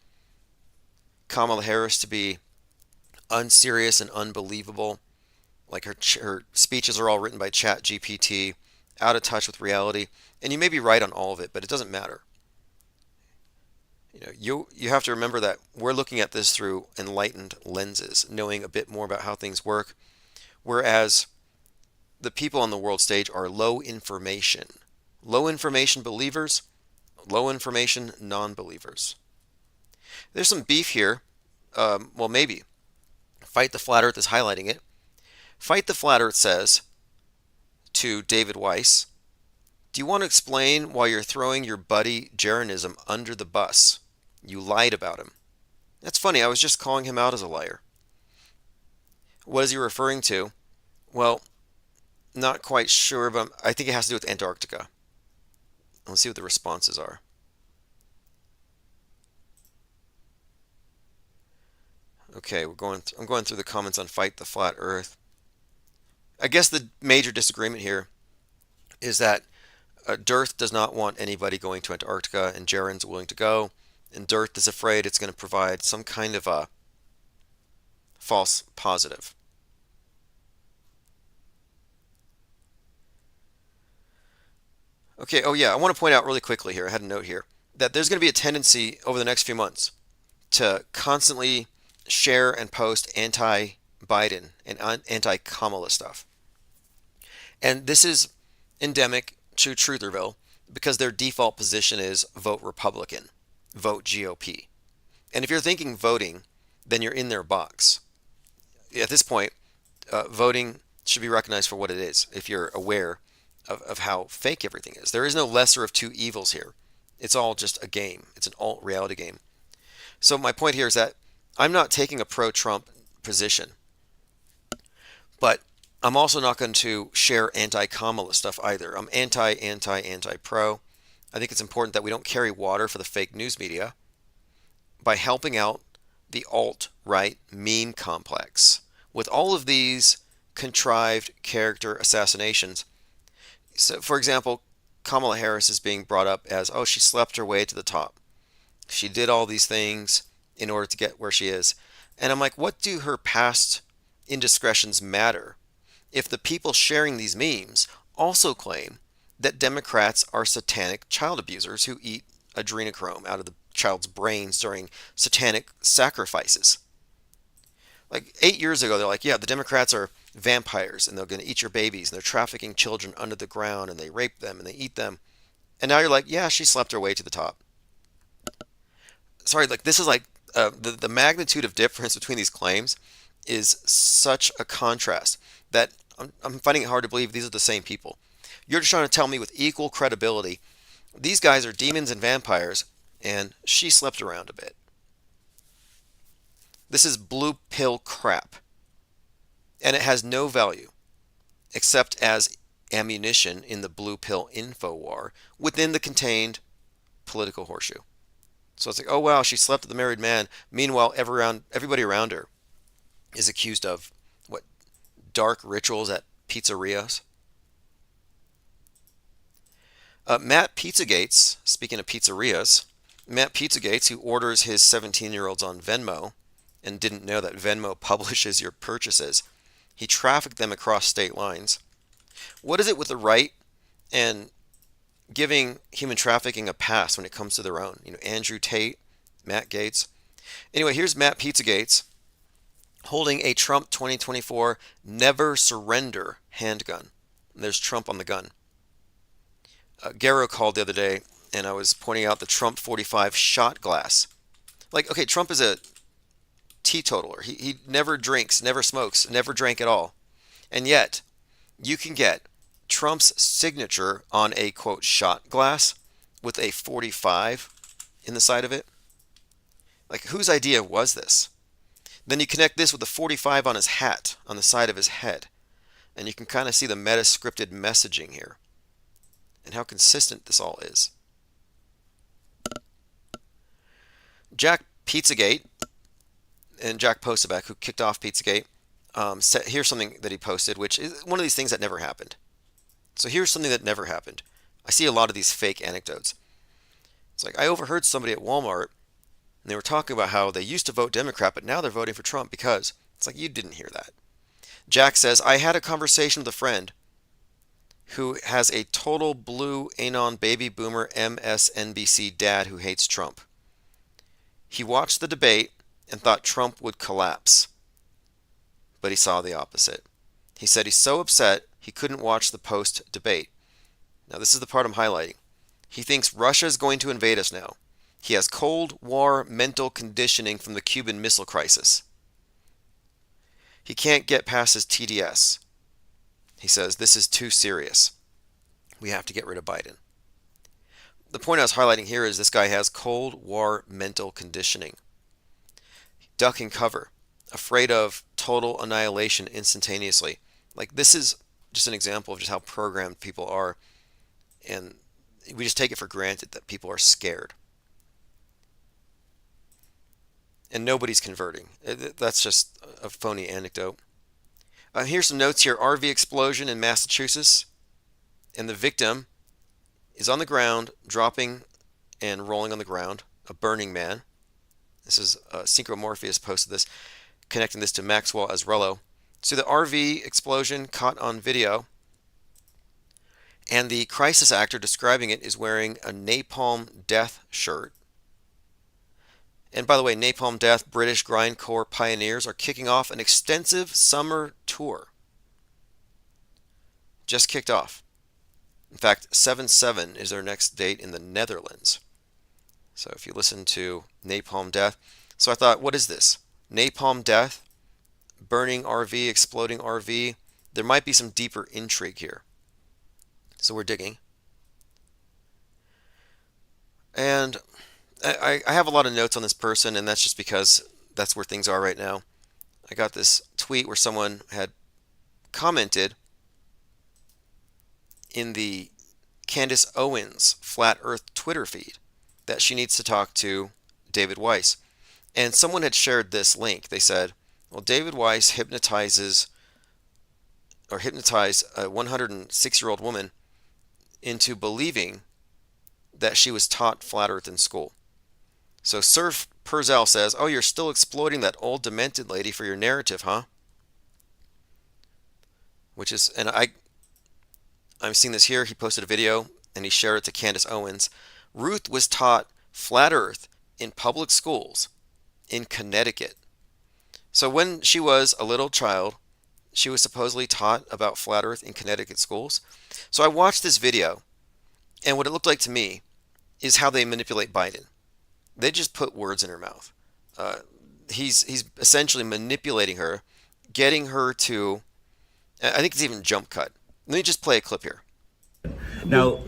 B: Kamala Harris to be unserious and unbelievable. Like her speeches are all written by ChatGPT, out of touch with reality. And you may be right on all of it, but it doesn't matter. You have to remember that we're looking at this through enlightened lenses, knowing a bit more about how things work, whereas the people on the world stage are low information believers, low information non-believers. There's some beef here. Well, maybe. Fight the Flat Earth is highlighting it. Fight the Flat Earth says to David Weiss, do you want to explain why you're throwing your buddy Jeranism under the bus? You lied about him. That's funny. I was just calling him out as a liar. What is he referring to? Well, not quite sure, but I think it has to do with Antarctica. Let's see what the responses are. Okay, I'm going through the comments on Fight the Flat Earth. I guess the major disagreement here is that Dearth does not want anybody going to Antarctica, and Jaren's willing to go, and Dearth is afraid it's going to provide some kind of a false positive. Okay, oh yeah, I want to point out really quickly here, I had a note here, that there's going to be a tendency over the next few months to constantly share and post anti-Biden and anti-Kamala stuff. And this is endemic to Trutherville because their default position is vote Republican, vote GOP. And if you're thinking voting, then you're in their box. At this point, voting should be recognized for what it is if you're aware of how fake everything is. There is no lesser of two evils here. It's all just a game. It's an alt reality game. So my point here is that I'm not taking a pro-Trump position, but I'm also not going to share anti-Kamala stuff either. I'm anti-pro. I think it's important that we don't carry water for the fake news media by helping out the alt-right meme complex with all of these contrived character assassinations. So, for example, Kamala Harris is being brought up as, oh, she slept her way to the top. She did all these things in order to get where she is. And I'm like, what do her past indiscretions matter if the people sharing these memes also claim that Democrats are satanic child abusers who eat adrenochrome out of the child's brains during satanic sacrifices? Like 8 years ago, they're like, yeah, the Democrats are vampires and they're going to eat your babies and they're trafficking children under the ground and they rape them and they eat them. And now you're like, yeah, she slept her way to the top. Sorry, like this is like the magnitude of difference between these claims is such a contrast that I'm finding it hard to believe these are the same people. You're just trying to tell me with equal credibility, these guys are demons and vampires and she slept around a bit. This is blue pill crap. And it has no value except as ammunition in the blue pill info war within the contained political horseshoe. So it's like, oh wow, she slept with the married man. Meanwhile, everybody around her is accused of what, dark rituals at pizzerias. Matt Pizzagates, speaking of pizzerias, Matt Pizzagates, who orders his 17-year-olds on Venmo and didn't know that Venmo publishes your purchases, he trafficked them across state lines. What is it with the right and giving human trafficking a pass when it comes to their own? Andrew Tate, Matt Gaetz. Anyway, here's Matt Pizzagates holding a Trump 2024 Never Surrender handgun. And there's Trump on the gun. Garrow called the other day, and I was pointing out the Trump 45 shot glass. Like, okay, Trump is a teetotaler. He never drinks, never smokes, never drank at all. And yet, you can get Trump's signature on a, quote, shot glass with a 45 in the side of it. Like, whose idea was this? Then you connect this with a 45 on his hat, on the side of his head. And you can kind of see the meta-scripted messaging here. And how consistent this all is. Jack Pizzagate, and Jack Posobiec, who kicked off Pizzagate, here's something that he posted, which is one of these things that never happened. So here's something that never happened. I see a lot of these fake anecdotes. It's like, I overheard somebody at Walmart, and they were talking about how they used to vote Democrat, but now they're voting for Trump because... It's like, you didn't hear that. Jack says, I had a conversation with a friend who has a total blue anon baby boomer MSNBC dad who hates Trump. He watched the debate and thought Trump would collapse, but he saw the opposite. He said he's so upset he couldn't watch the post-debate. Now this is the part I'm highlighting. He thinks Russia is going to invade us now. He has Cold War mental conditioning from the Cuban Missile Crisis. He can't get past his TDS. He says, this is too serious. We have to get rid of Biden. The point I was highlighting here is this guy has Cold War mental conditioning. Duck and cover. Afraid of total annihilation instantaneously. Like, this is just an example of just how programmed people are. And we just take it for granted that people are scared. And nobody's converting. That's just a phony anecdote. Here's some notes here. RV explosion in Massachusetts. And the victim is on the ground, dropping and rolling on the ground. A burning man. This is Synchromorpheus posted this, connecting this to Maxwell Azarello. So the RV explosion caught on video. And the crisis actor describing it is wearing a Napalm Death shirt. And by the way, Napalm Death, British grindcore pioneers, are kicking off an extensive summer tour. Just kicked off. In fact, 7/7 is their next date in the Netherlands. So if you listen to Napalm Death. So I thought, what is this? Napalm Death, burning RV, exploding RV. There might be some deeper intrigue here. So we're digging. And I have a lot of notes on this person, and that's just because that's where things are right now. I got this tweet where someone had commented in the Candace Owens Flat Earth Twitter feed that she needs to talk to David Weiss. And someone had shared this link. They said, well, David Weiss hypnotized a 106-year-old woman into believing that she was taught flat earth in school. So Surf Purzel says, oh, you're still exploiting that old demented lady for your narrative, huh? Which is, and I'm seeing this here. He posted a video and he shared it to Candace Owens. Ruth was taught flat earth in public schools in Connecticut. So when she was a little child, she was supposedly taught about flat earth in Connecticut schools. So I watched this video, and what it looked like to me is how they manipulate Biden. They just put words in her mouth. He's essentially manipulating her, getting her to, I think it's even jump cut. Let me just play a clip here.
R: Now,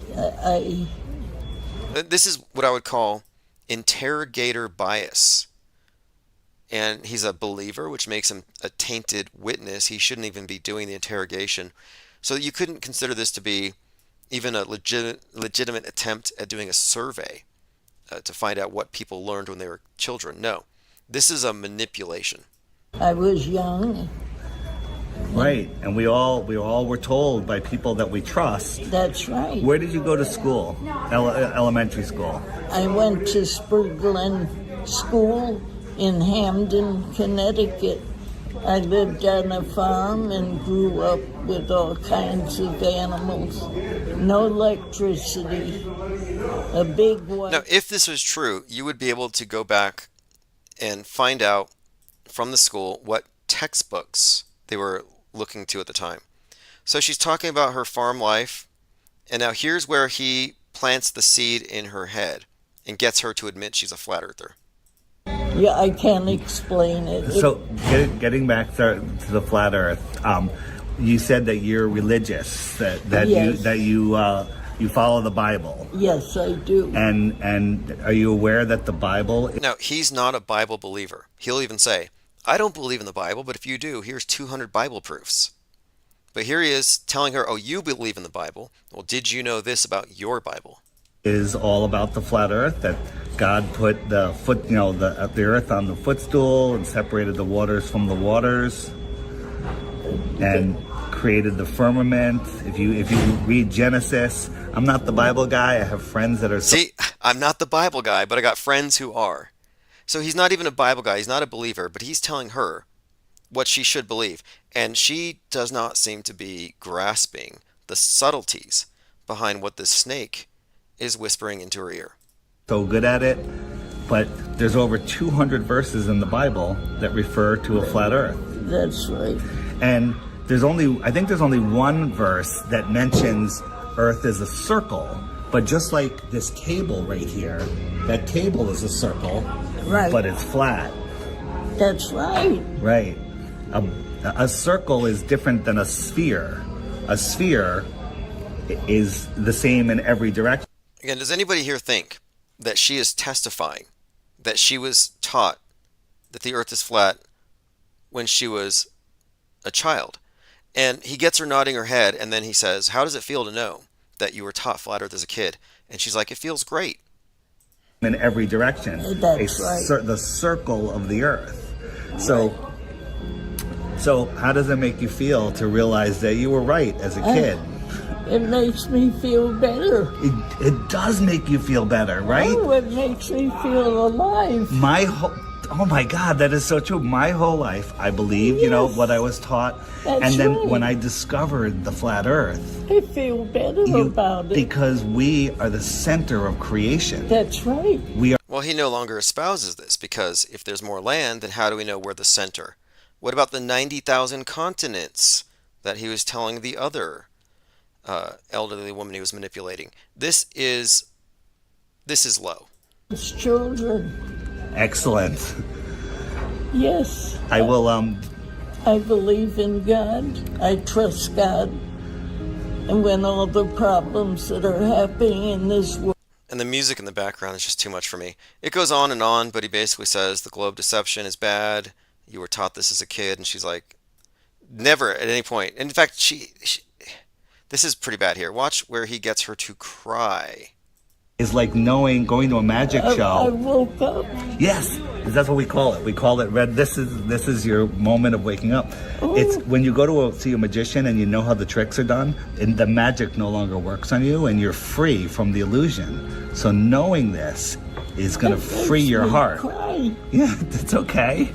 B: This is what I would call interrogator bias. and he's a believer, which makes him a tainted witness. He shouldn't even be doing the interrogation. So you couldn't consider this to be even a legitimate attempt at doing a survey to find out what people learned when they were children. No, this is a manipulation.
R: I was young.
I: Right, and we all were told by people that we trust.
R: That's right.
I: Where did you go to school? Elementary school.
R: I went to Spur Glen School in Hamden, Connecticut. I lived on a farm and grew up with all kinds of animals. No electricity. A big one.
B: Now, if this was true, you would be able to go back and find out from the school what textbooks they were looking to at the time. So she's talking about her farm life, and now here's where he plants the seed in her head and gets her to admit she's a flat earther.
R: Yeah, I can't explain it.
I: So getting back to the flat Earth, you said that you're religious, that
R: Yes.
I: you follow the Bible.
R: Yes, I do.
I: And are you aware that the Bible?
B: Now, he's not a Bible believer. He'll even say, I don't believe in the Bible, but if you do, here's 200 Bible proofs. But here he is telling her, oh, you believe in the Bible. Well, did you know this about your Bible?
I: Is all about the flat Earth, that God put the earth on the footstool and separated the waters from the waters and created the firmament. If you read Genesis, I'm not the Bible guy. I have friends that are.
B: See, I'm not the Bible guy, but I got friends who are. So he's not even a Bible guy. He's not a believer, but he's telling her what she should believe. And she does not seem to be grasping the subtleties behind what this snake is whispering into her ear.
I: So good at it, but there's over 200 verses in the Bible that refer to a flat Earth.
R: That's right.
I: And I think there's only one verse that mentions Earth as a circle, but just like this table right here, that table is a circle,
R: right,
I: but it's flat.
R: That's right.
I: Right. A circle is different than a sphere. A sphere is the same in every direction.
B: Again, does anybody here think that she is testifying that she was taught that the earth is flat when she was a child? And he gets her nodding her head, and then he says, how does it feel to know that you were taught flat earth as a kid? And she's like, it feels great.
I: In every direction.
R: That's right.
I: The circle of the earth. So how does it make you feel to realize that you were right as a kid?
R: It makes me feel better.
I: It does make you feel better, right?
R: Oh, it makes me feel alive.
I: Oh my God, that is so true. My whole life, I believe,
R: Yes.
I: what I was taught.
R: That's
I: and then
R: right.
I: when I discovered the flat earth.
R: I feel better about it.
I: Because we are the center of creation.
R: That's right.
B: Well, he no longer espouses this, because if there's more land, then how do we know we're the center? What about the 90,000 continents that he was telling the other elderly woman he was manipulating? This is low.
R: It's children.
I: Excellent.
R: Yes.
I: I will.
R: I believe in God. I trust God. And when all the problems that are happening in this world.
B: And the music in the background is just too much for me. It goes on, but he basically says the globe deception is bad. You were taught this as a kid, and she's like, never at any point. In fact, she this is pretty bad here. Watch where he gets her to cry.
I: Is like going to a magic show.
R: I woke up.
I: Yes, that's what we call it. We call it red. This is your moment of waking up.
R: Oh.
I: It's when you go to see a magician and you know how the tricks are done, and the magic no longer works on you, and you're free from the illusion. So knowing this is going to free your heart.
R: Cry.
I: Yeah, it's okay.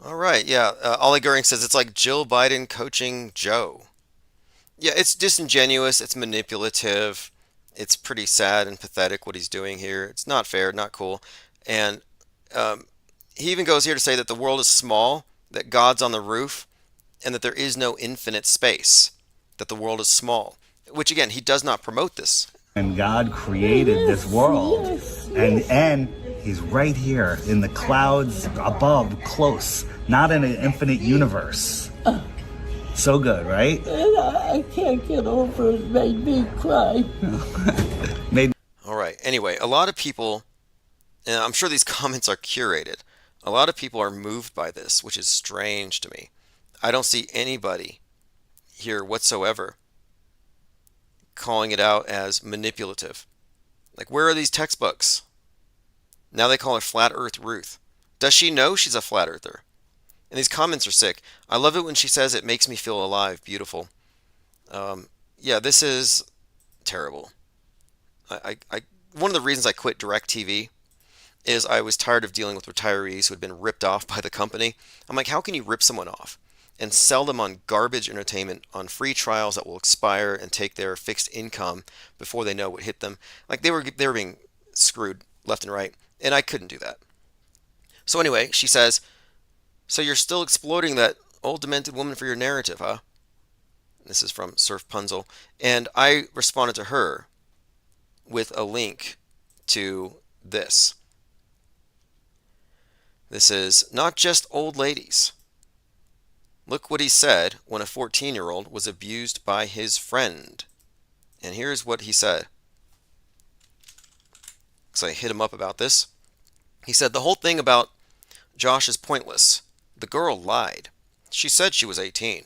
B: All right, yeah. Ollie Goering says it's like Jill Biden coaching Joe. Yeah, it's disingenuous. It's manipulative. It's pretty sad and pathetic what he's doing here. It's not fair, not cool. And he even goes here to say that the world is small, that God's on the roof, and that there is no infinite space, that the world is small. Which, again, he does not promote this.
I: And God created this world. And he's right here in the clouds above, close, not in an infinite universe. So good, right?
R: And I can't get over it. Made me cry.
B: All right. Anyway, a lot of people, and I'm sure these comments are curated, A lot of people are moved by this, which is strange to me. I don't see anybody here whatsoever calling it out as manipulative. Like, where are these textbooks? Now they call her Flat Earth Ruth. Does she know she's a flat earther? And these comments are sick. I love it when she says it makes me feel alive. Beautiful. Yeah, this is terrible. One of the reasons I quit DirecTV is I was tired of dealing with retirees who had been ripped off by the company. I'm like, how can you rip someone off and sell them on garbage entertainment on free trials that will expire and take their fixed income before they know what hit them? Like, they were being screwed left and right, and I couldn't do that. So anyway, she says, so you're still exploiting that old demented woman for your narrative, huh? This is from Surf Punzel. And I responded to her with a link to this. This is not just old ladies. Look what he said when a 14-year-old was abused by his friend. And here's what he said. So I hit him up about this. He said, the whole thing about Josh is pointless. The girl lied. She said she was 18.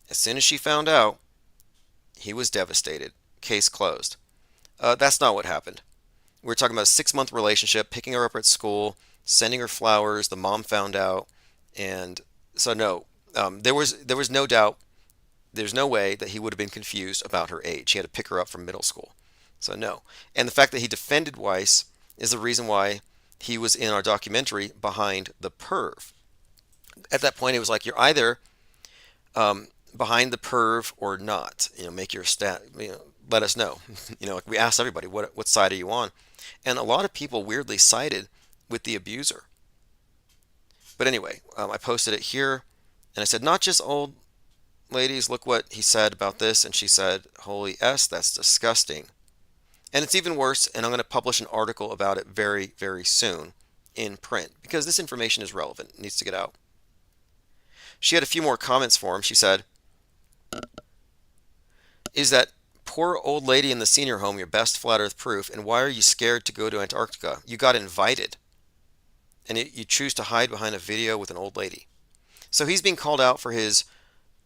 B: As soon as she found out, he was devastated. Case closed. That's not what happened. We were talking about a 6-month relationship, picking her up at school, sending her flowers. The mom found out, and so no, there was no doubt. There's no way that he would have been confused about her age. He had to pick her up from middle school. So no. And the fact that he defended Weiss is the reason why he was in our documentary Behind the Perv. At that point, it was like, you're either behind the perv or not. Make your let us know. Like we asked everybody, what side are you on? And a lot of people weirdly sided with the abuser. But anyway, I posted it here, and I said, not just old ladies, look what he said about this. And she said, holy S, that's disgusting. And it's even worse, and I'm going to publish an article about it very, very soon in print, because this information is relevant. It needs to get out. She had a few more comments for him. She said, is that poor old lady in the senior home your best flat earth proof, and why are you scared to go to Antarctica? You got invited, and you choose to hide behind a video with an old lady. So he's being called out for his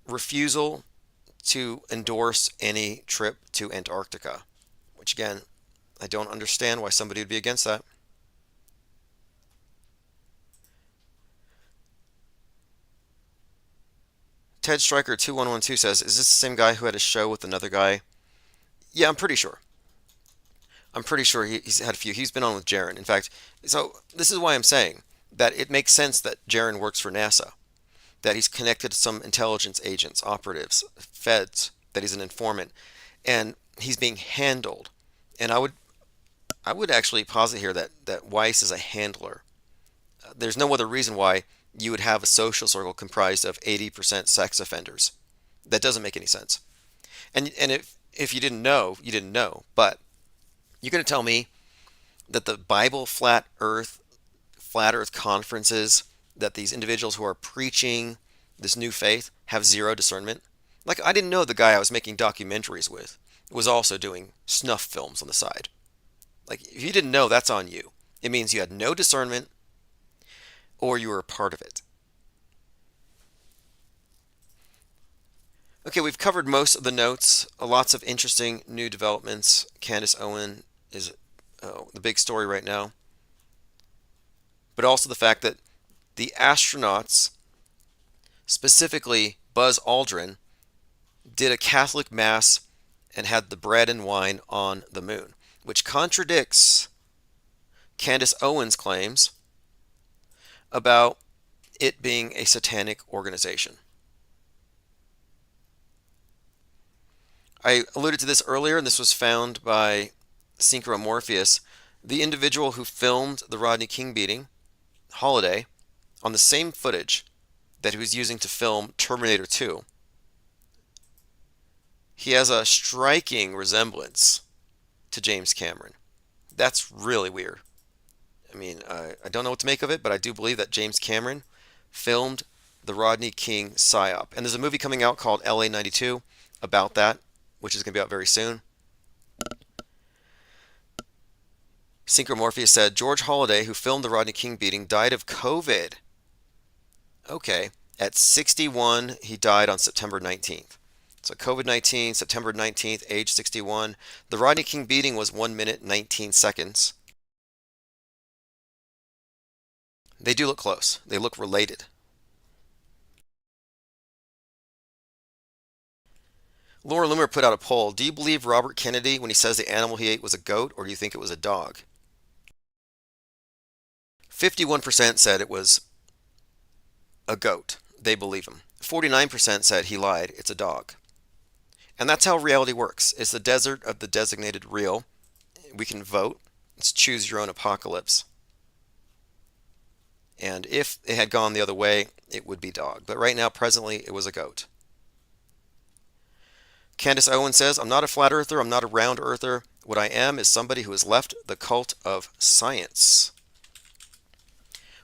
B: refusal to endorse any trip to Antarctica, which again, I don't understand why somebody would be against that. Ted Stryker 2112 says, is this the same guy who had a show with another guy? Yeah, I'm pretty sure. He's had a few. He's been on with Jaron. In fact, so this is why I'm saying that it makes sense that Jaron works for NASA, that he's connected to some intelligence agents, operatives, feds, that he's an informant, and he's being handled. And I would actually posit here that Weiss is a handler. There's no other reason why you would have a social circle comprised of 80% sex offenders. That doesn't make any sense. And if you didn't know, you didn't know. But you're going to tell me that the Bible flat earth conferences, that these individuals who are preaching this new faith have zero discernment? Like, I didn't know the guy I was making documentaries with was also doing snuff films on the side. Like, if you didn't know, that's on you. It means you had no discernment, or you were a part of it. Okay, we've covered most of the notes. Lots of interesting new developments. Candace Owen is the big story right now. But also the fact that the astronauts, specifically Buzz Aldrin, did a Catholic Mass and had the bread and wine on the moon, which contradicts Candace Owens' claims about it being a satanic organization. I alluded to this earlier, and this was found by Synchromorpheus. The individual who filmed the Rodney King beating, Holiday, on the same footage that he was using to film Terminator 2, he has a striking resemblance to James Cameron. That's really weird. I mean, I don't know what to make of it, but I do believe that James Cameron filmed the Rodney King psyop. And there's a movie coming out called LA 92 about that, which is going to be out very soon. Synchromorpheus said George Holliday, who filmed the Rodney King beating, died of COVID. Okay. At 61, he died on September 19th. So COVID-19, September 19th, age 61. The Rodney King beating was 1 minute, 19 seconds. They do look close. They look related. Laura Loomer put out a poll. Do you believe Robert Kennedy when he says the animal he ate was a goat, or do you think it was a dog? 51% said it was a goat. They believe him. 49% said he lied. It's a dog. And that's how reality works. It's the desert of the designated real. We can vote. It's choose your own apocalypse. And if it had gone the other way, it would be dog. But right now, presently, it was a goat. Candace Owen says, I'm not a flat earther. I'm not a round earther. What I am is somebody who has left the cult of science.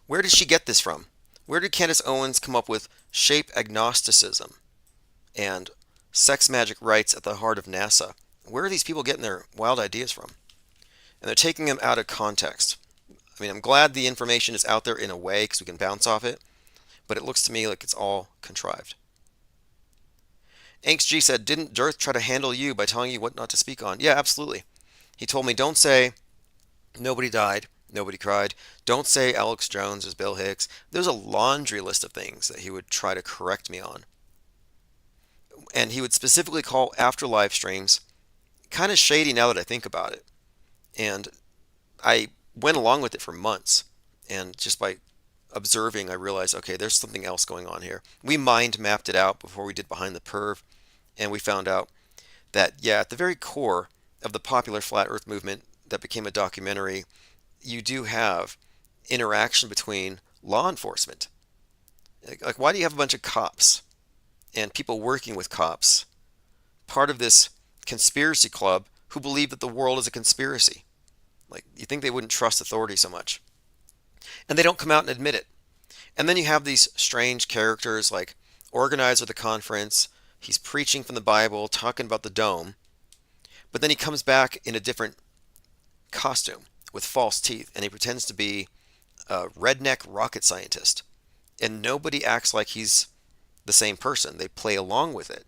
B: Where did she get this from? Where did Candace Owens come up with shape agnosticism and sex magic rights at the heart of NASA? Where are these people getting their wild ideas from? And they're taking them out of context. I mean, I'm glad the information is out there in a way because we can bounce off it, but it looks to me like it's all contrived. Angst G said, didn't Dearth try to handle you by telling you what not to speak on? Yeah, absolutely. He told me, don't say nobody died, nobody cried. Don't say Alex Jones is Bill Hicks. There's a laundry list of things that he would try to correct me on. And he would specifically call after live streams kind of shady now that I think about it. And I went along with it for months. And just by observing, I realized, okay, there's something else going on here. We mind mapped it out before we did Behind the Perv. And we found out that, yeah, at the very core of the popular flat earth movement that became a documentary, you do have interaction between law enforcement. Like, why do you have a bunch of cops and people working with cops, part of this conspiracy club who believe that the world is a conspiracy? Like, you think they wouldn't trust authority so much. And they don't come out and admit it. And then you have these strange characters like organizer of the conference. He's preaching from the Bible, talking about the dome. But then he comes back in a different costume with false teeth, and he pretends to be a redneck rocket scientist. And nobody acts like he's the same person. They play along with it.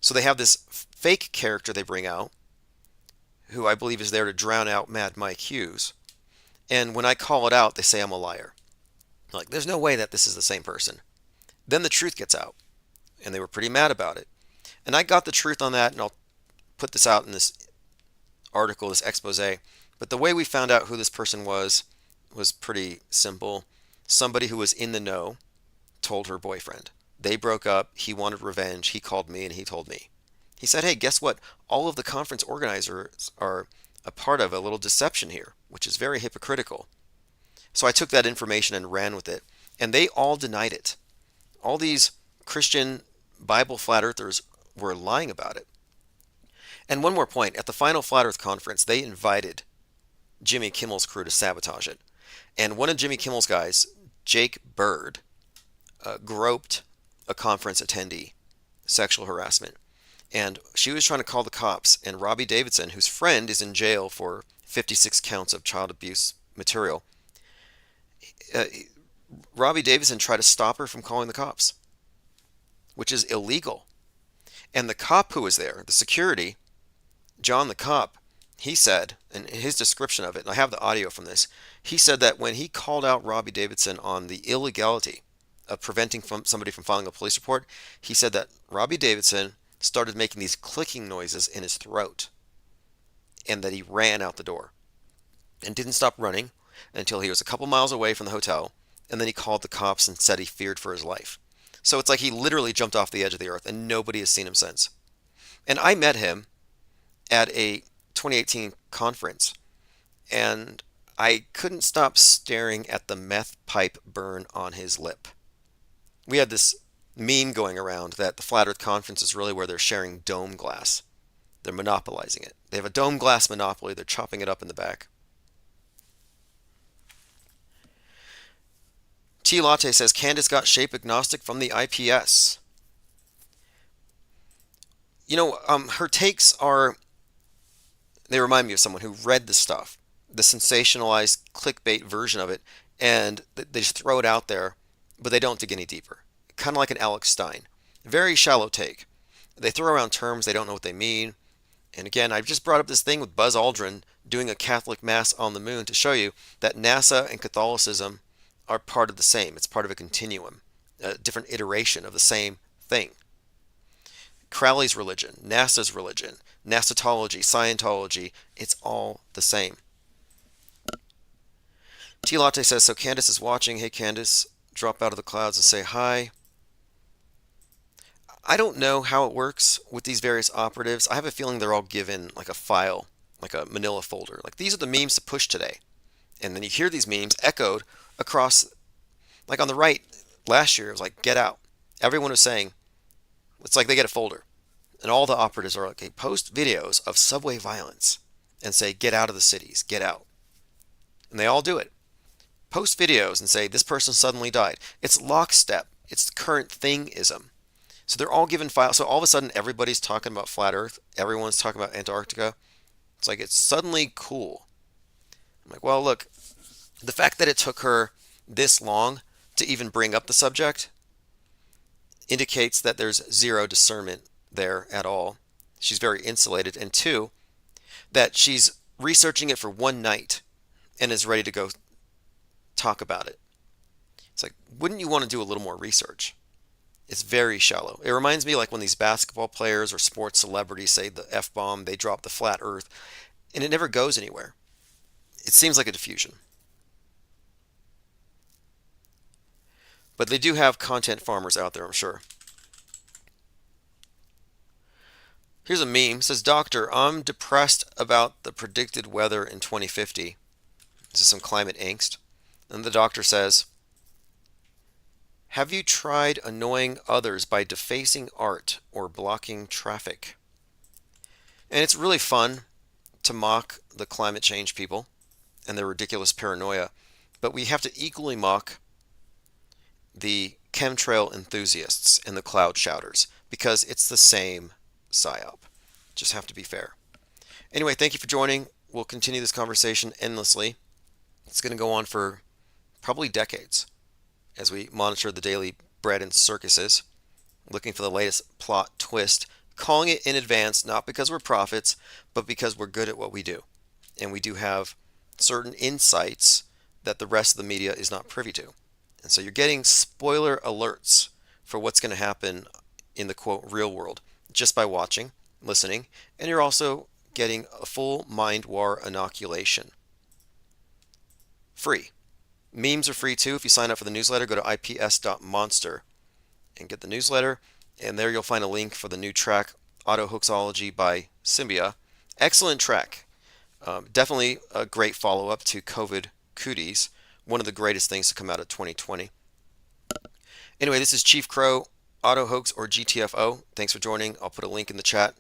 B: So they have this fake character they bring out, who I believe is there to drown out Mad Mike Hughes. And when I call it out, they say I'm a liar. Like, there's no way that this is the same person. Then the truth gets out. And they were pretty mad about it. And I got the truth on that, and I'll put this out in this article, this expose. But the way we found out who this person was pretty simple. Somebody who was in the know told her boyfriend. They broke up. He wanted revenge. He called me and he told me. He said, hey, guess what? All of the conference organizers are a part of a little deception here, which is very hypocritical. So I took that information and ran with it. And they all denied it. All these Christian Bible flat earthers were lying about it. And one more point. At the final Flat Earth conference, they invited Jimmy Kimmel's crew to sabotage it. And one of Jimmy Kimmel's guys, Jake Bird, groped a conference attendee, sexual harassment. And she was trying to call the cops. And Robbie Davidson, whose friend is in jail for 56 counts of child abuse material, Robbie Davidson tried to stop her from calling the cops, which is illegal. And the cop who was there, the security, John the cop, he said, in his description of it, and I have the audio from this, he said that when he called out Robbie Davidson on the illegality of preventing somebody from filing a police report, he said that Robbie Davidson started making these clicking noises in his throat and that he ran out the door and didn't stop running until he was a couple miles away from the hotel, and then he called the cops and said he feared for his life. So it's like he literally jumped off the edge of the earth, and nobody has seen him since. And I met him at a 2018 conference, and I couldn't stop staring at the meth pipe burn on his lip. We had this meme going around that the Flat Earth Conference is really where they're sharing dome glass. They're monopolizing it. They have a dome glass monopoly. They're chopping it up in the back. T Latte says Candace got shape agnostic from the IPS. You know, her takes are, they remind me of someone who read the stuff the sensationalized clickbait version of it, and they just throw it out there, but they don't dig any deeper. Kind of like an Alex Stein. Very shallow take. They throw around terms, they don't know what they mean. And again, I've just brought up this thing with Buzz Aldrin doing a Catholic Mass on the moon to show you that NASA and Catholicism are part of the same. It's part of a continuum, a different iteration of the same thing. Crowley's religion, NASA's religion, NASAtology, Scientology, it's all the same. T Latte says, so Candace is watching. Hey Candace, drop out of the clouds and say hi. I don't know how it works with these various operatives. I have a feeling they're all given like a file, like a manila folder. Like these are the memes to push today. And then you hear these memes echoed across, like on the right last year, it was like, get out. Everyone was saying, it's like they get a folder. And all the operatives are like, okay, post videos of subway violence and say, get out of the cities, get out. And they all do it. Post videos and say, this person suddenly died. It's lockstep. It's current thingism. So they're all given files. So all of a sudden, everybody's talking about flat Earth. Everyone's talking about Antarctica. It's like it's suddenly cool. I'm like, well, look, the fact that it took her this long to even bring up the subject indicates that there's zero discernment there at all. She's very insulated. And two, that she's researching it for one night and is ready to go talk about it. It's like, wouldn't you want to do a little more research? It's very shallow. It reminds me like when these basketball players or sports celebrities say the F-bomb, they drop the flat Earth, and it never goes anywhere. It seems like a diffusion. But they do have content farmers out there, I'm sure. Here's a meme. It says, Doctor, I'm depressed about the predicted weather in 2050. This is some climate angst. And the doctor says, have you tried annoying others by defacing art or blocking traffic? And it's really fun to mock the climate change people and their ridiculous paranoia, but we have to equally mock the chemtrail enthusiasts and the cloud shouters because it's the same psyop. Just have to be fair. Anyway, thank you for joining. We'll continue this conversation endlessly. It's going to go on for probably decades as we monitor the daily bread and circuses, looking for the latest plot twist, calling it in advance, not because we're prophets, but because we're good at what we do. And we do have certain insights that the rest of the media is not privy to. And so you're getting spoiler alerts for what's going to happen in the quote real world just by watching, listening, and you're also getting a full Mind War inoculation. Free. Memes are free too. If you sign up for the newsletter, go to ips.monster and get the newsletter. And there you'll find a link for the new track, Autohoaxology by Symbia. Excellent track. Definitely a great follow-up to COVID Cooties. One of the greatest things to come out of 2020. Anyway, this is Chief Crow, Auto Hoax or GTFO. Thanks for joining. I'll put a link in the chat.